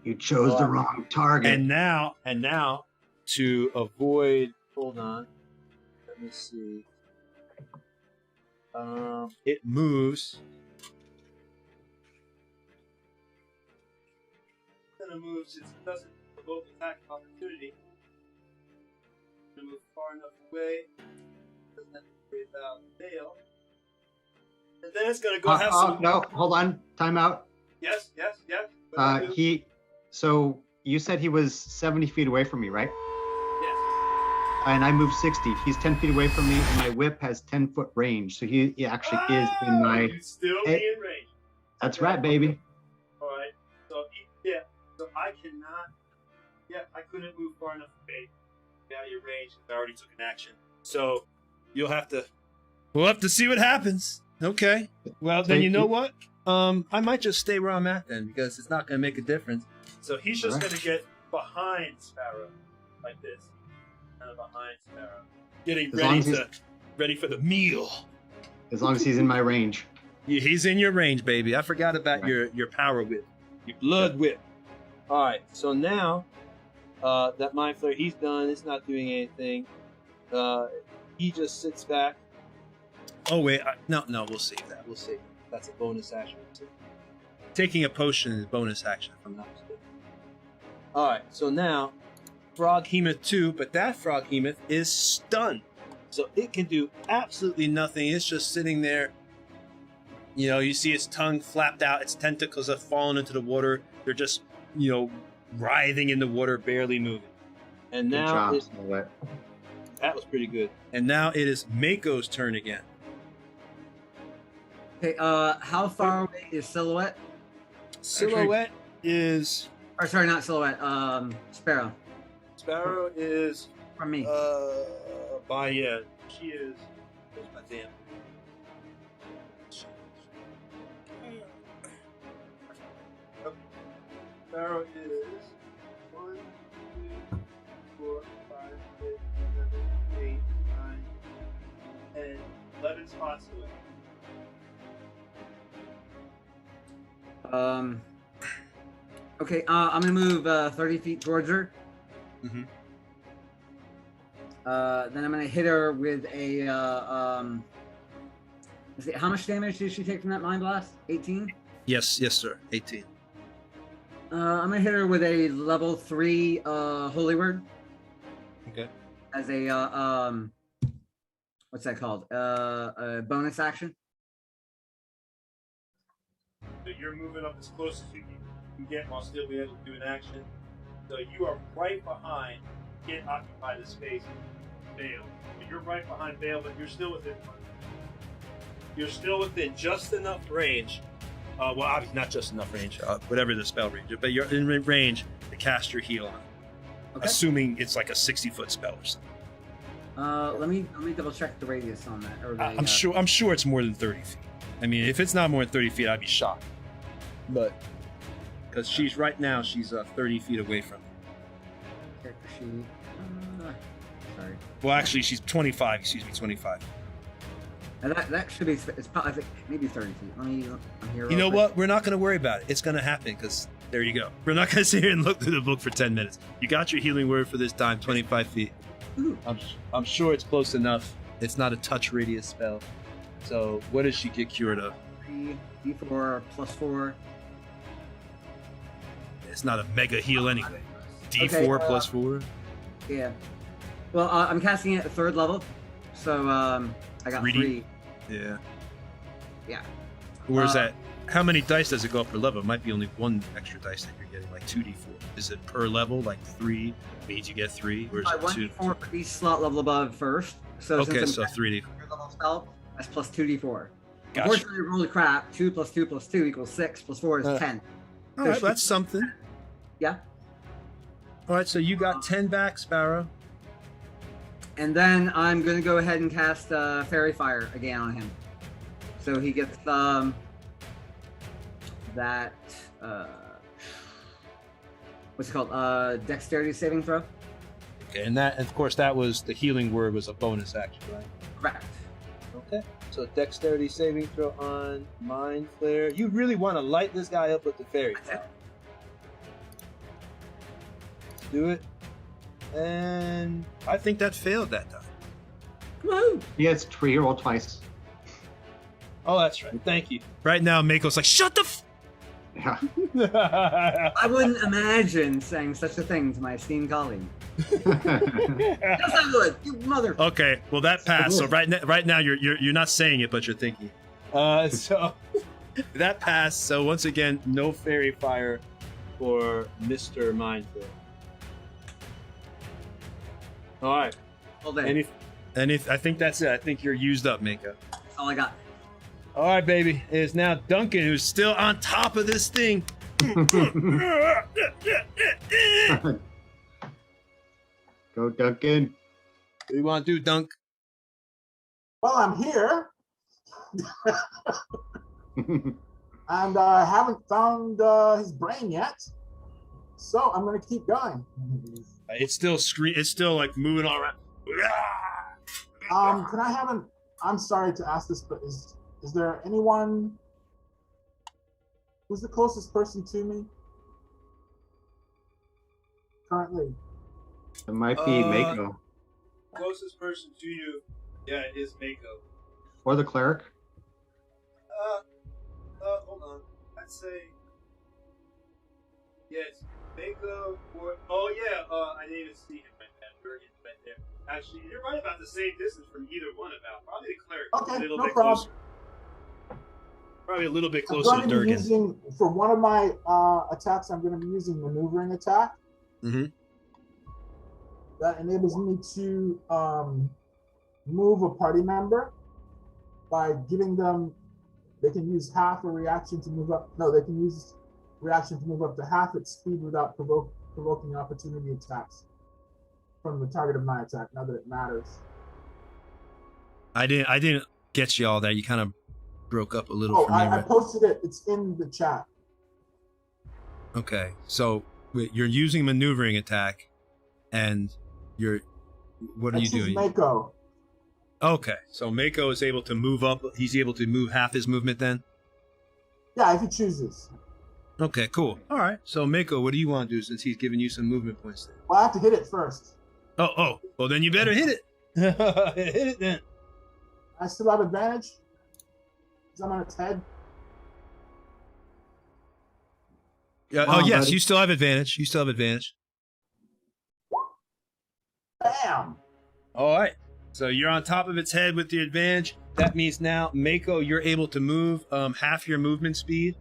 You chose the wrong target. And now, to avoid, hold on, let me see. It moves. It's gonna move since it doesn't provoke attack opportunity. It's gonna move far enough away. Doesn't have to worry about fail. And then it's gonna go have some. No, hold on. Time out. Yes. So you said he was 70 feet away from me, right? Yes. And I moved 60. He's 10 feet away from me, and my whip has 10-foot range. So he actually is in my. You still be in range. That's right, baby. All right. So I cannot. Yeah, I couldn't move far enough away. Out of your range. I already took an action. So you'll have to. We'll have to see what happens. Okay. Well, then you know what? I might just stay where I'm at then, because it's not going to make a difference. So he's just going to get behind Sparrow, like this, kind of behind Sparrow, getting ready for the meal. As long as he's in my range. Yeah, he's in your range, baby. I forgot about your power whip, your blood whip. All right. So now that Mind Flayer, he's done. It's not doing anything. He just sits back. Oh wait, no, we'll save that. We'll save. That's a bonus action. Taking a potion is a bonus action, if I'm not mistaken. All right, so now Froghemoth 2, but that Froghemoth is stunned, so it can do absolutely nothing. It's just sitting there. You see its tongue flapped out. Its tentacles have fallen into the water. They're just, writhing in the water, barely moving. And now that was pretty good. And now it is Mako's turn again. Okay, how far away is Silhouette? Silhouette is... Or sorry, not Silhouette, Sparrow. Sparrow is... From me. She is... Where's my damn... Sparrow is 1, 2, 4, 5, 6, 7, 8, 9, 10, 11 spots away. Okay, I'm gonna move 30 feet towards her. Mm-hmm. Then I'm gonna hit her with a let's see, how much damage did she take from that mind blast? 18? Yes, sir. 18. I'm gonna hit her with a level 3 holy word. Okay. As a what's that called? A bonus action. So you're moving up as close as you can get while still being able to do an action. So you are right behind. You can't occupy the space. Vale. But you're right behind Vale, but you're still within. You're still within just enough range. Well, obviously not just enough range. Whatever the spell range, but you're in range to cast your heal on. Okay. Assuming it's like a 60-foot spell or something. Let me double check the radius on that. Or the, I'm sure it's more than 30 feet. I mean, if it's not more than 30 feet, I'd be shocked. But because she's 30 feet away from me. Sorry. Well, actually, she's 25. Excuse me, 25. That should be. It's probably, I think, maybe 30 feet. I'm here. You know what? We're not going to worry about it. It's going to happen because there you go. We're not going to sit here and look through the book for 10 minutes. You got your healing word for this time, 25 feet. Ooh. I'm sure it's close enough. It's not a touch radius spell. So what does she get cured of? 3d4 plus 4. It's not a mega heal anyway. D4 plus 4. Yeah. Well, I'm casting it at 3rd level, so I got 3. Yeah. Yeah. Where's that? how many dice does it go up per level? It might be only one extra dice that you're getting, like 2d4. Is it per level, like 3 means you get 3, or is it 2? 1d4 for each slot level above first. So Okay, since so 3d. level spell, that's plus 2d4. Gotcha. Unfortunately, roll crap. 2 plus 2 plus 2 equals 6. Plus 4 is 10. All right, that's something. Yeah. All right, so you got 10 back, Sparrow. And then I'm going to go ahead and cast Fairy Fire again on him. So he gets that, what's it called? Dexterity saving throw? Okay, and that, of course, that was the healing word was a bonus action, right? Correct. Okay, so dexterity saving throw on Mind Flare. You really want to light this guy up with the fairy fire. Do it. And I think that failed that time. Woo! Yeah, it's tree. Roll twice. Oh, that's right. Thank you. Right now, Mako's like, shut the Yeah. I wouldn't imagine saying such a thing to my esteemed colleague. Yes, I would. You mother. Okay, well that passed. So right now you're not saying it, but you're thinking. So that passed. So once again, no fairy fire for Mr. Mindful. All right. All day. I think that's it. I think you're used up, Mako. That's all I got. All right, baby. It is now Duncan who's still on top of this thing. Go, Duncan. What do you want to do, Dunk? Well, I'm here. And I haven't found his brain yet. So I'm going to keep going. It's still It's still like moving all around. Can I have an... I'm sorry to ask this, but is there anyone... Who's the closest person to me? Currently. It might be Mako. Closest person to you, yeah, it is Mako. Or the cleric. Hold on. I'd say, yes, Mako or I didn't even see him right there. Actually, you're right about the same distance from either one. About probably the cleric. Okay, a little no bit problem. closer. Probably a little bit I'm closer going to to be Durgan. using, for one of my attacks, I'm going to be using maneuvering attack. Mm-hmm. That enables me to move a party member by giving them, they can use half a reaction to move up. No, they can use reaction to move up to half its speed without provoking opportunity attacks from the target of my attack. Now that it matters. I didn't get you all that. You kind of broke up a little Oh, for me. I posted it. It's in the chat. Okay, so you're using maneuvering attack, and what are you doing? Mako. Okay, so Mako is able to move up. He's able to move half his movement then? Yeah, if he chooses. Okay, cool. All right, so Mako, what do you want to do since he's giving you some movement points there? Well, I have to hit it first. Oh, well then you better hit it. Hit it then. I still have advantage? Because I'm on its head? Yeah. Oh, yes, you still have advantage. Bam! All right. So you're on top of its head with the advantage. That means now, Mako, you're able to move half your movement speed.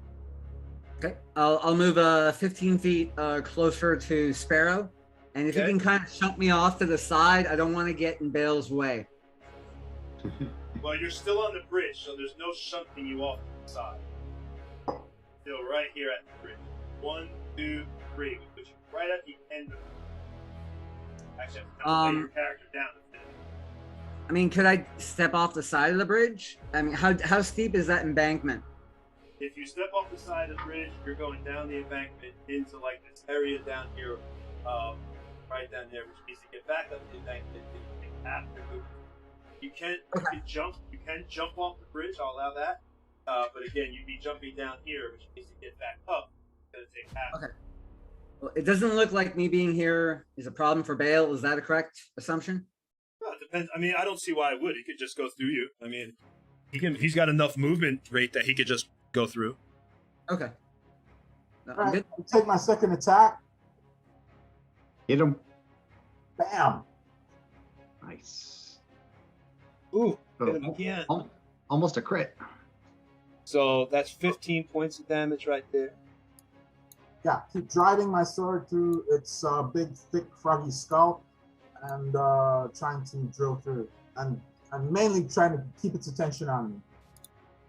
Okay. I'll move 15 feet closer to Sparrow. And if you can kind of shut me off to the side, I don't want to get in Bale's way. Well, you're still on the bridge, so there's no shunting you off to the side. Still right here at the bridge. 1, 2, 3. We put you right at the end of it. Actually, I have to lay your character down a bit. I mean, could I step off the side of the bridge? I mean, how steep is that embankment? If you step off the side of the bridge, you're going down the embankment into like this area down here, right down there, which means to get back up the embankment, you take half the movement. You can jump off the bridge. I'll allow that. But again, you'd be jumping down here, which means to get back up. It's gonna take half. Okay. Well, it doesn't look like me being here is a problem for Bale. Is that a correct assumption? Well, it depends. I mean, I don't see why it would. He could just go through you. I mean, he's got enough movement rate that he could just go through. Okay. All right, I'll take my second attack. Hit him. Bam. Nice. Ooh, hit him again. Almost a crit. So that's 15 points of damage right there. Yeah, keep driving my sword through its big, thick, froggy skull, and trying to drill through, and mainly trying to keep its attention on me.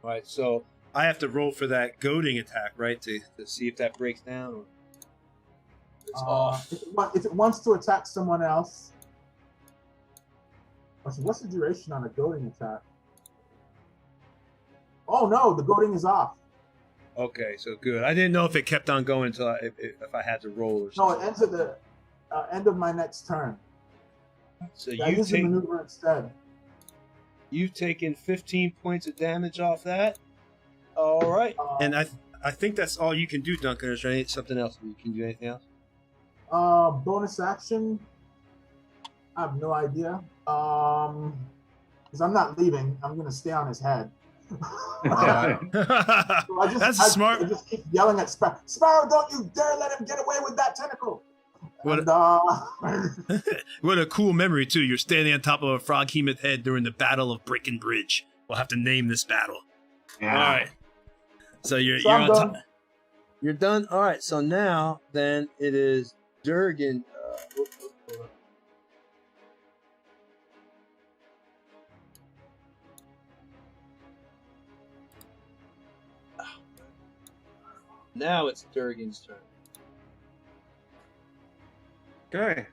All right, so I have to roll for that goading attack, right, to see if that breaks down. Or it's off. If it wants to attack someone else. What's the duration on a goading attack? Oh no, the goading is off. Okay, so good. I didn't know if it kept on going until if I had to roll or something. No, it ends at the end of my next turn. So I use the maneuver instead. You've taken 15 points of damage off that. All right, and I think that's all you can do, Duncan. Is there something else? You can do anything else? Bonus action. I have no idea. Because I'm not leaving. I'm gonna stay on his head. Right. So That's smart. I just keep yelling at Sparrow. Sparrow, don't you dare let him get away with that tentacle! What a cool memory too. You're standing on top of a frog hemoth head during the Battle of Bricken Bridge. We'll have to name this battle. Yeah. All right. So you're I'm on done. top. You're done. All right. So now then it is Durgan. Now it's Durgan's turn. Okay.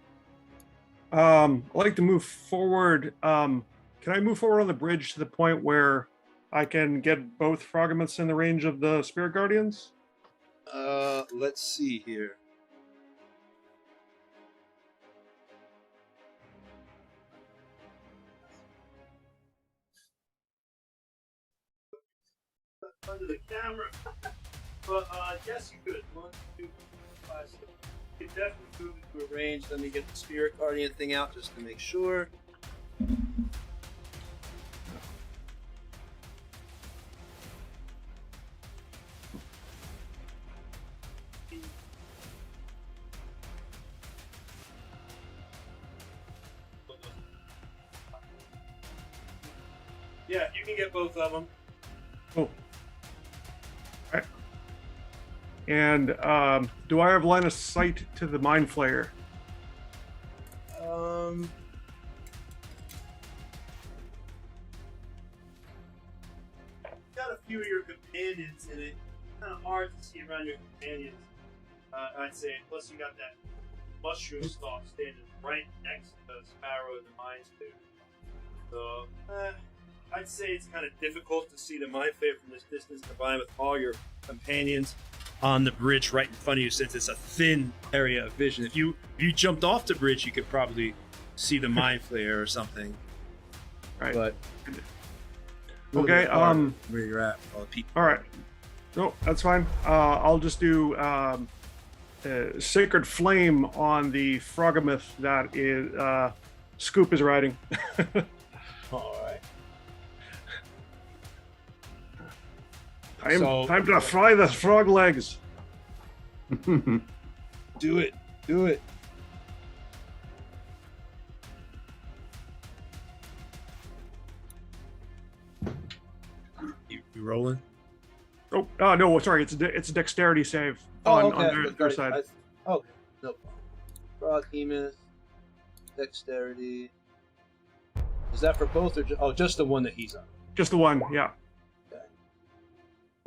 I'd like to move forward. Can I move forward on the bridge to the point where I can get both Frogomiths in the range of the Spirit Guardians? Let's see here. Under the camera. But yes, you could. 1, 2, 5, 6. You could definitely move into a range. Let me get the Spirit Guardian thing out just to make sure. Yeah, you can get both of them. Cool. All right. And do I have line of sight to the Mind Flayer? Got a few of your companions in it. Kind of hard to see around your companions. I'd say. Plus, you got that mushroom stalk standing right next to the Sparrow and the Mind Flayer. So, I'd say it's kind of difficult to see the Mind Flayer from this distance, combined with all your companions on the bridge right in front of you, since it's a thin area of vision. If you jumped off the bridge, you could probably see the Mind Flayer or something. Right. But okay. Where you're at, all the people. All right. No, that's fine. I'll just do Sacred Flame on the Frogomith that is Scoop is riding. All right. Time to fry the frog legs. Do it. Do it. You rolling? Oh, no, sorry. It's a dexterity save on their side. Okay, no problem. Frog Hemoth, dexterity. Is that for both or just the one that he's on? Just the one, yeah.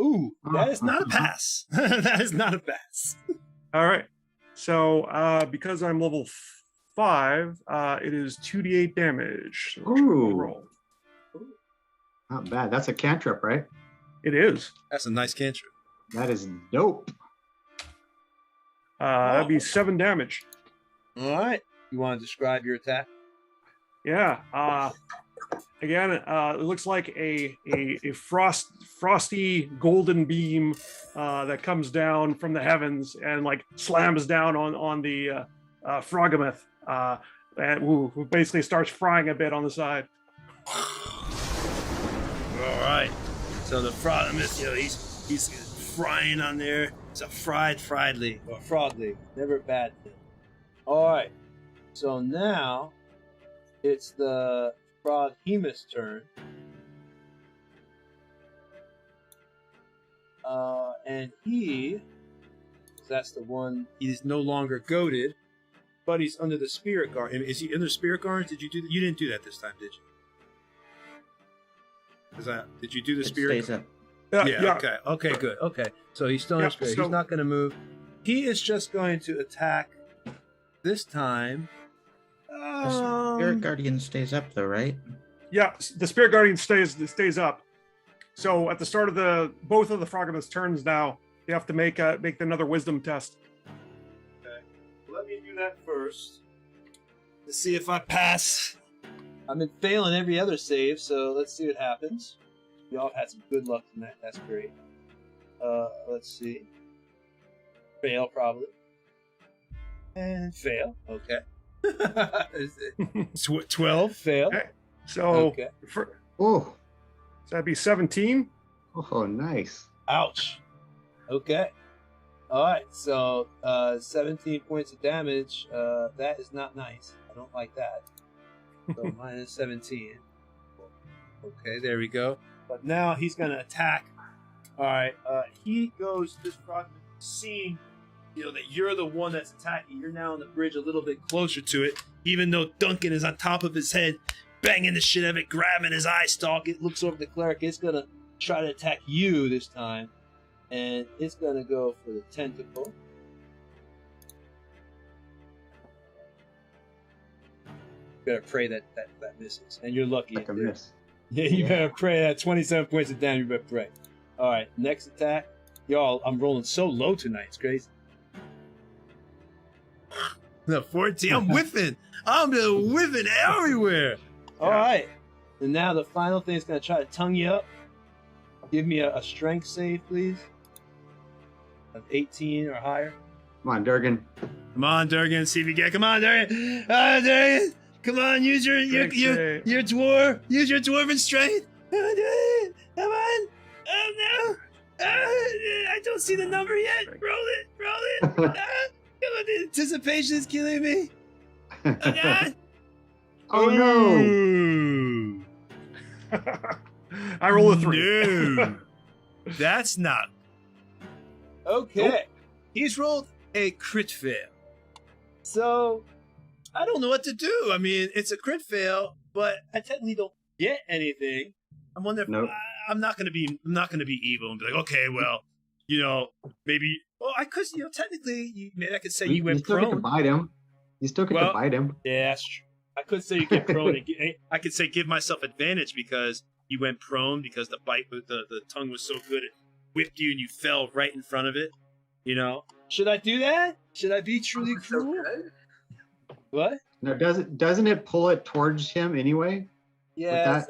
Ooh, that is not a pass. That is not a pass. All right. So because I'm level 5, it is 2d8 damage. So Ooh. Roll. Not bad. That's a cantrip, right? It is. That's a nice cantrip. That is dope. That'd be 7 damage. All right. You want to describe your attack? Yeah. Again, it looks like a frosty golden beam that comes down from the heavens and like slams down on the Frogomith, and who basically starts frying a bit on the side. All right. So the Frogomith, he's frying on there. It's a fried leg or frog leg. Never a bad thing. All right. So now it's the Frog Hemoth's turn. And that's the one, he's no longer goaded, but he's under the spirit guard. Is he under spirit guard? Did you do that? You didn't do that this time, did you? Did you do the spirit guard? Yeah. Okay, good. Okay, so he's still in spirit. He's not going to move. He is just going to attack this time. The Spirit Guardian stays up though, right? Yeah, the Spirit Guardian stays up. So at the start of both of the Frogman's turns now, you have to make another Wisdom test. Okay, let me do that first to see if I pass. I've been failing every other save, so let's see what happens. Y'all had some good luck tonight. That's great. Let's see. Fail probably. And fail. Okay. 12 fail. Okay. So so that'd be 17. Oh, nice. Ouch. Okay. All right. So 17 points of damage. That is not nice. I don't like that. So minus 17. Okay, there we go. But now he's going to attack. All right. He goes, this frogman, seeing that you're the one that's attacking. You're now on the bridge a little bit closer to it, even though Duncan is on top of his head, banging the shit out of it, grabbing his eye stalk. It looks over the cleric. It's going to try to attack you this time. And it's going to go for the tentacle. You better pray that misses. And you're lucky. Like a miss. Yeah, you better pray that 27 points of damage. You better pray. All right, next attack. Y'all, I'm rolling so low tonight. It's crazy. The 14. I'm whiffing. I'm just whiffing everywhere. All right. And now the final thing is going to try to tongue you up. Give me a strength save, please. Of 18 or higher. Come on, Durgan. Come on, Durgan. See if you get. Come on, Durgan. Durgan. Come on, use your dwarf. Use your dwarven strength. Come on, Durgan. Come on. Oh no. I don't see the number yet. Roll it. Come on, the anticipation is killing me. Oh God. Oh no. I roll a 3. No. That's not. Okay. Nope. He's rolled a crit fail. So, I don't know what to do. I mean, it's a crit fail, but I technically don't get anything. I'm wondering if I'm not gonna be evil and be like, okay, well, maybe. Well, I could, technically, maybe I could say you went prone. You still get to bite him. You still get to bite him. Yeah, that's true. I could say you get prone. I could say give myself advantage because you went prone because the bite with the tongue was so good it whipped you and you fell right in front of it. Should I do that? Should I be truly cruel? What? No, doesn't it pull it towards him anyway? Yeah,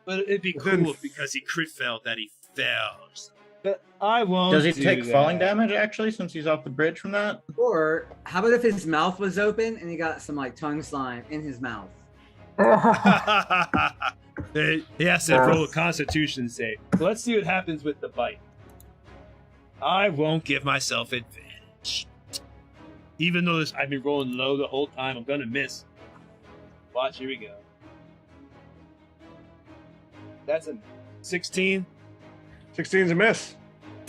but it'd be cool if because he crit failed that he fell. But I won't. Does he take falling damage actually, since he's off the bridge from that? Or how about if his mouth was open and he got some tongue slime in his mouth? He has to roll a Constitution save. So let's see what happens with the bite. I won't give myself advantage. Even though I've been rolling low the whole time, I'm gonna miss. Watch, here we go. That's a 16. 16's a miss.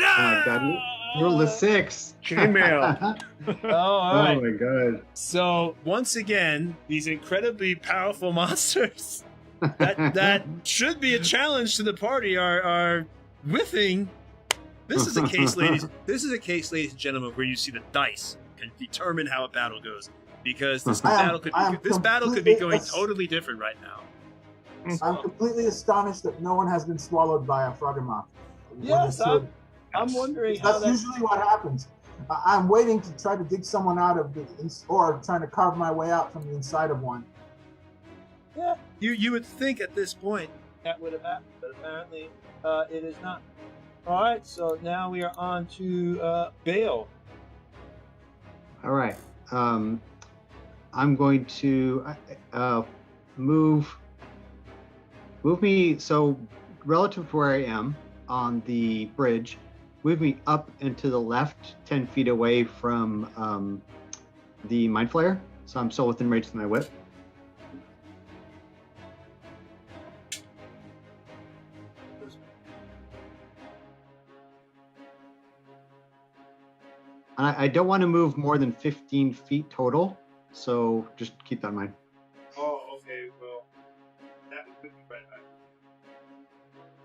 Oh my God! Roll a 6. Chainmail. All right. Oh my God! So once again, these incredibly powerful monsters that should be a challenge to the party are whiffing. This is a case, ladies. This is a case, ladies and gentlemen, where you see the dice can determine how a battle goes, because this battle could be going totally different right now. I'm completely astonished that no one has been swallowed by a froggermoth. Yes, I'm wondering how that's usually what happens. I'm waiting to try to dig someone out of or trying to carve my way out from the inside of one. Yeah, you would think at this point that would have happened, but apparently it is not. All right, so now we are on to Bale. All right. I'm going to move me, so relative to where I am on the bridge, move me up and to the left 10 feet away from the Mind Flayer, so I'm still within range of my whip. I don't want to move more than 15 feet total, so just keep that in mind. Oh, okay. Well, that would put me right back.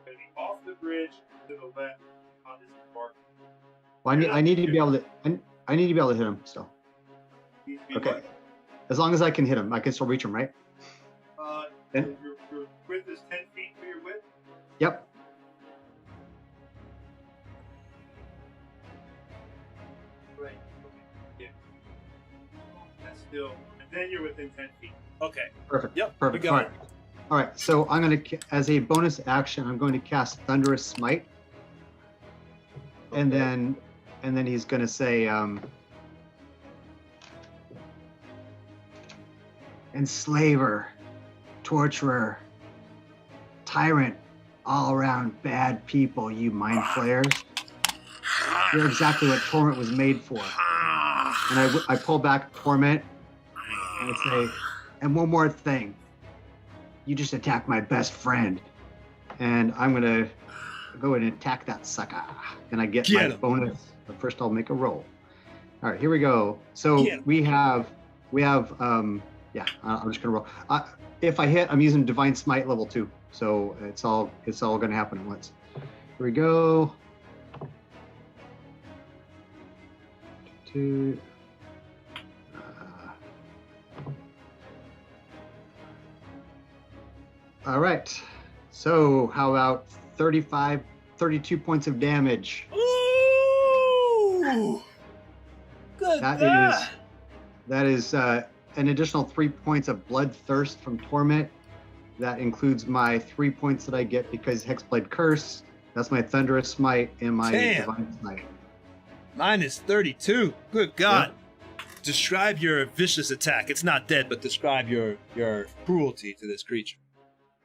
Gonna be off the bridge to the left on this mark. Well, I need to be able to. I need to be able to hit him still. Okay. As long as I can hit him, I can still reach him, right? Your width is 10 feet for your width? Yep. Right. Okay. Yeah. That's still, and then you're within 10 feet. Okay. Perfect. Yep. Perfect. We got All right. All right. So I'm going to, as a bonus action, I'm going to cast Thunderous Smite. And then he's going to say, enslaver, torturer, tyrant, all around bad people, you mind flayers. You're exactly what Torment was made for. And I pull back Torment and I say, and one more thing. You just attacked my best friend. And I'm going to go and attack that sucker. And I get my bonus. But first I'll make a roll. All right, here we go. So we have, yeah, I'm just gonna roll. If I hit, I'm using Divine Smite level 2. So it's all gonna happen at once. Here we go. 2. All right. So how about 32 points of damage? Ooh! Good. That is an additional 3 points of bloodthirst from Torment. That includes my 3 points that I get because Hexblade Curse. That's my Thunderous Smite and my Divine Smite. Mine is 32. Good God. Yep. Describe your vicious attack. It's not dead, but describe your cruelty to this creature.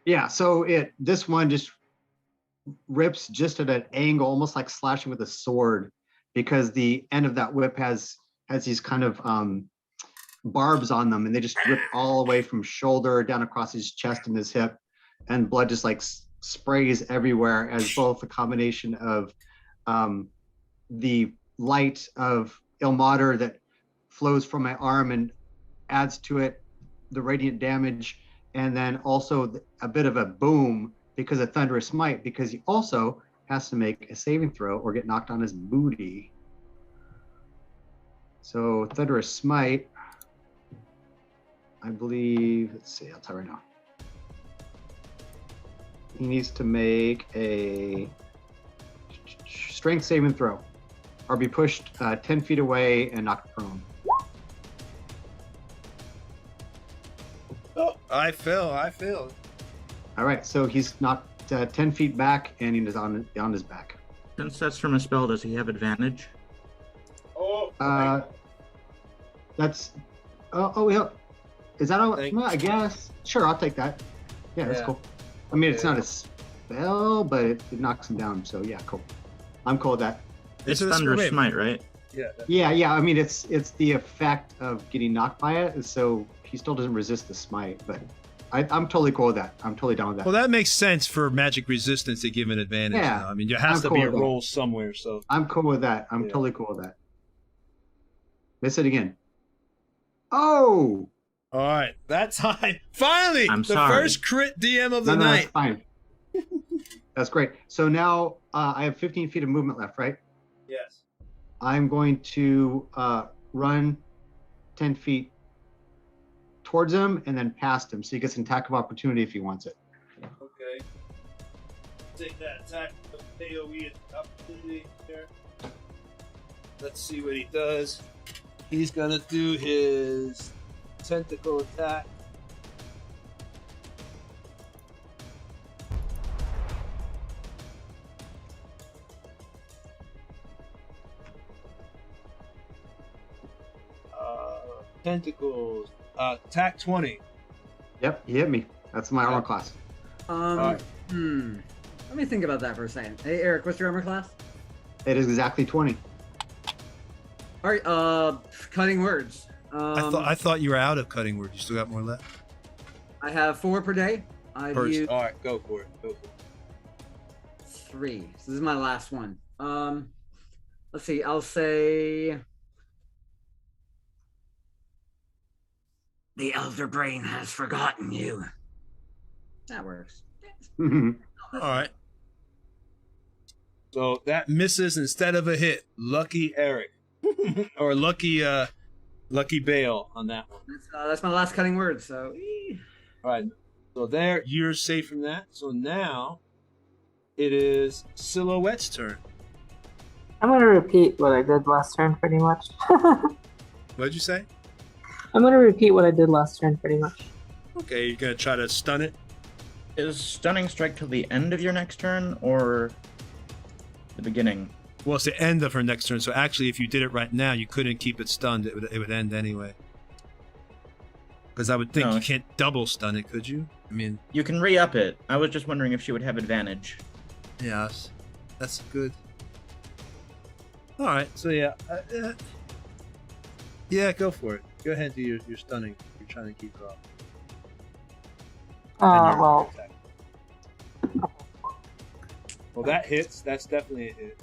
Yeah, so this one just rips just at an angle, almost like slashing with a sword, because the end of that whip has these kind of barbs on them, and they just rip all the way from shoulder down across his chest and his hip, and blood just like sprays everywhere, as both a combination of the light of Ilmater that flows from my arm and adds to it the radiant damage, and then also a bit of a boom because of Thunderous Smite, because he also has to make a saving throw or get knocked on his booty. So Thunderous Smite, I believe, let's see, I'll tell you right now. He needs to make a strength saving throw or be pushed 10 feet away and knocked prone. Oh, I fell. All right, so he's knocked 10 feet back and he's on his back. Since that's from a spell, does he have advantage? That's, yeah. Is that all? I guess. Sure, I'll take that. Yeah, that's cool. I mean, it's not a spell, but it knocks him down. So yeah, cool. I'm cool with that. It's Thunderous Smite, right? Yeah. I mean, it's the effect of getting knocked by it, so he still doesn't resist the smite. But I'm totally cool with that. I'm totally down with that. Well, that makes sense for magic resistance to give an advantage. Yeah, now. I mean, there has to be a roll somewhere. So I'm cool with that. I'm totally cool with that. Miss it again. Oh. All right, that time. Finally, I'm the sorry. first crit DM of the night. That's fine. That's great. So now I have 15 feet of movement left, right? Yes. I'm going to run 10 feet towards him and then past him, so he gets an attack of opportunity if he wants it. Okay. Take that attack of AoE opportunity there. Let's see what he does. He's gonna do his tentacle attack. Tentacles. Attack 20. Yep, he hit me. That's my armor class. Let me think about that for a second. Hey, Eric, what's your armor class? It is exactly 20. All right, cutting words. I thought you were out of cutting word. You still got more left? I have 4 per day. I've used All right, go for it. 3. So this is my last one. Let's see. I'll say The elder brain has forgotten you. That works. All right. So that misses instead of a hit. Lucky Eric. Or lucky Bale on that one. That's my last cutting word, so. All right. So there, you're safe from that. So now it is Silhouette's turn. I'm gonna repeat what I did last turn, pretty much. What'd you say? I'm gonna repeat what I did last turn, pretty much. Okay, you're gonna try to stun it. Is stunning strike till the end of your next turn or the beginning? Well, it's the end of her next turn. So actually, if you did it right now, you couldn't keep it stunned. It would end anyway. Because I would think you can't double stun it, could you? I mean, you can re-up it. I was just wondering if she would have advantage. Yes, that's good. All right, so yeah, yeah, go for it. Go ahead and do your stunning. You're trying to keep it up. Well, that hits. That's definitely a hit.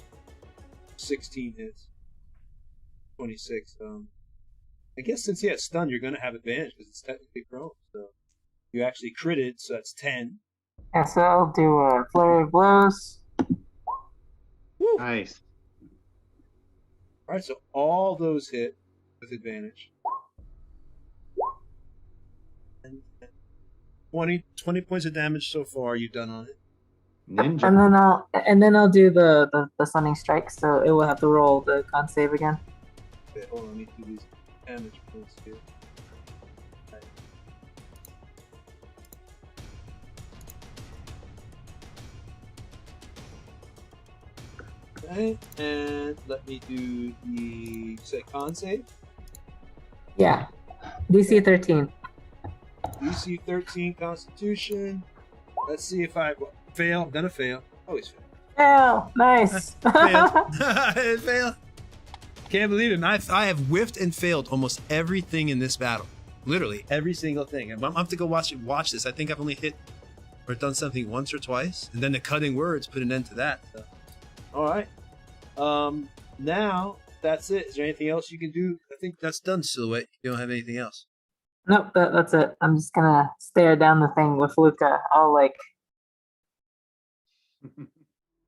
16 hits. 26. I guess since he has stun, you're gonna have advantage because it's technically prone. So you actually critted, so that's 10. Yeah, so I'll do a flurry of blows. Woo. Nice. All right, so all those hit with advantage. And 20 points of damage so far. You've done on it. Ninja. And then I'll do the stunning strike, so it will have to roll the con save again. Okay, hold on, let me do these damage points here. Okay, and let me do the con save. Yeah, DC 13. DC 13 Constitution. Let's see if I fail. I'm gonna fail. Always fail. Fail! Nice! Fail. Can't believe it. I have whiffed and failed almost everything in this battle. Literally every single thing. I'm have to go watch this. I think I've only hit or done something once or twice, and then the cutting words put an end to that. So. All right. Now that's it. Is there anything else you can do? I think that's done, Silhouette. You don't have anything else. Nope, that's it. I'm just gonna stare down the thing with Luca, all like.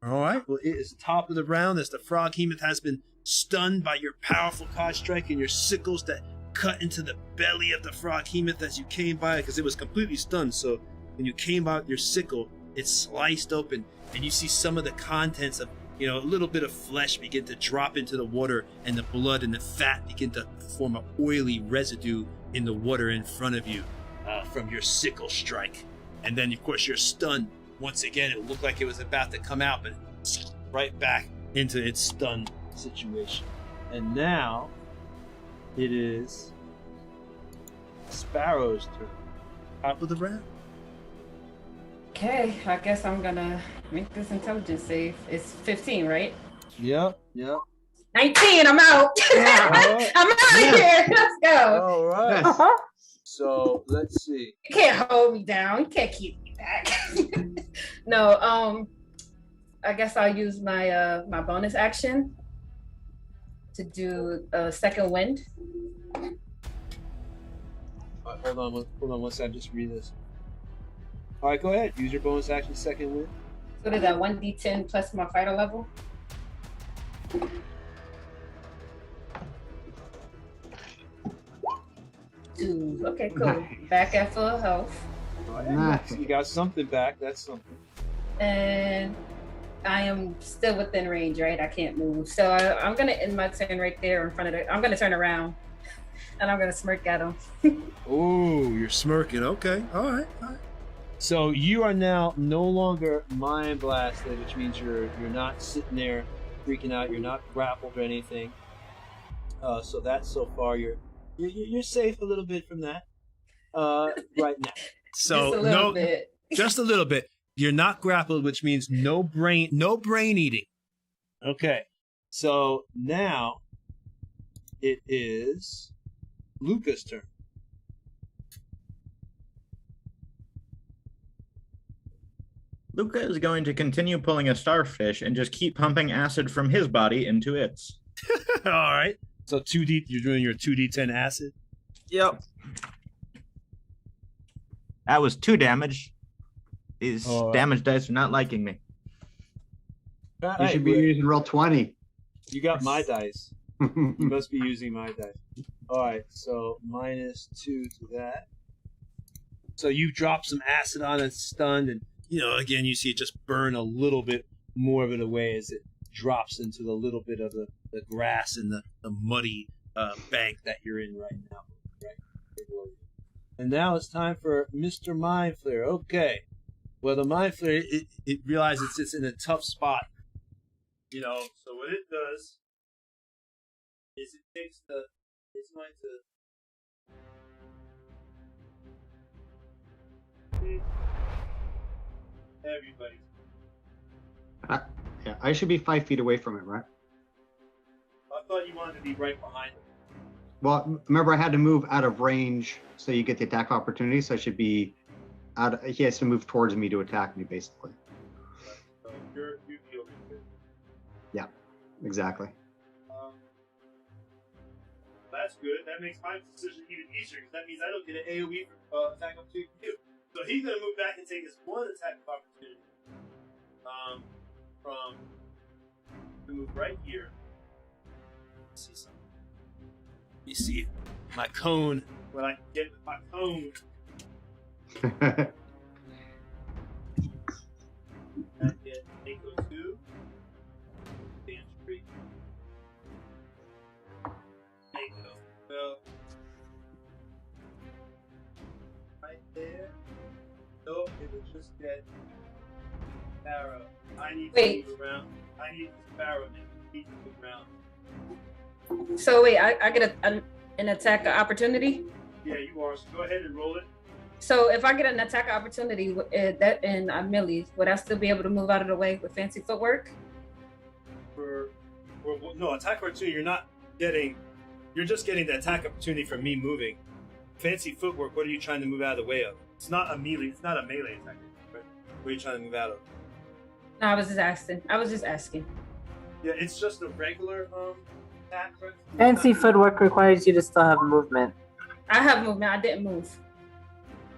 All right. Well, it is top of the round as the Froghemoth has been stunned by your powerful card strike and your sickles that cut into the belly of the Froghemoth as you came by, because it was completely stunned. So when you came by with your sickle, it sliced open, and you see some of the contents of, a little bit of flesh begin to drop into the water, and the blood and the fat begin to form an oily residue in the water in front of you from your sickle strike. And then, of course, you're stunned. Once again, it looked like it was about to come out, but right back into its stunned situation. And now it is Sparrow's turn. Top of the round. Okay, I guess I'm gonna make this intelligence save. It's 15, right? Yep. 19, I'm out. Right. I'm out of here. Let's go. All right. So let's see. You can't hold me down. You can't keep me back. No, I guess I'll use my my bonus action to do a second wind. Hold on one second. Just read this. All right, go ahead. Use your bonus action, second wind. So there's that 1d10 plus my fighter level. Two. Okay, cool. Nice. Back at full health. All right, Nice. You got something back. That's something. And I am still within range, right? I can't move. So I'm going to end my turn right there in front of it. I'm going to turn around and I'm going to smirk at him. Oh, you're smirking. Okay. All right. So you are now no longer mind blasted, which means you're not sitting there freaking out. You're not grappled or anything. So that's so far you're safe a little bit from that right now. So just a little bit. Just a little bit. You're not grappled, which means no brain eating. Okay. So now it is Luca's turn. Luca is going to continue pulling a starfish and just keep pumping acid from his body into its. All right. So you're doing your 2d10 acid? Yep. That was 2 damage. These All right. damage dice are not liking me. You should be using roll 20. You got my dice. You must be using my dice. All right, so -2 to that. So you drop some acid on it, stunned, and again you see it just burn a little bit more of it away as it drops into the little bit of the grass and the muddy bank that you're in right now. Right. And now it's time for Mr. Mind Flayer. Okay. Well, the Mind Flayer, it realizes it's in a tough spot. So what it does is it takes it's going to everybody. Yeah, I should be 5 feet away from it, right? I thought you wanted to be right behind it. Well, remember I had to move out of range so you get the attack opportunity. So I should be he has to move towards me to attack me, basically. So you feel good. Yeah, exactly. That's good. That makes my decision even easier because that means I don't get an AoE for attack opportunity from you. So he's gonna move back and take his 1 attack opportunity. From to move right here. Let's see something. You see my cone. What I can get with my cone. And get Mako 2. Dance free. Mako. Well, right there. Nope, it will just get Sparrow. I need to move around. I need the Sparrow to move around. So wait, I get an attack opportunity? Yeah, you are. So go ahead and roll it. So if I get an attack opportunity that and I'm melee, would I still be able to move out of the way with fancy footwork? No, attack opportunity you're not getting. You're just getting the attack opportunity from me moving. Fancy footwork, what are you trying to move out of the way of? It's not a melee attack. Right? What are you trying to move out of? No, I was just asking. Yeah, it's just a regular attack. Right? Fancy footwork requires you to still have movement. I have movement. I didn't move.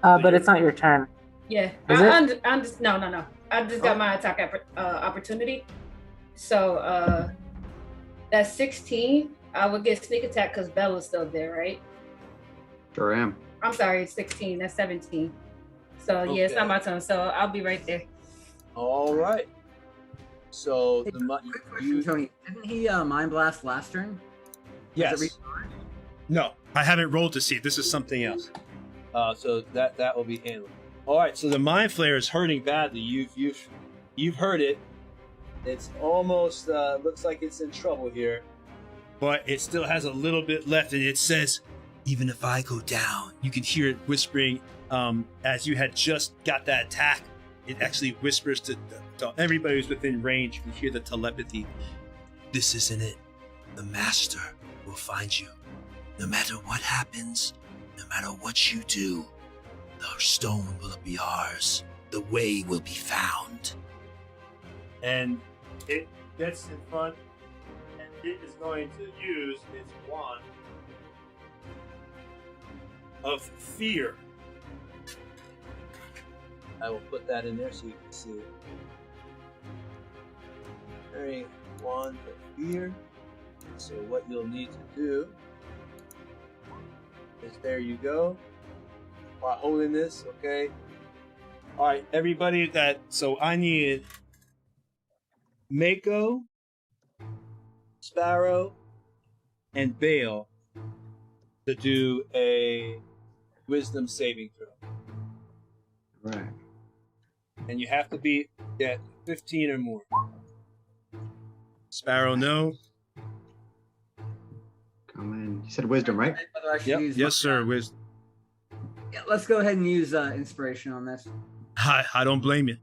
But it's not your turn. Yeah. Is it? I'm just no. I just got my attack opportunity. So that's 16. I would get sneak attack because Bella's still there, right? Sure am. I'm sorry, it's 16. That's 17. So yeah, it's not my turn. So I'll be right there. All right. So Hey, quick question, Tony. Didn't he mind blast last turn? Yes. No, I haven't rolled to see. This is something else. So that will be handled. All right. So the Mind Flayer is hurting badly. You've heard it. It's almost looks like it's in trouble here, but it still has a little bit left, and it says, "Even if I go down," you can hear it whispering. As you had just got that attack, it actually whispers to everybody who's within range. You can hear the telepathy. This isn't it. The Master will find you. No matter what happens, no matter what you do, the stone will be ours. The way will be found. And it gets in front, and it is going to use its wand of fear. I will put that in there so you can see it. Very wand of fear. So what you'll need to do is, there you go. While holding this, okay. All right, everybody. So I need Mako, Sparrow, and Bale to do a wisdom saving throw. Right. And you have to be at 15 or more. Sparrow, no. Come in. You said wisdom, right? Yep. Yes, sir. Wisdom. Yeah, let's go ahead and use inspiration on this. I don't blame you.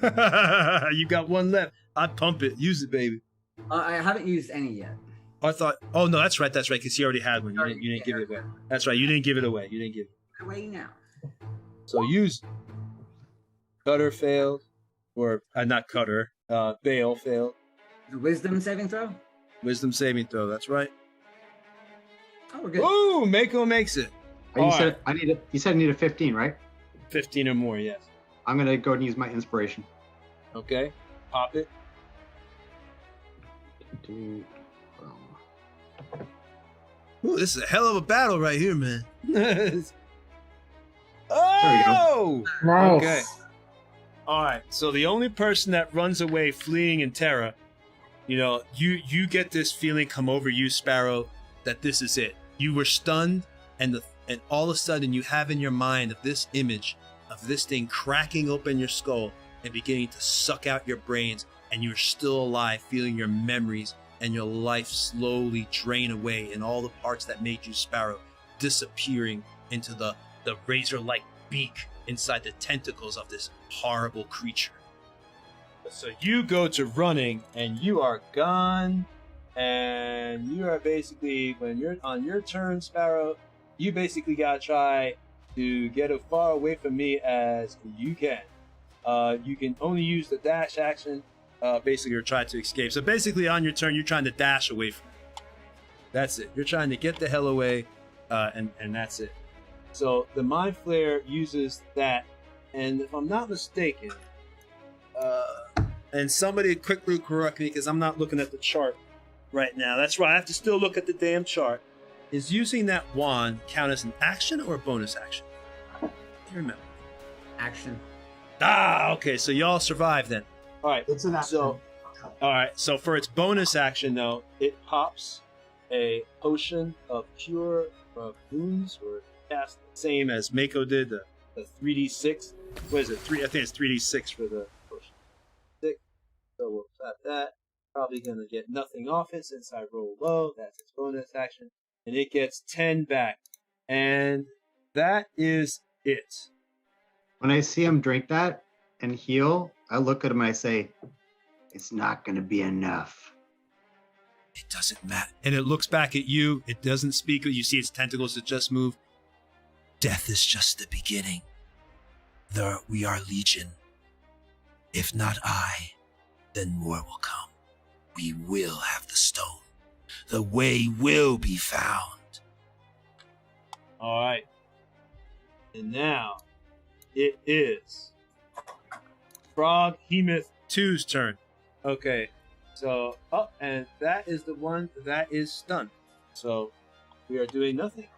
You got one left. I'd pump it. Use it, baby. I haven't used any yet. I thought. Oh no, that's right. Because he already had one. You didn't give it away. That's right. You didn't give it away. Away now. So use. Cutter failed, or not Cutter. Bale failed. The wisdom saving throw. Wisdom saving throw. That's right. Oh, we're good. Ooh, Mako makes it. You said I need a 15, right? 15 or more, yes. I'm gonna go and use my inspiration. Okay. Pop it. Ooh, this is a hell of a battle right here, man. Oh! Nice. Okay. All right. So the only person that runs away fleeing in terror, you get this feeling come over you, Sparrow, that this is it. You were stunned, and all of a sudden you have in your mind of this image of this thing cracking open your skull and beginning to suck out your brains, and you're still alive, feeling your memories and your life slowly drain away, and all the parts that made you Sparrow disappearing into the razor-like beak inside the tentacles of this horrible creature. So you go to running, and you are gone. And you are basically, when you're on your turn, Sparrow, you basically gotta try to get as far away from me as you can. You can only use the dash action. Basically, you're trying to escape. So basically, on your turn, you're trying to dash away from it. That's it. You're trying to get the hell away, and that's it. So the Mind Flare uses that, and if I'm not mistaken, and somebody quickly correct me because I'm not looking at the chart right now. That's right. I have to still look at the damn chart. Is using that wand count as an action or a bonus action? I can't remember. Action. Okay. So y'all survive then. all right. It's an action. So, All right. so for its bonus action, though, it pops a potion of cure of wounds, or cast the Same as Mako did. the 3d6. What is it? I think it's 3d6 for the potion. 6. So we'll tap that. Probably gonna get nothing off it since I roll low. That's its bonus action, and it gets 10 back, and that is it. When I see him drink that and heal, I look at him and I say, "It's not gonna be enough." It doesn't matter. And it looks back at you. It doesn't speak. You see its tentacles that just move. Death is just the beginning. We are legion. If not I, then more will come. We will have the stone. The way will be found. All right, and now it is Frog Hemoth 2's turn. Okay, so and that is the one that is stunned. So we are doing nothing.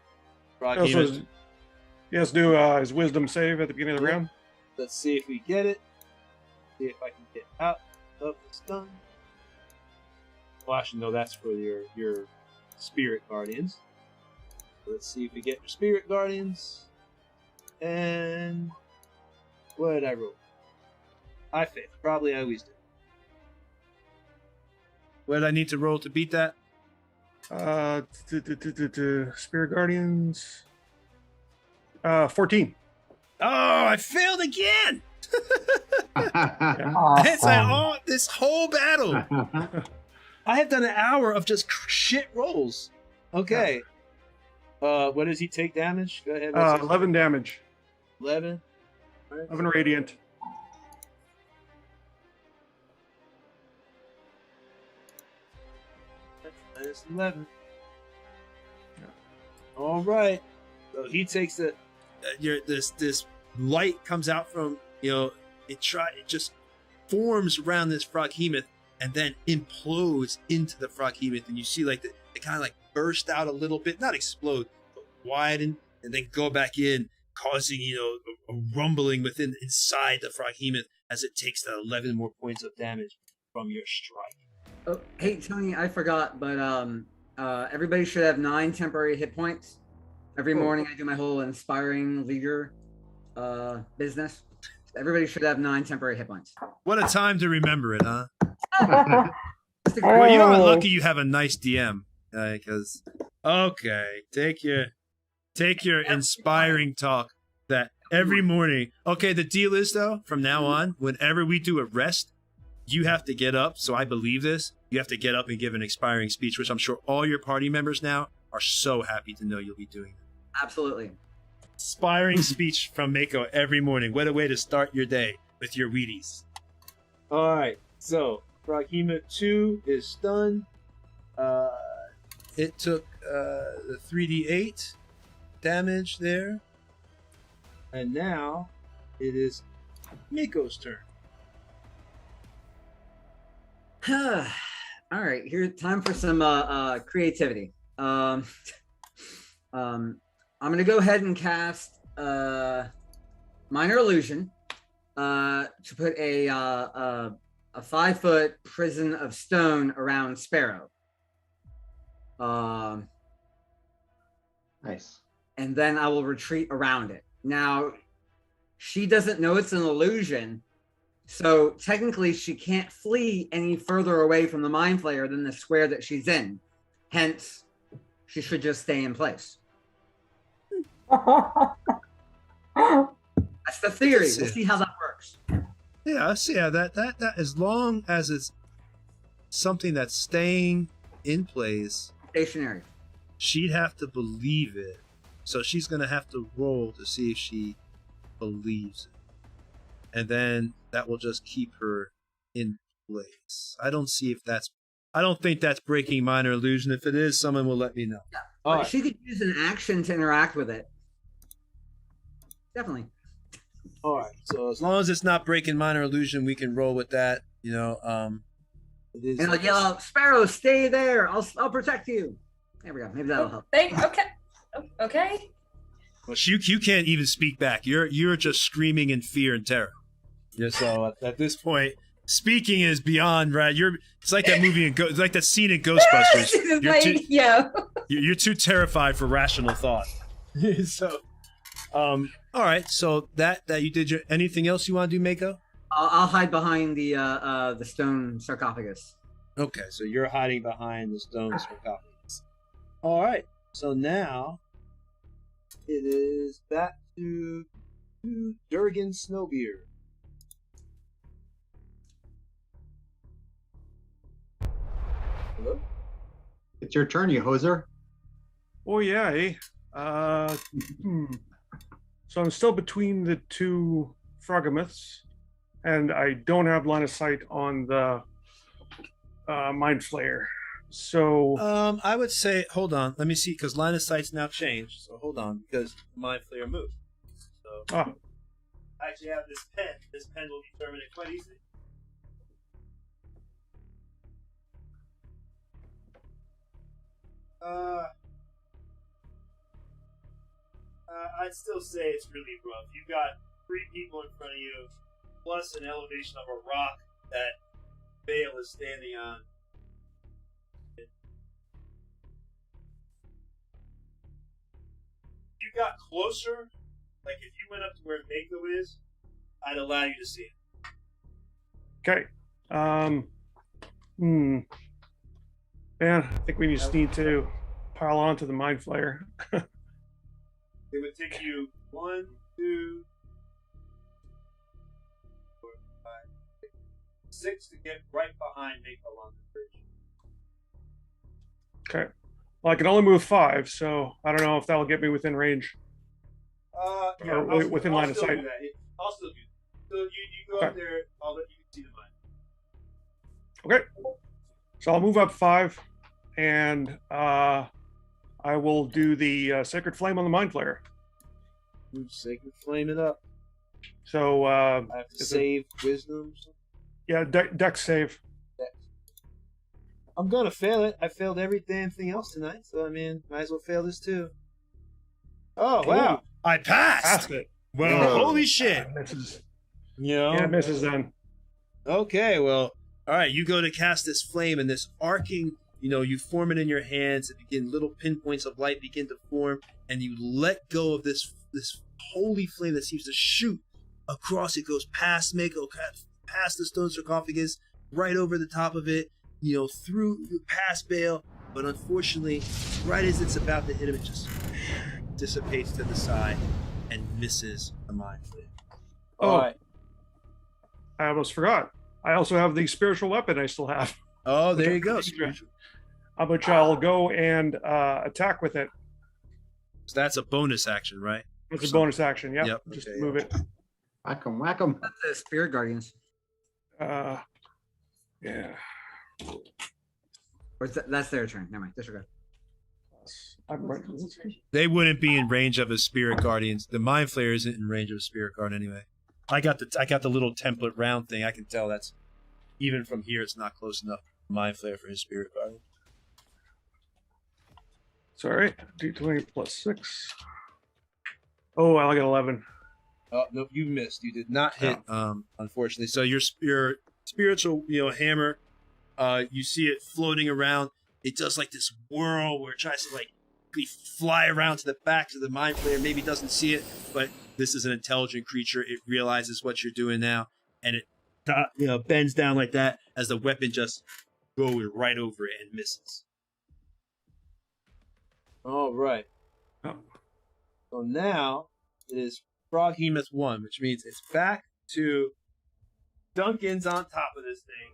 Frog Hemoth. He has to do his wisdom save at the beginning of the round. Let's see if we get it. See if I can get out of the stun. Well, actually, no, that's for your spirit guardians. So let's see if we get your spirit guardians. And what did I roll? I failed. Probably I always do. What did I need to roll to beat that? Spirit Guardians. 14. Oh, I failed again. Awesome. It's like this whole battle. I have done an hour of just shit rolls. Okay. What does he take damage? Go ahead. 11 damage. 11. All right. 11 radiant. Minus 11. All right. So he takes the. This light comes out from it just forms around this Froghemoth and then implodes into the Froghemoth, and you see like it kind of like burst out a little bit, not explode, but widen and then go back in, causing a rumbling inside the Froghemoth as it takes the 11 more points of damage from your strike. Oh, hey Tony, I forgot, but everybody should have 9 temporary hit points. Every morning I do my whole inspiring leader business. Everybody should have 9 temporary hit points. What a time to remember it, huh? Hey. Well, you are lucky you have a nice DM, because take your inspiring talk that every morning. Okay, the deal is though, from now on, whenever we do a rest, you have to get up. So I believe this. You have to get up and give an inspiring speech, which I'm sure all your party members now are so happy to know you'll be doing. Absolutely. Inspiring speech from Mako every morning. What a way to start your day with your Wheaties. All right. So Froghemoth 2 is stunned. It took the 3d8 damage there. And now it is Miko's turn. All right, here time for some creativity. I'm gonna go ahead and cast minor illusion to put a 5-foot prison of stone around Sparrow. Nice. And then I will retreat around it. Now, she doesn't know it's an illusion, so technically she can't flee any further away from the Mind Flayer than the square that she's in. Hence, she should just stay in place. That's the theory. We'll see how that works. Yeah, I see. Yeah, that as long as it's something that's staying in place, stationary, she'd have to believe it. So she's gonna have to roll to see if she believes it, and then that will just keep her in place. I don't think that's breaking minor illusion. If it is, someone will let me know. Yeah. Right. She could use an action to interact with it. Definitely. All right. So as long as it's not breaking minor illusion, we can roll with that. It is. And I'll yell out, "Sparrow, stay there! I'll protect you." There we go. Maybe that'll help. Okay. Well, you can't even speak back. You're just screaming in fear and terror. Yeah. So at this point, speaking is beyond right. It's like that movie it's like that scene in Ghostbusters. You're too terrified for rational thought. So, all right. So that you did anything else you want to do, Mako? I'll hide behind the stone sarcophagus. Okay, so you're hiding behind the stone sarcophagus. All right. So now it is back to Durgan Snowbeard. Hello? It's your turn, you hoser. Oh yeah, eh? So I'm still between the two Froggamiths, and I don't have line of sight on the Mind Flayer. So I would say, hold on, let me see, because line of sight's now changed. So hold on, because Mind Flayer moved. So I actually have this pen. This pen will determine it quite easily. I'd still say it's really rough. You've got 3 people in front of you, plus an elevation of a rock that Bale is standing on. If you got closer, like if you went up to where Mako is, I'd allow you to see it. Okay. Man, I think we just need to pile on to the Mind Flayer. It would take you 1, 2, 4, 5, 6 to get right behind Mako on the bridge. Okay. Well, I can only move 5, so I don't know if that'll get me within range. Or within line of sight. I'll still do that. So you go up there, I'll let you see the mind. Okay. So I'll move up 5, and I will do the Sacred Flame on the Mind Flayer. Sacred Flame it up. So I have to save Wisdom. Yeah, Dex save. I'm gonna fail it. I failed every damn thing else tonight, so I mean, might as well fail this too. Oh wow! I passed it. Well, holy shit! Misses. Yeah, misses then. Okay, well, all right. You go to cast this flame, and this arcing. You form it in your hands. And begin little pinpoints of light begin to form, and you let go of this holy flame that seems to shoot across. It goes past Mako, past the stone sarcophagus, right over the top of it. Through past Bale, but unfortunately, right as it's about to hit him, it just dissipates to the side and misses the Mind Flayer. Oh, right. I almost forgot. I also have the spiritual weapon I still have. Oh, there you go. Which I'll go and attack with it. So that's a bonus action, right? It's a bonus action, yeah. Yep. Just move it. Whack 'em, whack 'em. That's the Spirit Guardians. Yeah. Or that's their turn. Never mind. Disregard. They wouldn't be in range of a Spirit Guardians. The Mind Flayer isn't in range of a Spirit Guard anyway. I got the little template round thing. I can tell that's even from here. It's not close enough. Mind flare for his spirit guardian. It's all right. D20 plus 6. Oh, I got 11. Oh no, you missed. You did not hit. Unfortunately. So your spiritual, hammer. You see it floating around. It does like this whirl where it tries to fly around to the back of the mind flayer. Maybe doesn't see it, but this is an intelligent creature. It realizes what you're doing now, and it bends down like that as the weapon just goes right over it and misses. All right. Oh. So now it is Froghemoth 1, which means it's back to Duncan's on top of this thing.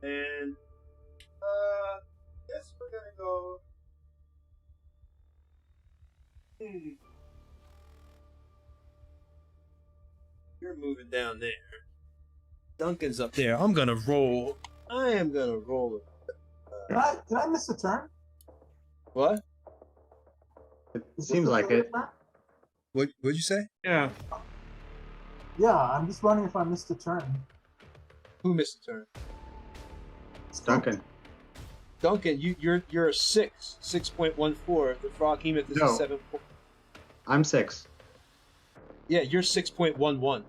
And guess we're gonna go. You're moving down there. Duncan's up there. I am gonna roll. Did I miss a turn? What? It seems like it. What'd you say? Yeah. Yeah, I'm just wondering if I missed a turn. Who missed a turn? Duncan. Duncan, you're a 6.14. The Froghemoth is a 7. I'm 6. Yeah, you're 6.11.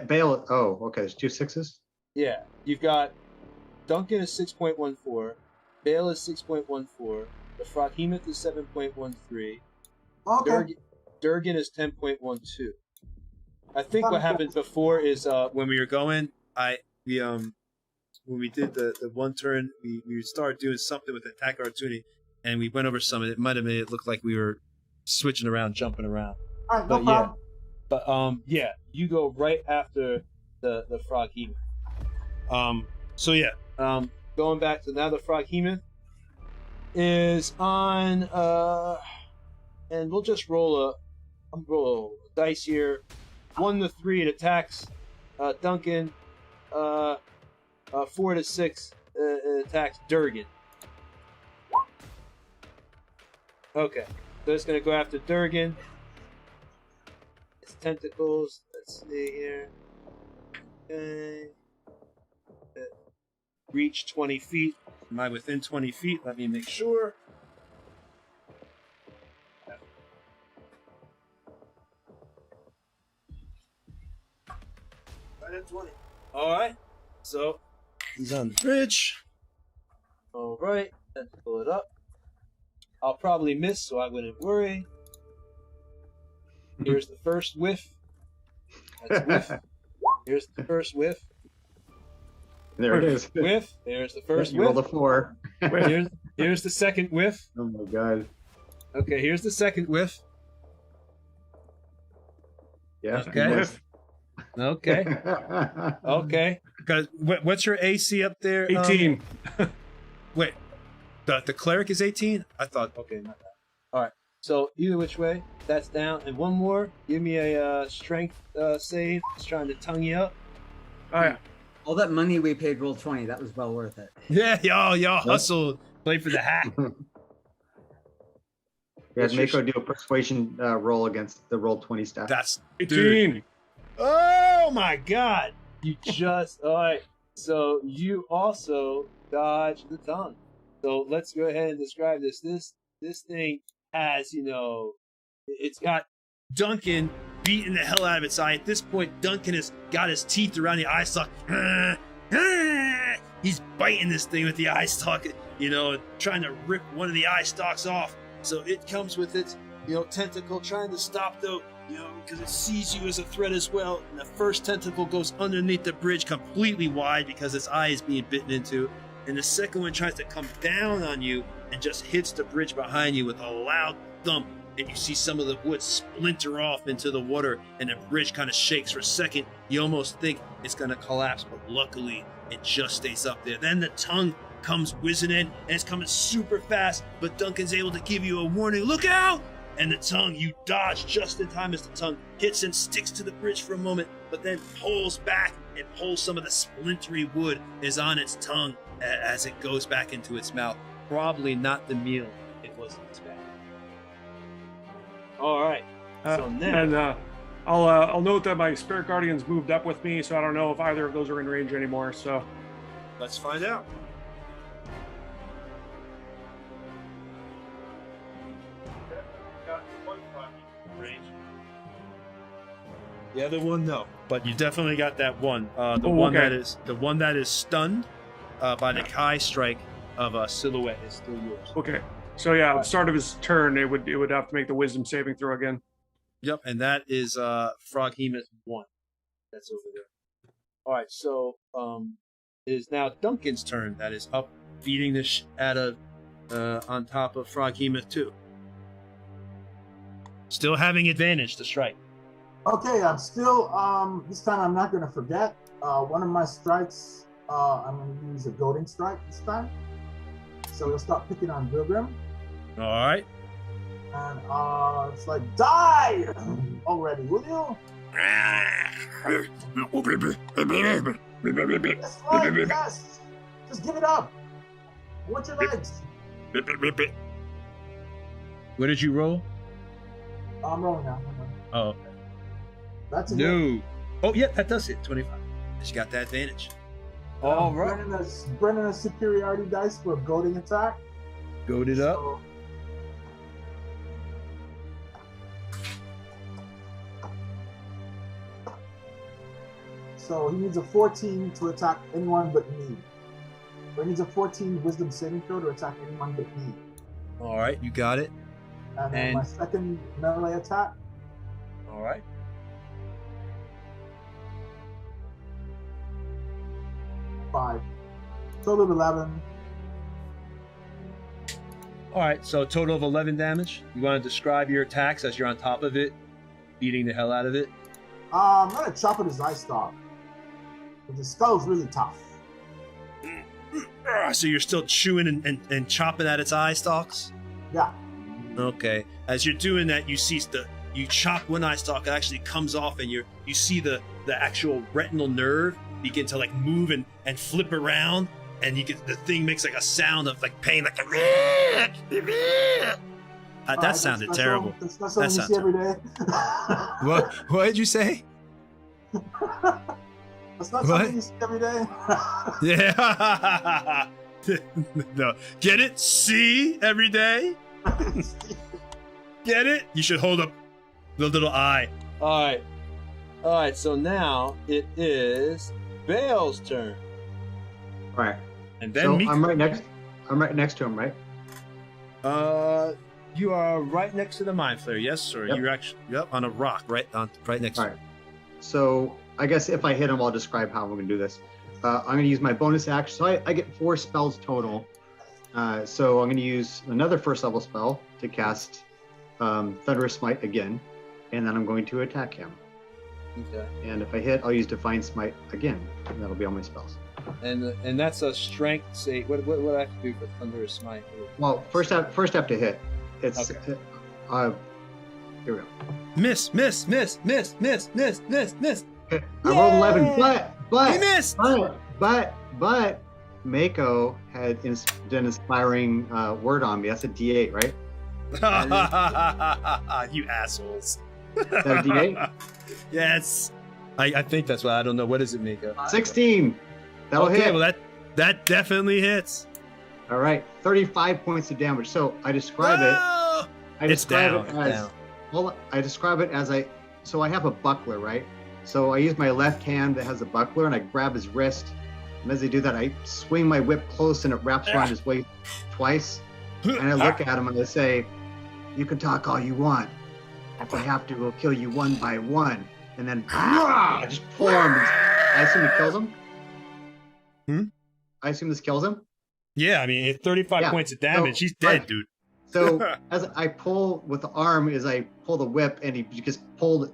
Bale. Oh, okay. There's 2 6s. Yeah, you've got Duncan is 6.14. Bale is 6.14. The Froghemoth is 7.13. Okay. Durgan is 10.12. I think what happened before is when we were going, when we did the one turn, we started doing something with attack opportunity, and we went over some, and it might have made it look like we were switching around, jumping around. All right, no problem. But you go right after the Froghemoth. Going back to now, the Froghemoth is on, and we'll just roll a dice here. 1 to 3, it attacks Duncan. 4 to 6, it attacks Durgan. Okay, so it's gonna go after Durgan. Its tentacles. Let's see here. Okay. Reach 20 feet. Am I within 20 feet? Let me make sure. Right at 20. All right. So he's on the bridge. All right. Let's pull it up. I'll probably miss, so I wouldn't worry. Here's the first whiff. That's whiff. Here's the first whiff. There it is. Whiff. There's the first you whiff. rolled a 4. Here's the second whiff. Oh my god. Okay, here's the second whiff. Yeah. Okay. Okay. Okay. What's your AC up there? 18. Wait. The cleric is 18? I thought, okay, not that. All right. So either which way, that's down. And one more. Give me a strength save. Just trying to tongue you up. Oh, yeah. All that money we paid roll 20, that was well worth it. Yeah, y'all hustled. Play for the hat. We had Mako do a persuasion roll against the roll 20 staff. That's 18. Dude. Oh my god. You just all right. So you also dodged the tongue. So let's go ahead and describe this. This thing has, it's got Duncan beating the hell out of its eye. At this point, Duncan has got his teeth around the eye stalk. He's biting this thing with the eye stalk, trying to rip one of the eye stalks off. So it comes with its, tentacle trying to stop though, because it sees you as a threat as well. And the first tentacle goes underneath the bridge completely wide because its eye is being bitten into. And the second one tries to come down on you and just hits the bridge behind you with a loud thump. And you see some of the wood splinter off into the water, and the bridge kind of shakes for a second. You almost think it's going to collapse, but luckily it just stays up there. Then the tongue comes whizzing in, and it's coming super fast, but Duncan's able to give you a warning. Look out! And the tongue, you dodge just in time as the tongue hits and sticks to the bridge for a moment, but then pulls back and pulls some of the splintery wood is on its tongue as it goes back into its mouth. Probably not the meal it was expecting. All right. So now, And I'll note that my spirit guardians moved up with me, so I don't know if either of those are in range anymore. So Let's find out. The other one, no. But you definitely got that one. The one that is stunned by the Kai strike of a silhouette is still yours. okay. So yeah, at the start of his turn, it would have to make the wisdom saving throw again. Yep, and that is Froghemoth 1. That's over there. All right, so it is now Duncan's turn. That is up, beating the out of on top of Froghemoth 2. Still having advantage to strike. Okay, I'm still, this time I'm not going to forget. One of my strikes, I'm going to use a goading strike this time. So we'll start picking on Pilgrim. All right. And it's like, die already, will you? That's right, yes. Just give it up. What's your legs? What did you roll? I'm rolling now. Oh, okay. That's a No. hit. Oh, yeah, that does hit. 25. She got that advantage. All right. Brennan a superiority dice for a goading attack. Goaded up. So he needs a 14 to attack anyone but me. Or he needs a 14 wisdom saving throw to attack anyone but me. All right, you got it. And then my second melee attack. All right. Five. Total of 11. All right, so a total of 11 damage. You want to describe your attacks as you're on top of it, beating the hell out of it? I'm going to chop at his eye stalk. But the skull's really tough. So you're still chewing and chopping at its eye stalks? Yeah. Okay. As you're doing that, you chop one eye stalk, it actually comes off, and you see the actual retinal nerve begin to like move and flip around, and the thing makes like a sound of like pain, like that sounded terrible. That's not something you see every day. What did you say? That's not something you see every day. Yeah. No. Get it? See every day? Get it? You should hold up the little eye. All right. So now it is Bale's turn. All right. And then so Mika. I'm right next to him, right? You are right next to the Mind Flayer. Yes, sir. Yep. You're actually on a rock right next to All him. right. So I guess if I hit him, I'll describe how I'm going to do this. I'm going to use my bonus action. So I get 4 spells total. So I'm going to use another first level spell to cast Thunderous Smite again, and then I'm going to attack him. Okay. And if I hit, I'll use Divine Smite again, and that'll be all my spells. And that's a strength save. What do I have to do for Thunderous Smite? Well, first I have to hit. It's okay. Here we go. Miss. Okay, I rolled 11, but he missed. But Mako had done inspiring word on me. That's a D8, right? You assholes. Is that a D8? Yes. I think that's what I don't know. What is it, Miko? 16. That'll okay, hit. Well, that definitely hits. All right, 35 points of damage. So I describe it. I describe it as so I have a buckler, right? So I use my left hand that has a buckler, and I grab his wrist. And as I do that, I swing my whip close, and it wraps around his waist twice. And I look at him and I say, "You can talk all you want. If I have to, we'll kill you one by one." And then I just pull him. I assume it kills him. I assume this kills him. Yeah, I mean, 35 points of damage. He's dead, dude. So as I pull with the arm, as I pull the whip, and he just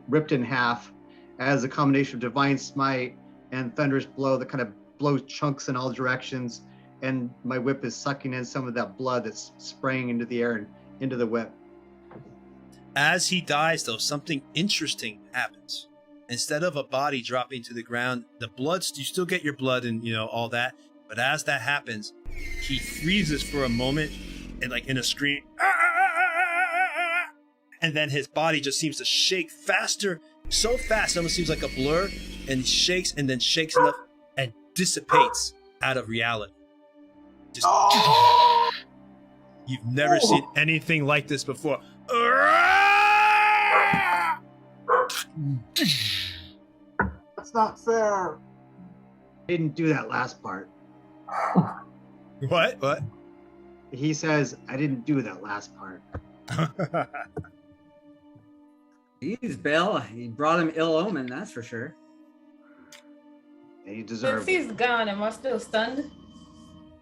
ripped in half, as a combination of Divine Smite and Thunderous Blow that kind of blows chunks in all directions, and my whip is sucking in some of that blood that's spraying into the air and into the whip. As he dies, though, something interesting happens. Instead of a body dropping to the ground, the blood, you still get your blood and, all that. But as that happens, he freezes for a moment and like in a scream. And then his body just seems to shake faster so fast, it almost seems like a blur, and he shakes and then shakes enough and dissipates out of reality. Just, you've never seen anything like this before. That's not fair. Didn't do that last part. What? He says, I didn't do that last part. Jeez, Bale, he brought him ill omen, that's for sure. He deserves Since he's gone, am I still stunned?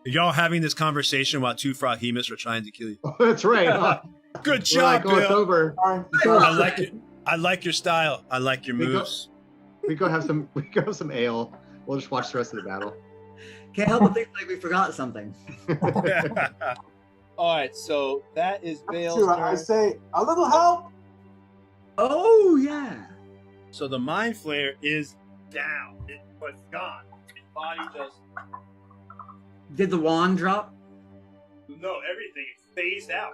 Y'all having this conversation while two froghemoths are trying to kill you. Oh, that's right. Huh? Good job, We're like, Bill. over. I like it. I like your style. I like your We go- moves. We go have some ale. We'll just watch the rest of the battle. Can't help but think like we forgot something. All right, so that is Bale's Sure, turn. I say a little help. Oh, yeah. So the Mind Flayer is down. It's gone. His body just... Did the wand drop? No, everything. It phased out.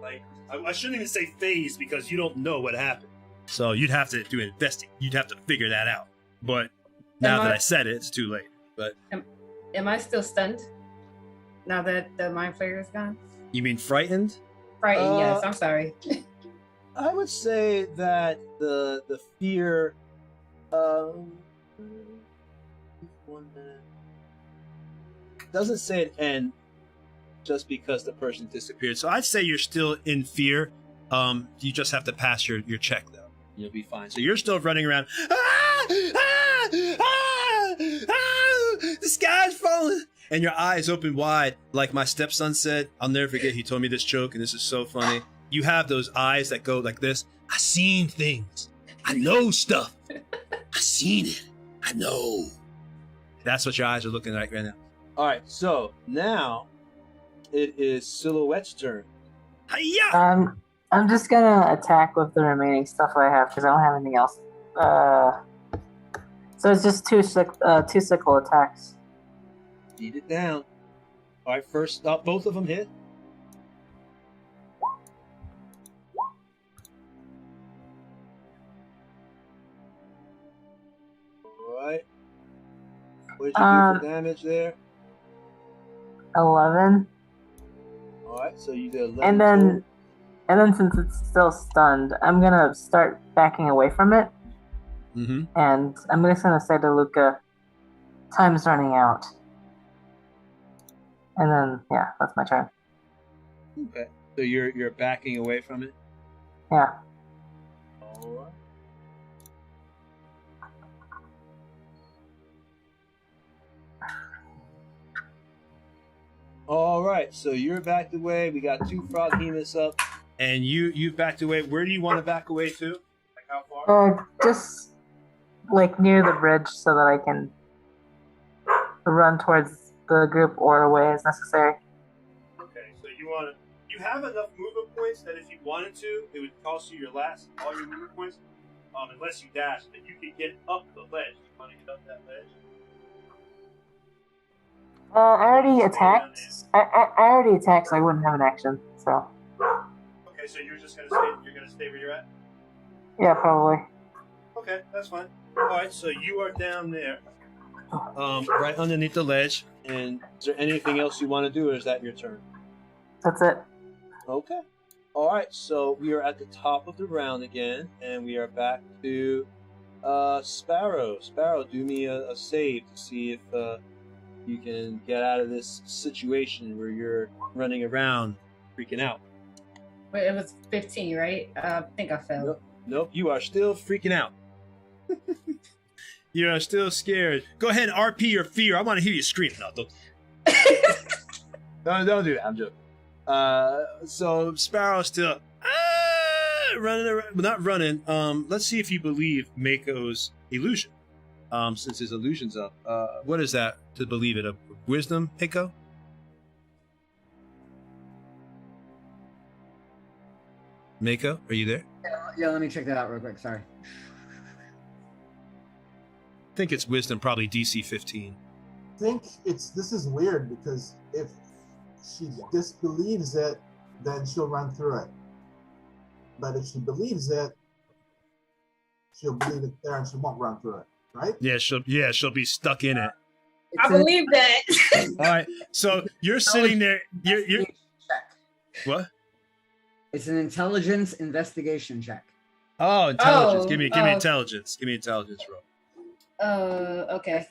Like, I shouldn't even say phased because you don't know what happened. So you'd have to do investing. You'd have to figure that out. But now that I said it, it's too late. But Am I still stunned? Now that the Mind Flayer is gone? you mean frightened? Frightened, yes. I'm sorry. I would say that the fear. 1 minute. Doesn't say it end just because the person disappeared. So I'd say you're still in fear. You just have to pass your check though. You'll be fine. So you're still running around. The sky's falling. And your eyes open wide, like my stepson said. I'll never forget. He told me this joke, and this is so funny. You have those eyes that go like this. I seen things. I know stuff. I seen it. I know. That's what your eyes are looking like right now. All right, so now it is Silhouette's turn. Hiya! I'm just gonna attack with the remaining stuff I have because I don't have anything else. So it's just two sickle attacks. Beat it down. All right, first up, both of them hit. All right. What did you do for damage there? 11. All right, so you did 11. And then since it's still stunned, I'm gonna start backing away from it. Mm-hmm. And I'm just gonna say to Luca, "Time's running out." And then, yeah, that's my turn. Okay, so you're backing away from it. Yeah. All right. All right, so you're backed away. We got two froghemoths up. And you've backed away. Where do you want to back away to? Like how far? Just like near the bridge so that I can run towards the group or away as necessary. Okay, so you have enough movement points that if you wanted to, it would cost you all your movement points, unless you dash, but you could get up the ledge. You want to get up that ledge? I already attacked. I already attacked, so I wouldn't have an action. So. Okay, so you're just gonna stay where you're at? Yeah, probably. Okay, that's fine. All right, so you are down there, right underneath the ledge. And is there anything else you want to do, or is that your turn? That's it. Okay. All right, so we are at the top of the round again, and we are back to Sparrow. Sparrow, do me a save to see if you can get out of this situation where you're running around freaking out. Wait, it was 15, right? I think I fell. Nope, you are still freaking out. You're still scared. Go ahead and RP your fear. I want to hear you scream. No, don't do that. I'm joking. So Sparrow's still running around. Well, not running. Let's see if you believe Mako's illusion. Since his illusion's up. What is that to believe it? A wisdom, Mako? Mako, are you there? Yeah, let me check that out real quick. Sorry. I think it's wisdom, probably DC 15. I think this is weird because if she disbelieves it, then she'll run through it. But if she believes it, she'll leave it there and she won't run through it, right? Yeah, she'll be stuck in it. I believe that. All right. So you're sitting there. You're check. what? It's an intelligence investigation check. Oh, intelligence. Oh, Give me intelligence. Give me intelligence roll. Okay.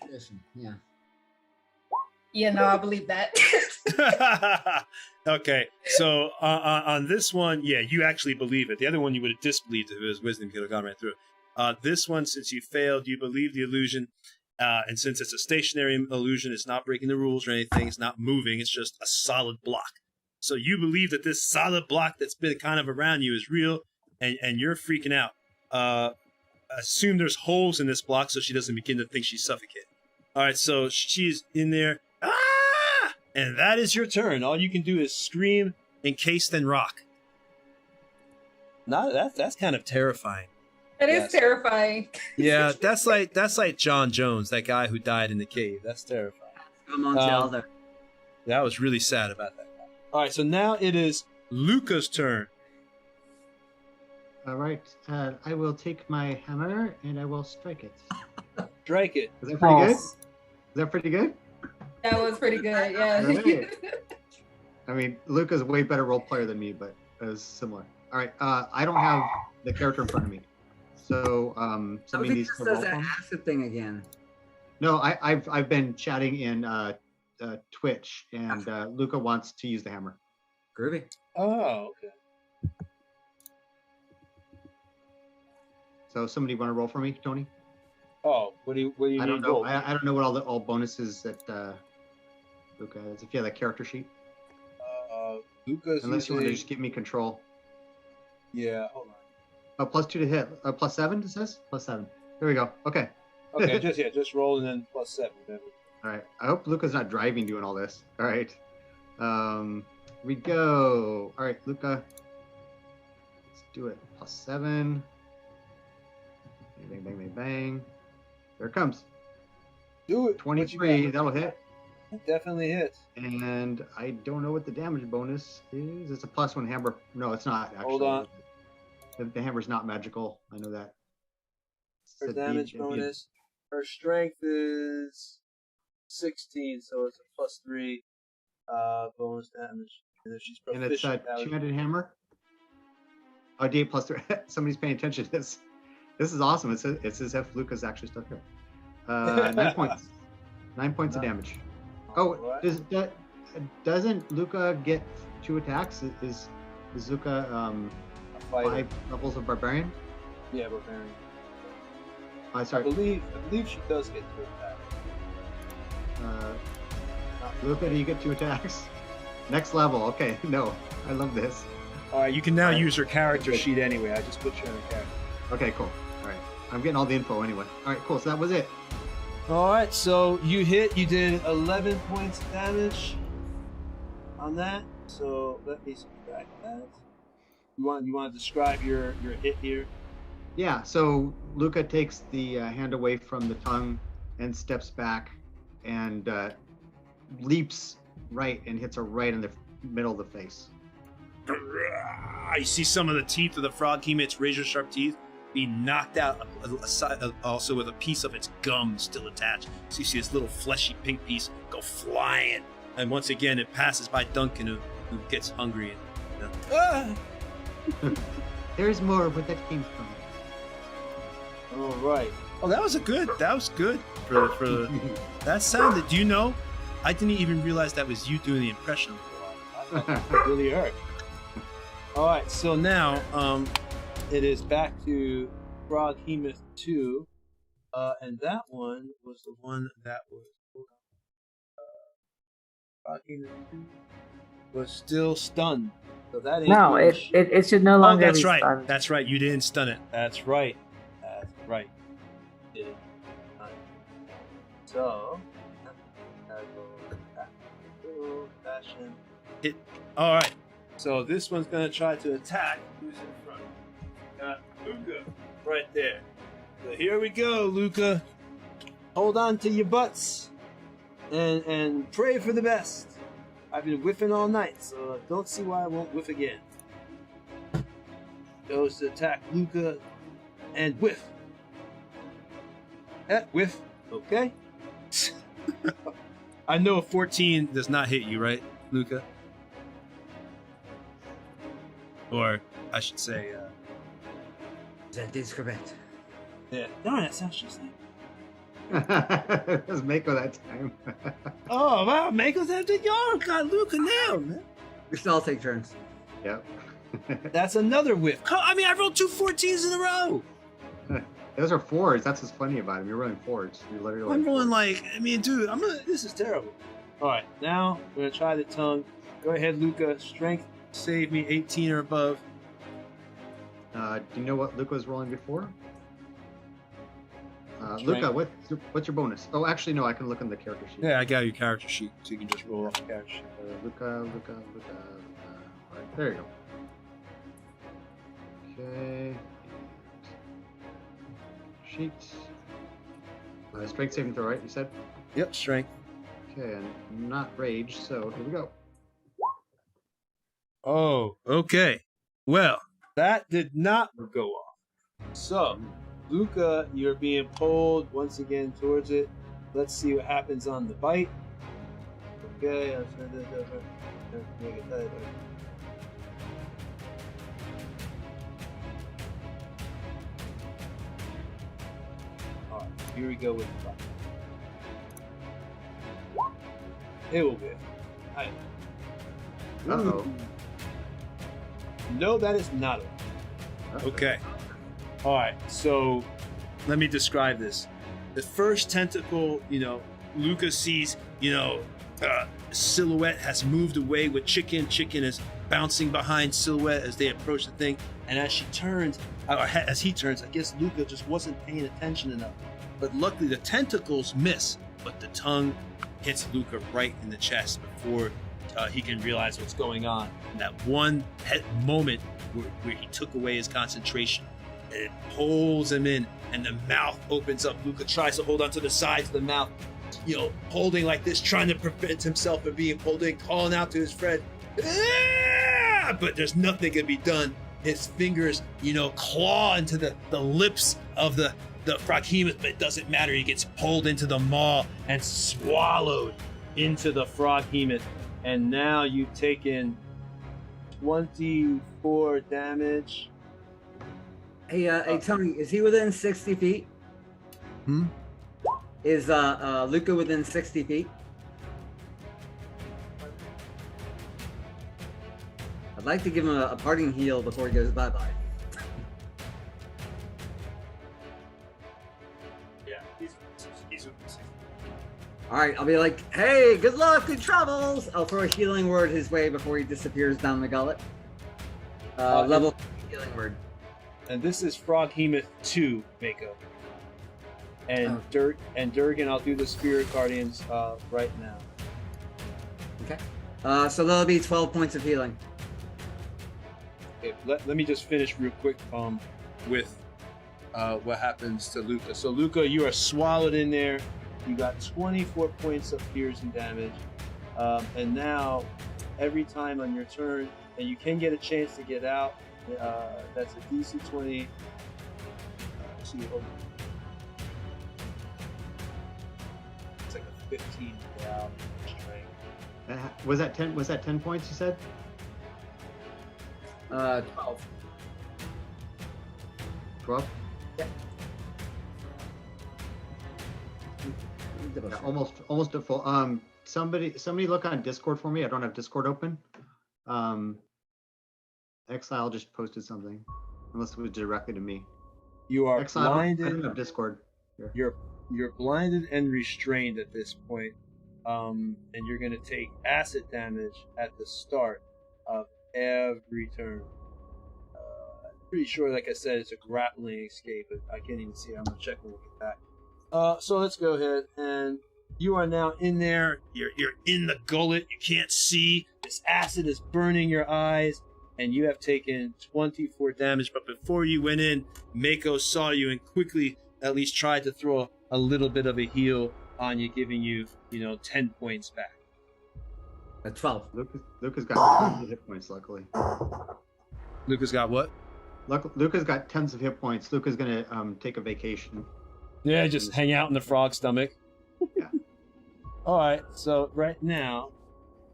Yeah. Yeah, no, I believe that. Okay, so on this one, yeah, you actually believe it. The other one you would have disbelieved if it was wisdom, could have gone right through it. This one, since you failed, you believe the illusion, and since it's a stationary illusion, it's not breaking the rules or anything. It's not moving. It's just a solid block. So you believe that this solid block that's been kind of around you is real, and you're freaking out. Assume there's holes in this block so she doesn't begin to think she's suffocated. All right, so she's in there. Ah! And that is your turn. All you can do is scream, encased in rock. That's kind of terrifying. That is terrifying. Yeah, that's like John Jones, that guy who died in the cave. That's terrifying. Come on, Zelda. Yeah, I was really sad about that. All right, so now it is Luca's turn. All right. I will take my hammer and I will strike it. Strike it. Is that pretty good? Is that pretty good? That was pretty good, yeah. Right. I mean, Luca's a way better role player than me, but it was similar. All right. I don't have the character in front of me. So somebody needs to roll does for that me. acid thing again. No, I've been chatting in Twitch, and Luca wants to use the hammer. Groovy. Oh, okay. So somebody want to roll for me, Tony? Oh, what do you I don't need know. roll? I don't know what all bonuses that Luca has. If you have that character sheet, Luca's unless you want to using... just give me control. Yeah, hold on. Oh, +2 to hit. +7. It says +7. Here we go. Okay. Okay, just roll and then +7. Then. All right. I hope Luca's not driving doing all this. All right. We go. All right, Luca. Let's do it. +7. Bang, bang, bang, bang. There it comes. Do it. 23. That'll hit. It definitely hits. And I don't know what the damage bonus is. It's a +1 hammer. No, it's not. Actually. Hold on. The hammer's not magical. I know that. Her damage bonus. Her strength is 16, so it's a +3 bonus damage. And if she's proficient, and it's a two-handed hammer. Oh, D +3. Somebody's paying attention to this. This is awesome. It's as if Luca's actually stuck here. 9 points. 9 points of damage. Oh, right. Doesn't Luca get 2 attacks? Is Luca 5 levels of barbarian? Yeah, barbarian. Sorry. I believe she does get 2 attacks. Luca, do you get 2 attacks? Next level. Okay, no, I love this. All right, you can now use her character sheet anyway. I just put you in the character. Okay, cool. All right, I'm getting all the info anyway. All right, cool. So that was it. All right, so you hit. You did 11 points of damage on that. So let me subtract that. You want to describe your hit here? Yeah. So Luca takes the hand away from the tongue and steps back and leaps right and hits her right in the middle of the face. You see some of the teeth of the frog king, its razor sharp teeth, be knocked out, also with a piece of its gum still attached. So you see this little fleshy pink piece go flying. And once again, it passes by Duncan, who gets hungry. And, There's more where that came from. All right. Oh, that was good for that sounded. Do you know? I didn't even realize that was you doing the impression. I thought it really hurt. All right, so now it is back to Frog Hemoth 2, and that one was the one that was Frog Hemoth 2 was still stunned. So that is no, it should no longer be right. stunned. That's right. You didn't stun it. That's right. That's right. You didn't stun it. So I go back to fashion. Hit. All right. So this one's gonna try to attack. Who's in front? Got Luca right there. So here we go, Luca. Hold on to your butts and pray for the best. I've been whiffing all night, so I don't see why I won't whiff again. Goes to attack Luca and whiff. Whiff. Okay. I know a 14 does not hit you, right, Luca? Or I should say, That is correct. yeah. Darn, that sounds just like. It was Mako that time. Oh wow, Mako's after y'all got Luca now, man. We should all take turns. Yep. That's another whiff. I mean, I rolled 2 14s in a row. Those are 4s. That's what's funny about him. You're rolling 4s. You're literally I'm rolling 4s. like, I mean, dude, this is terrible. All right, now we're gonna try the tongue. Go ahead, Luca. Strength, save me 18 or above. Do you know what Luca was rolling before? Strength. Luca, what's your bonus? Oh, actually, no. I can look in the character sheet. Yeah, I got your character sheet, so you can just roll off the character sheet. Luca. All right, there you go. Okay. Sheets. Strength saving throw, right? You said. Yep, strength. Okay, and not rage. So here we go. Oh, okay. Well, that did not go off. So, Luca, you're being pulled once again towards it. Let's see what happens on the bite. Okay. All right, here we go with the bite. It will be. Uh-oh. No, that is not it. Okay. All right. So let me describe this. The first tentacle, Luca sees, Silhouette has moved away with Chicken. Chicken is bouncing behind Silhouette as they approach the thing. And as she turns, or as he turns, I guess Luca just wasn't paying attention enough. But luckily the tentacles miss, but the tongue hits Luca right in the chest before he can realize what's going on. And that one moment where he took away his concentration, and it pulls him in, and the mouth opens up. Luca tries to hold onto the sides of the mouth, holding like this, trying to prevent himself from being pulled in, calling out to his friend. "Ah!" But there's nothing can be done. His fingers, claw into the lips of the froghemoth, but it doesn't matter. He gets pulled into the maw and swallowed into the froghemoth. And now you've taken 24 damage. Hey, Tony, is he within 60 feet? Is Luca within 60 feet? I'd like to give him a parting heal before he goes bye-bye. Yeah, he's All right, I'll be like, hey, good luck, good travels. I'll throw a healing word his way before he disappears down the gullet. Level 3 healing word. And this is Froghemoth 2, Mako. And Durgan, I'll do the Spirit Guardians right now. Okay. So that'll be 12 points of healing. Okay, let me just finish real quick with what happens to Luca. So Luca, you are swallowed in there. You got 24 points of piercing damage. And now, every time on your turn, and you can get a chance to get out, that's a DC 20. Hold on. It's like a 15 to get out. Strength. Was that 10? Was that 10 points? You said. 12. 12. Yeah. Yeah, almost a full. Somebody look on Discord for me. I don't have Discord open. Exile just posted something, unless it was directly to me. You are Exile, blinded. I don't have Discord. Here. You're blinded and restrained at this point, and you're going to take acid damage at the start of every turn. Pretty sure, like I said, it's a grappling escape, but I can't even see it. I'm going to check when we get back. So let's go ahead, and you are now in there. You're in the gullet. You can't see. This acid is burning your eyes, and you have taken 24 damage. But before you went in, Mako saw you and quickly at least tried to throw a little bit of a heal on you, giving you, 10 points back. At 12. Lucas got tons of hit points, luckily. Lucas got what? Lucas got tons of hit points. Lucas gonna take a vacation. Yeah, just hang out in the frog stomach. Yeah. All right, so right now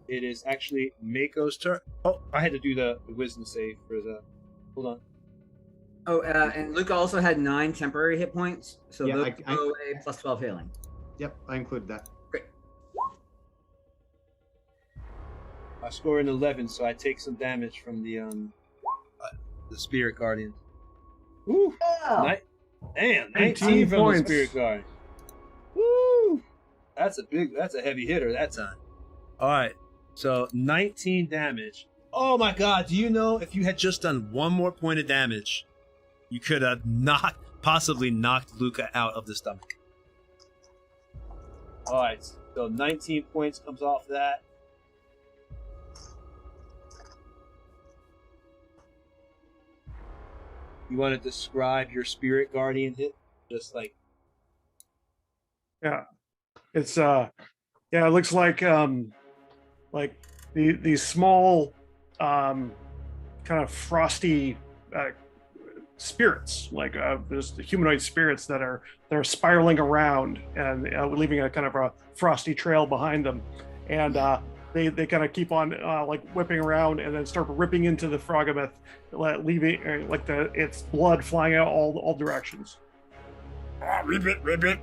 it is actually Mako's turn. Oh, I had to do the wisdom save for the. Hold on. Oh, and Luca also had 9 temporary hit points, so Yeah, those I- go away plus 12 healing. Yep, I include that. Great. I score an 11, so I take some damage from the spirit guardian. Woo! Yeah. Damn, 19 19 from points. the spirit guardian. Woo! That's a heavy hitter that time. All right, so 19 damage. Oh my God! Do you know if you had just done one more point of damage, you could have possibly knocked Luca out of the stomach. All right, so 19 points comes off that. You want to describe your spirit guardian hit? Just like Yeah. It's it looks like these small kind of frosty spirits, like there's the humanoid spirits that are spiraling around and leaving a kind of a frosty trail behind them, and they kind of keep on like whipping around and then start ripping into the Frogometh, leaving its blood flying out all directions. ribbit.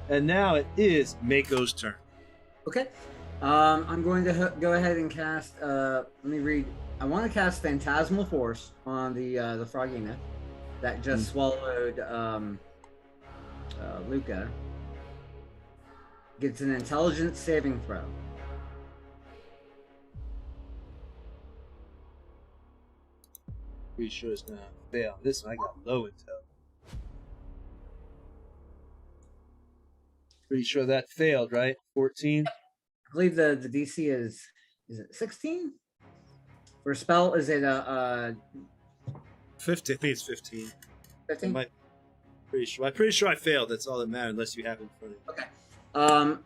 And now it is Mako's turn. Okay. I'm going to go ahead and cast. Let me read. I want to cast Phantasmal Force on the Frogina that just swallowed Luca. Gets an Intelligence saving throw. Pretty sure it's gonna fail. This one I got low intel. Pretty sure that failed, right? 14. I believe the DC is it 16? For spell, is it 15. I think it's 15. 15? I'm pretty sure I failed. That's all that matters, unless you have it in front of you. Okay.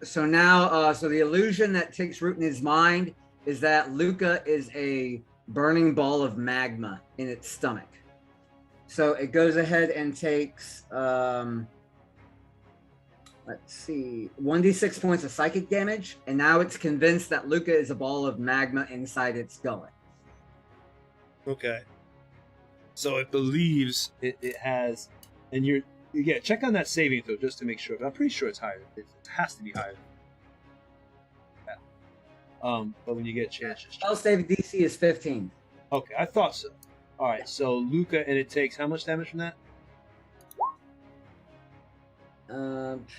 So now, so the illusion that takes root in his mind is that Luca is a burning ball of magma in its stomach. So it goes ahead and takes, let's see, 1d6 points of psychic damage, and now it's convinced that Luca is a ball of magma inside its gullet. Okay. So it believes it has, and check on that saving throw just to make sure. But I'm pretty sure it's higher. It has to be higher. Yeah. But when you get a chance, just check. Spell save DC is 15. Okay, I thought so. All right, so Luca, and it takes how much damage from that?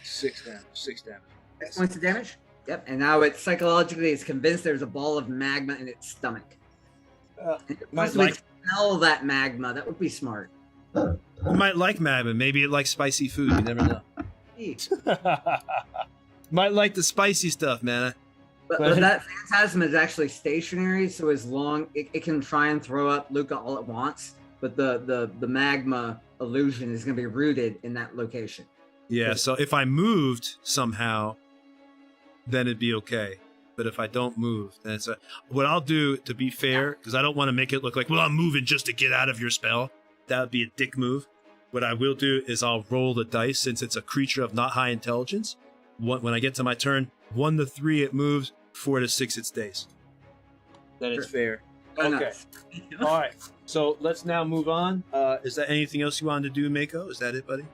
6 damage. 6 damage. 6 points of damage. Yep. And now it's psychologically convinced there's a ball of magma in its stomach. Might Smell that magma. That would be smart. It might like magma. Maybe it likes spicy food. You never know. Might like the spicy stuff, man. But that phantasm is actually stationary, so as long it can try and throw up Luca all at once, but the magma illusion is going to be rooted in that location. Yeah, so if I moved somehow, then it'd be okay. But if I don't move, then it's what I'll do, to be fair, because I don't want to make it look like, well, I'm moving just to get out of your spell. That would be a dick move. What I will do is I'll roll the dice, since it's a creature of not high intelligence. When I get to my turn, 1 to 3 it moves, 4 to 6 it stays. Then it's fair. Okay. All right. So let's now move on. Is there anything else you wanted to do, Mako? Is that it, buddy?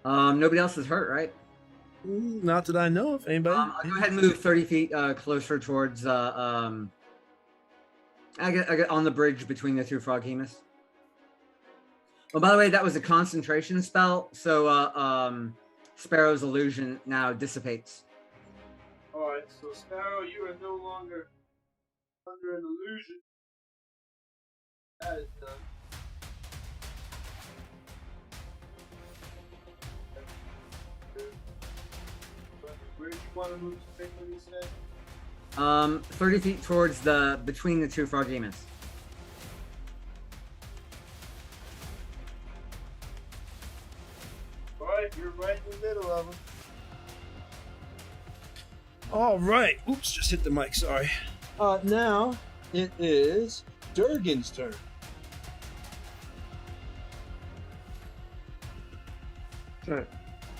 Nobody else is hurt, right? Not that I know of. Anybody? I'll go ahead and move 30 feet closer towards I get on the bridge between the two froghemoths. Oh, by the way, that was a concentration spell, so Sparrow's illusion now dissipates. All right, so Sparrow, you are no longer under an illusion. That is done. Where do you want to move to pick, what you said? 30 feet towards between the two froghemoths. Alright, you're right in the middle of them. Alright. Oops, just hit the mic, sorry. Now it is Durgan's turn.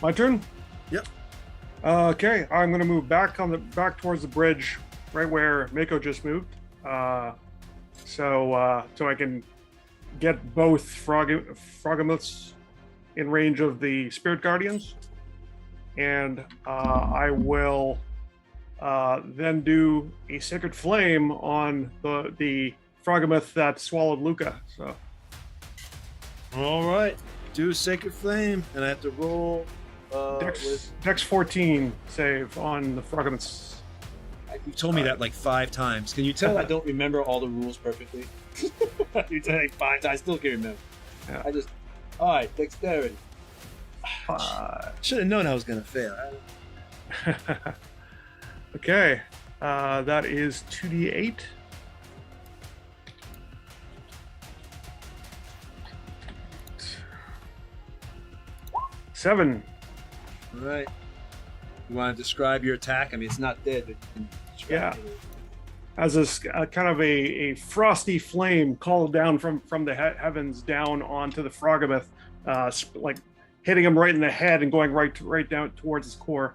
My turn. Yep. Okay, I'm gonna move back towards the bridge, right where Mako just moved. So I can get both Froggamouths in range of the Spirit Guardians, and I will then do a Sacred Flame on the Froggamouth that swallowed Luca. So. All right, do a Sacred Flame, and I have to roll. Dex 14 save on the Froggamouths. You've told me that like 5 times. Can you tell I don't remember all the rules perfectly? You tell me 5 times. I still can't remember. Yeah. All right, dexterity. Should have known I was gonna fail. Okay, that is 2d8. Seven. All right. You want to describe your attack? I mean, it's not dead, but you can describe it. As a kind of a frosty flame called down from the heavens down onto the Froggamouth, like hitting him right in the head and going right down towards his core.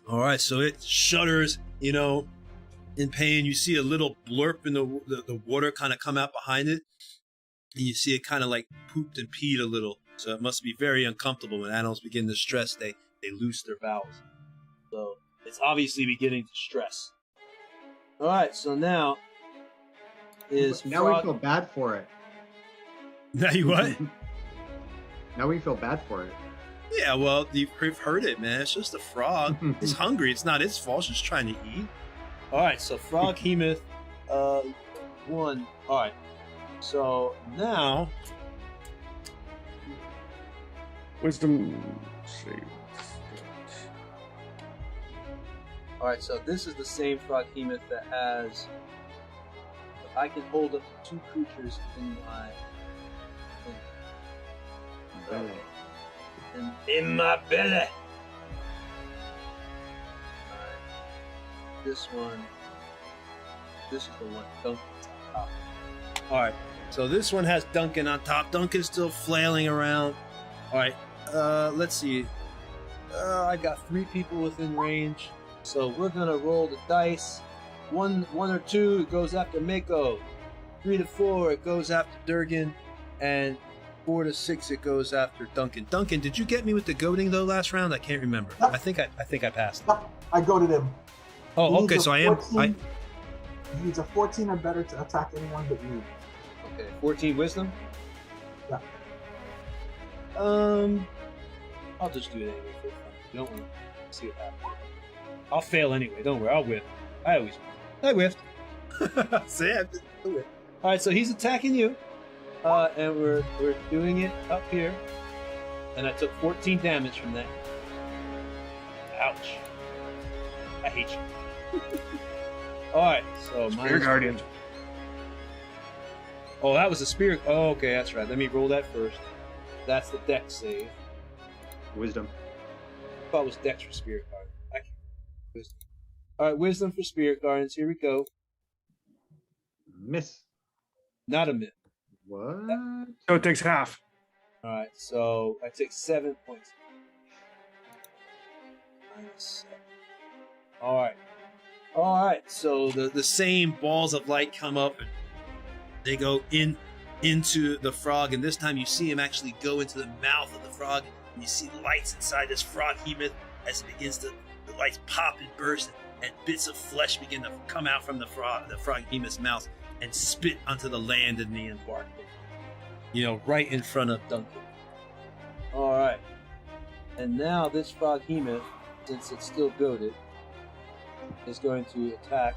All right, so it shudders, in pain. You see a little blurp in the water kind of come out behind it, and you see it kind of like pooped and peed a little. So it must be very uncomfortable when animals begin to stress. They loose their bowels. So it's obviously beginning to stress. All right, so now is now we feel bad for it. Now you what? Now we feel bad for it. Yeah, well, you've heard it, man. It's just a frog. It's hungry. It's not its fault. It's just trying to eat. All right, so Froghemoth, 1. All right, so now Wisdom save. All right, so this is the same Froghemoth that has. I can hold up to 2 creatures in my. In my belly. All right. This one. This is the one. Duncan's on top. All right, so this one has Duncan on top. Duncan's still flailing around. All right, let's see. I got 3 people within range, so we're gonna roll the dice. 1 or 2, it goes after Mako. 3 to 4, it goes after Durgan, and 4 to 6, it goes after Duncan. Duncan, did you get me with the goading though last round? I can't remember. Yep. I think I passed. Yep, I goaded him. Oh, okay. So I am. He needs a 14 or better to attack anyone but you. Okay, 14 wisdom. Yeah. I'll just do it anyway for fun. Don't worry. See what happens. I'll fail anyway. Don't worry. I'll whiff. I always whiff. I whiffed. See, I whiffed. All right, so he's attacking you, and we're doing it up here, and I took 14 damage from that. Ouch! I hate you. All right, so Spirit Guardian. Oh, that was a spirit. Oh, okay, that's right. Let me roll that first. That's the Dex save. Wisdom. I thought it was Dex for Spirit Guardian. Wisdom. All right, Wisdom for Spirit Guardians. Here we go. Miss. Not a miss. What? So it takes half. All right, so I take 7 points. All right. So the same balls of light come up and they go into the frog, and this time you see him actually go into the mouth of the frog, and you see lights inside this Froghemoth as it begins to, the lights pop and burst, and bits of flesh begin to come out from the Froghemoth's mouth and spit onto the land in the embankment. Right in front of Duncan. All right. And now this Froghemoth, since it's still goaded, is going to attack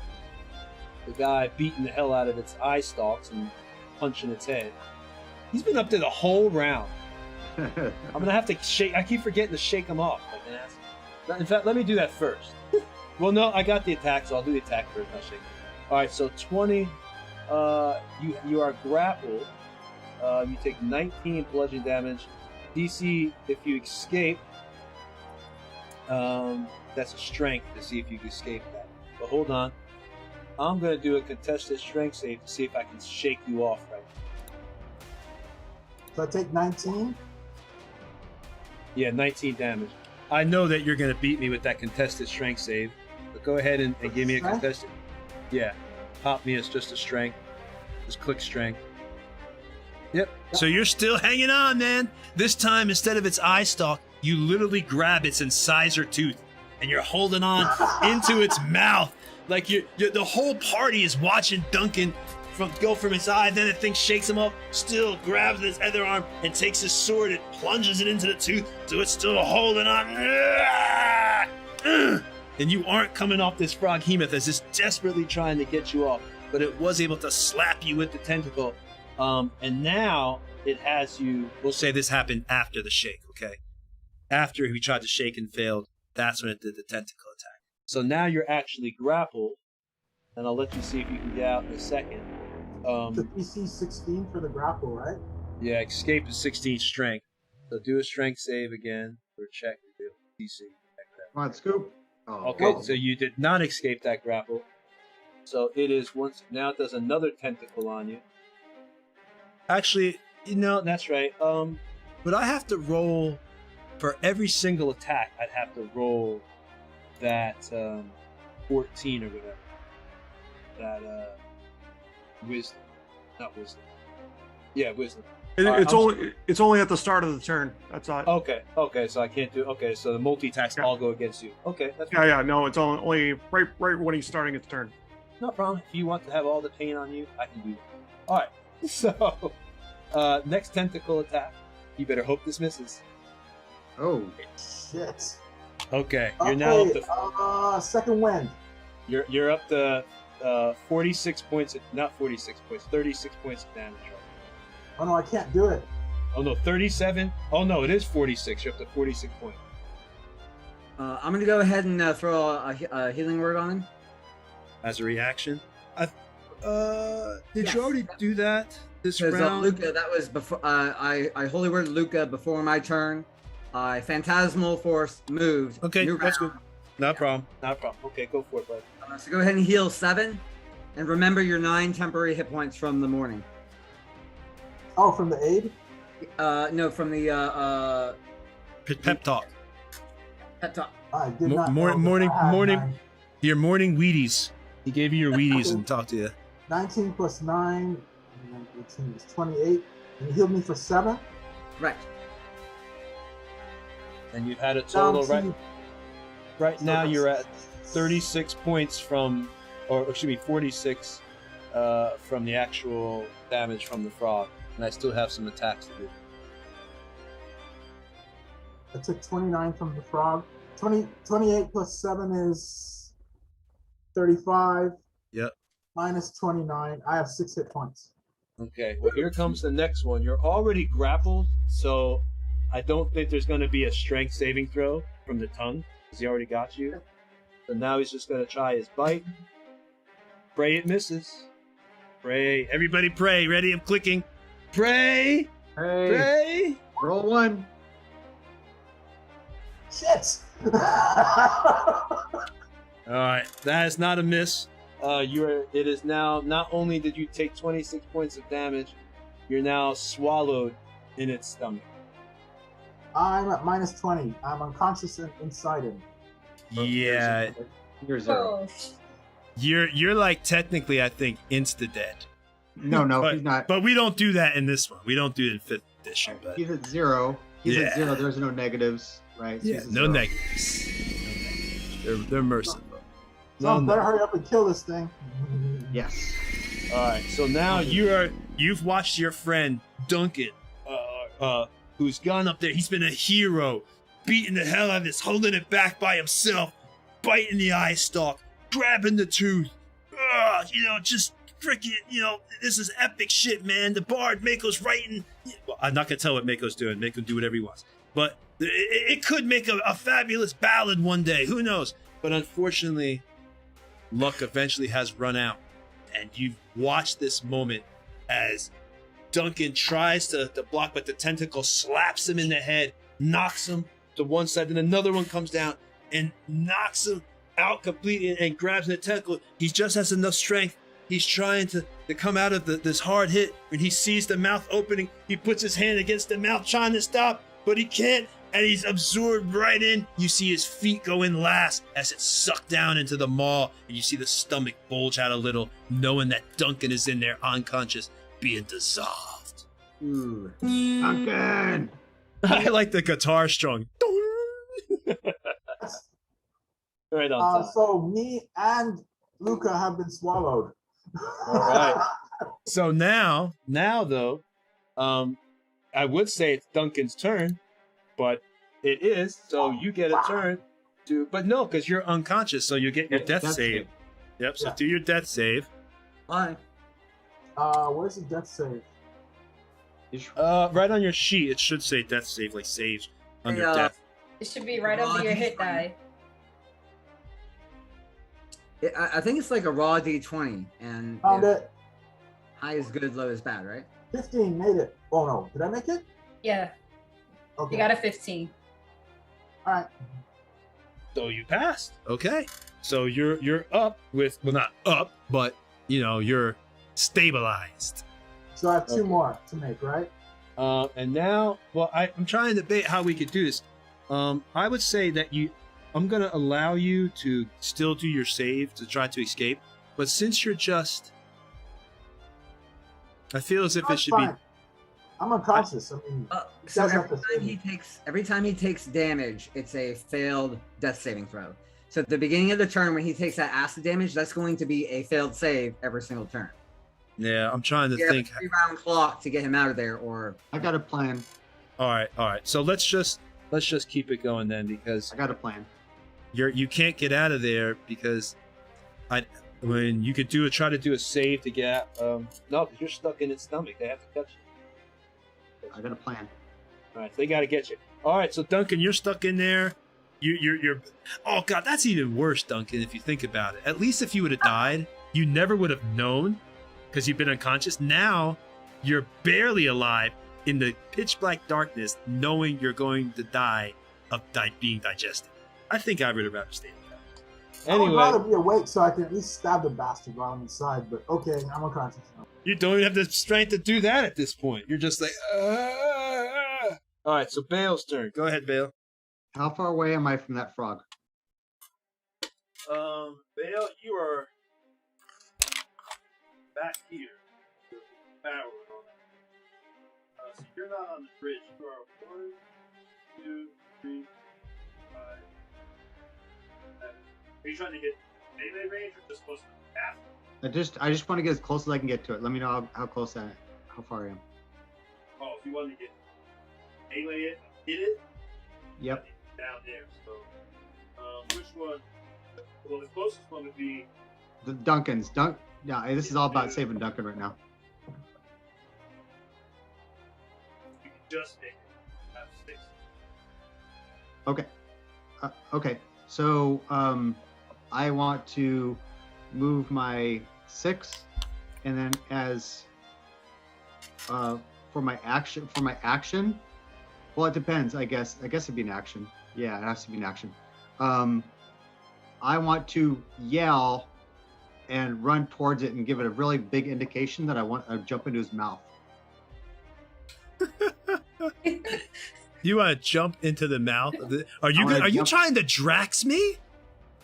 the guy beating the hell out of its eye stalks and punching its head. He's been up there the whole round. I'm going to have to shake. I keep forgetting to shake him off like an ass. In fact, let me do that first. Well, no, I got the attack, so I'll do the attack first. I'll shake him. All right, so 20. You are grappled. You take 19 bludgeoning damage. DC, if you escape, that's a strength to see if you can escape that. But hold on. I'm going to do a contested strength save to see if I can shake you off right now. So I take 19? Yeah, 19 damage. I know that you're going to beat me with that contested strength save, but go ahead and give me a Strength? contested. Yeah, pop me as just a strength. Just click strength. Yep. So you're still hanging on, man. This time, instead of its eye stalk, you literally grab its incisor tooth, and you're holding on into its mouth. Like the whole party is watching Duncan go from his eye, then the thing shakes him up, still grabs his other arm and takes his sword and plunges it into the tooth, so it's still holding on. And you aren't coming off this froghemoth as it's desperately trying to get you off, but it was able to slap you with the tentacle. And now it has you. We'll say this happened after the shake, okay? After he tried to shake and failed, that's when it did the tentacle attack. So now you're actually grappled, and I'll let you see if you can get out in a second. The PC 16 for the grapple, right? Yeah, escape is 16 strength. So do a strength save again, or check your DC. Come on, Scoop. Oh. Okay, so you did not escape that grapple. So it is once now it does another tentacle on you. Actually, that's right. But I have to roll for every single attack. I'd have to roll that 14 or whatever. That wisdom, not wisdom. Yeah, wisdom. It's only at the start of the turn. That's all. Okay, so I can't do. Okay, so the multi-attacks all go against you. Okay, that's Yeah. No, it's only right when he's starting its turn. no problem. If you want to have all the pain on you, I can do that. All right. So, next tentacle attack. You better hope this misses. Oh. Shit. Okay, you're now up to second wind. you're up to 46 points. Not 46 points. 36 points of damage. Right? Oh no, I can't do it. Oh no, 37. Oh no, it is 46. You're up to 46 points. I'm gonna go ahead and throw a healing word on him. As a reaction. Did you already do that this Because round? Luca, that was before. I holy word Luca before my turn. Phantasmal force moved. Okay, New that's round. good. Not a problem. Not a problem. Okay, go for it, bud. So go ahead and heal 7, and remember your 9 temporary hit points from the morning. Oh, from the aid? No, from the Pep talk. pep talk. I did not know Morning, that I had morning. Your morning Wheaties. He gave you your Wheaties and talked to you. 19 plus 9, and then 18 is 28. And you healed me for 7? Right. And you've had a total Down to- right now you're at 36 points from, or excuse me, 46 from the actual damage from the frog, and I still have some attacks to do. I took 29 from the frog. 28 plus 7 is 35. Yep. Minus 29. I have 6 hit points. Okay, well here comes the next one. You're already grappled, so I don't think there's going to be a strength saving throw from the tongue, because he already got you. So now he's just going to try his bite. Pray it misses. Pray. Everybody pray. Ready? I'm clicking. Pray. Hey. Pray. Roll 1. Shit! All right, that is not a miss. It is now, not only did you take 26 points of damage, you're now swallowed in its stomach. I'm at minus 20. I'm unconscious and inside him. Yeah, You're 0. Oh, you're like technically, I think, insta-dead. No, but, he's not. But we don't do that in this one. We don't do it in 5th edition. But He's at 0. He's Yeah. at 0. There's no negatives, right? yeah, He's at no 0. negatives. They're merciful. So better hurry up and kill this thing. Yes. All right, so now You've watched your friend Duncan, who's gone up there. he's been a hero, beating the hell out of this, holding it back by himself, biting the eye stalk, grabbing the tooth. Just freaking, this is epic shit, man. The bard Mako's writing. Well, I'm not gonna tell what Mako's doing. Make him do whatever he wants. But it could make a fabulous ballad one day. Who knows? But unfortunately, luck eventually has run out, and you've watched this moment as Duncan tries to block, but the tentacle slaps him in the head, knocks him to one side, then another one comes down and knocks him out completely and grabs the tentacle. He just has enough strength. He's trying to come out of this hard hit. When he sees the mouth opening, he puts his hand against the mouth trying to stop, but he can't. and he's absorbed right in. You see his feet go in last as it's sucked down into the maw, and you see the stomach bulge out a little, knowing that Duncan is in there unconscious, being dissolved. Ooh. Duncan! I like the guitar strung. Right on time. So me and Luca have been swallowed. All right. So now though, I would say it's Duncan's turn, but it is. So you get a turn to, but no, because you're unconscious, so you get your death save. Yep. So do your death save. Why? Where's the death save? Right on your sheet, it should say death save, like saves under death. It should be right under your hit die. I think it's like a raw D20, and Found it. high is good, low is bad, right? 15 made it. Oh no, did I make it? Yeah. Okay. You got a 15. All right. So you passed. Okay. So you're up with, well, not up, but you're stabilized. So I have two more to make, right? And now, well, I'm trying to debate how we could do this. I would say that I'm going to allow you to still do your save to try to escape. But since you're just, I feel as if That's it should fine. be. I'm unconscious. I mean, So does have to every time he takes damage, it's a failed death saving throw. So at the beginning of the turn, when he takes that acid damage, that's going to be a failed save every single turn. Yeah, I'm trying to You have think. a 3-round clock to get him out of there, or I got a plan. All right. So let's just keep it going then, because I got a plan. you can't get out of there because when you could try to do a save to get out. No, because you're stuck in its stomach. They have to touch you. I got a plan. All right, so they got to get you. All right, so Duncan, you're stuck in there. You're. Oh God, that's even worse, Duncan. If you think about it, at least if you would have died, you never would have known because you've been unconscious. Now you're barely alive in the pitch black darkness, knowing you're going to die of being digested. I think I would have rather stayed alive. I would Anyway, rather be awake so I can at least stab the bastard while I'm inside. But okay, I'm unconscious now. you don't even have the strength to do that at this point. You're just like, All right, so Bale's turn. Go ahead, Bale. How far away am I from that frog? Bale, you are back here. So you're not on the bridge. You are 1, 2, 3, 5, 7. Are you trying to get melee range or just close to the path? I just want to get as close as I can get to it. Let me know how close how far I am. Oh, if you want to get melee it, hit it. Yep. Down there. So, which one? Well, the closest one would be The Duncan's. Yeah, this is all about saving Duncan right now. you can just make it. Have 6. Okay. Okay. So I want to move my 6, and then as for my action. Well, it depends. I guess it'd be an action. Yeah, it has to be an action. I want to yell and run towards it and give it a really big indication that I want to jump into his mouth. You want to jump into the mouth? Are you wanna are you jump- trying to Drax me?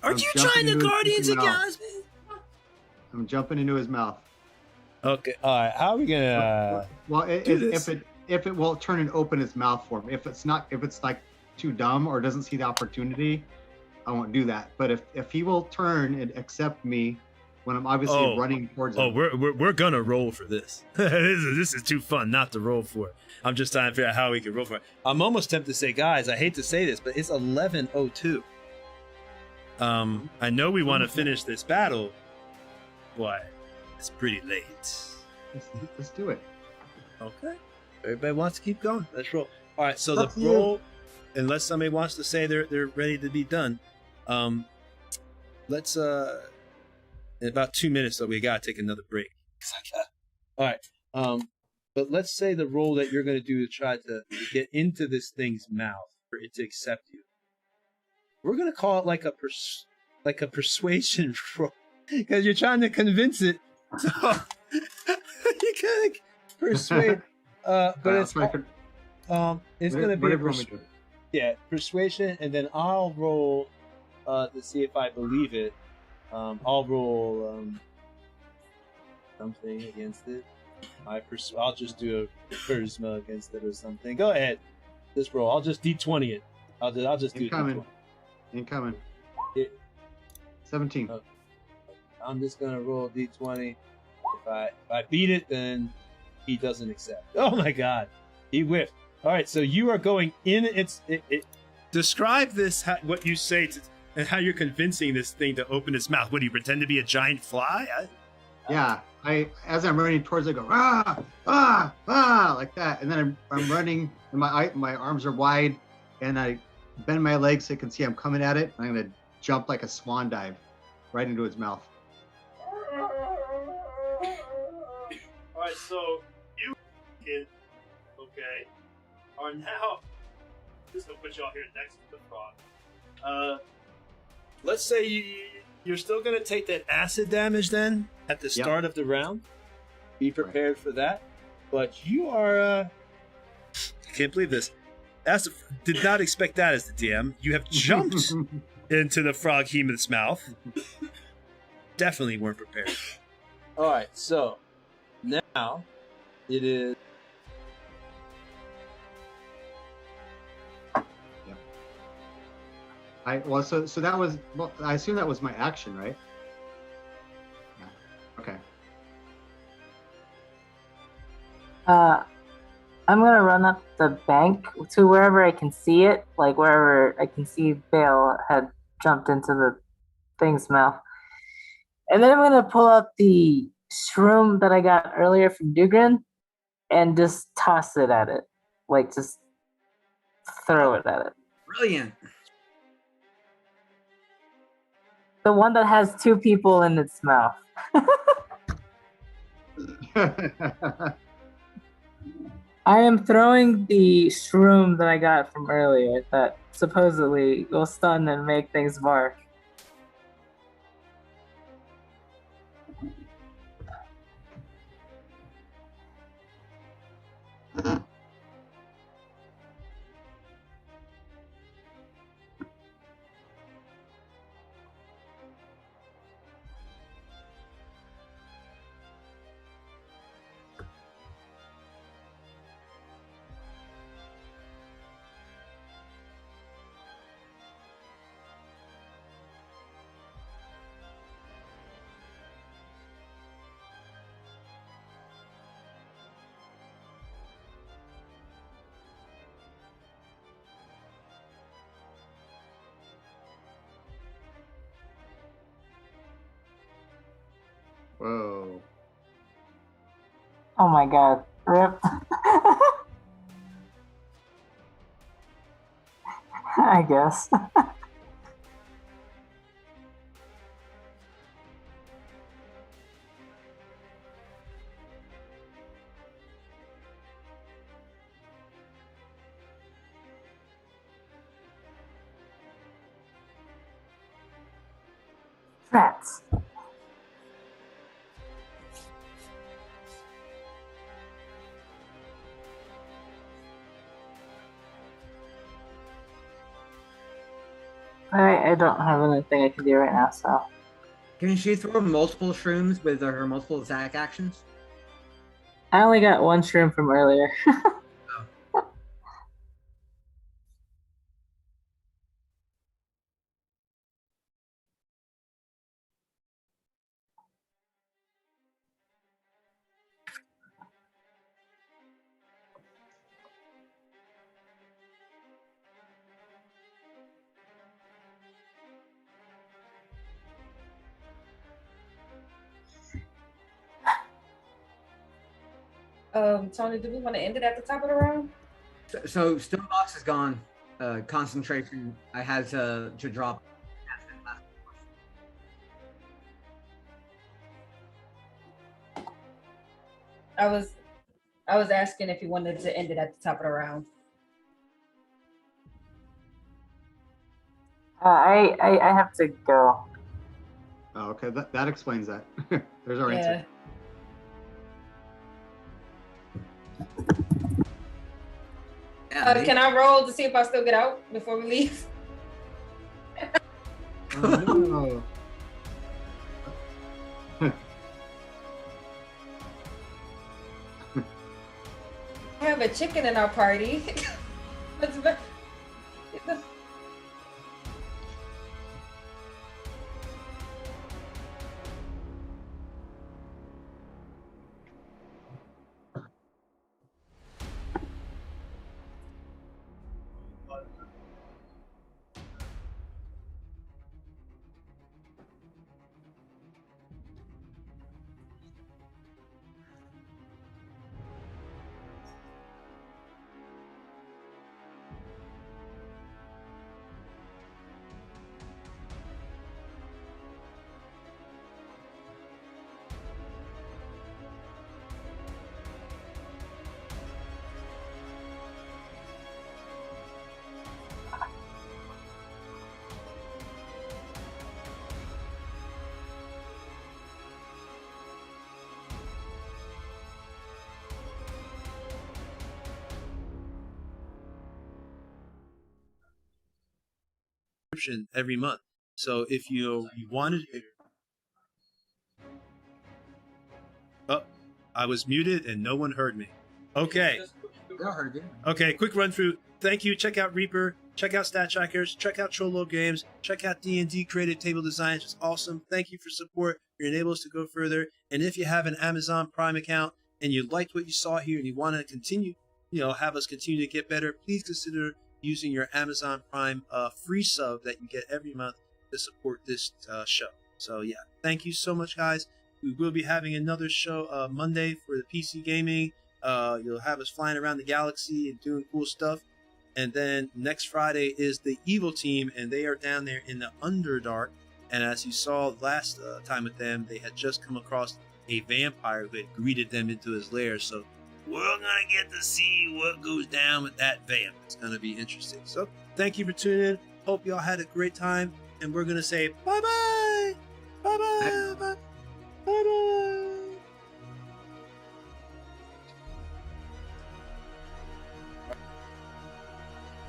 Are I'm you jumping trying to into his Guardians of mouth. Galaxy? I'm jumping into his mouth. Okay, all right. How are we gonna? Well, do this? if it will turn and open his mouth for him. If it's like too dumb or doesn't see the opportunity, I won't do that. But if he will turn and accept me when I'm obviously running towards him. Oh, we're gonna roll for this. This is too fun not to roll for it. I'm just trying to figure out how we can roll for it. I'm almost tempted to say, guys, I hate to say this, but it's 11:02. I know we want to finish this battle, but it's pretty late. Let's do it. Okay. Everybody wants to keep going. Let's roll. All right. So Up the to you. roll, unless somebody wants to say they're ready to be done, let's in about 2 minutes, so we gotta take another break. All right. But let's say the roll that you're gonna do to try to get into this thing's mouth for it to accept you. We're gonna call it like a persuasion roll because you're trying to convince it. So you gotta persuade. But it's gonna be Whatever you want me to do. persuasion, and then I'll roll to see if I believe it. I'll roll something against it. I'll just do a charisma against it or something. Go ahead, just roll. I'll just D20 it. I'll just do Incoming. D20. Incoming. Yeah. 17. I'm just gonna roll D20. If I beat it, then he doesn't accept. Oh my god, he whiffed. All right, so you are going in. Describe this, what you say, and how you're convincing this thing to open its mouth. What do you pretend to be a giant fly? Yeah, as I'm running towards it, I go like that, and then I'm running, and my arms are wide, and I bend my legs so you can see I'm coming at it. And I'm gonna jump like a swan dive right into its mouth. All right, so you kid, okay, are now. Just gonna put y'all here next to the frog. Let's say you're still going to take that acid damage then at the start of the round. Be prepared for that. But you are. I can't believe this. Did not expect that as the DM. You have jumped into the frog hemoth's mouth. Definitely weren't prepared. All right, so now it is. So that was, well, I assume that was my action, right? Yeah. Okay. I'm gonna run up the bank to wherever I can see it, like wherever I can see Bale had jumped into the thing's mouth. And then I'm gonna pull out the shroom that I got earlier from Dugrin and just toss it at it. Like, just throw it at it. Brilliant. The one that has two people in its mouth. I am throwing the shroom that I got from earlier that supposedly will stun and make things bark. Whoa. Oh my god. Rip. I guess. Rats. I don't have anything I can do right now, so. Can she throw multiple shrooms with her multiple attack actions? I only got one shroom from earlier. Tony, do we want to end it at the top of the round? So Stonebox is gone. Concentration. I had to drop. I was asking if you wanted to end it at the top of the round. I have to go. Oh, okay. That explains that. There's our answer. Can I roll to see if I still get out before we leave? No. I have a chicken in our party. That's ve- every month. So if you wanted, oh, I was muted and no one heard me. Okay. I heard you. Okay, quick run through. Thank you. Check out Reaper. Check out Stat Trackers. Check out Cholo Games. Check out D&D Creative Table Designs. It's awesome. Thank you for support. You're enabling us to go further. And if you have an Amazon Prime account and you liked what you saw here and you want to continue, have us continue to get better, please consider using your Amazon Prime free sub that you get every month to support this show. So yeah, thank you so much, guys. We will be having another show Monday for the PC gaming. You'll have us flying around the galaxy and doing cool stuff. And then next Friday is the Evil Team, and they are down there in the Underdark. And as you saw last time with them, they had just come across a vampire who had greeted them into his lair. So we're gonna get to see what goes down with that vamp. It's gonna be interesting. So thank you for tuning in. Hope y'all had a great time, and we're gonna say bye bye, bye bye, bye bye.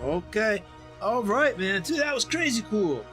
Okay. All right, man. Dude, that was crazy cool.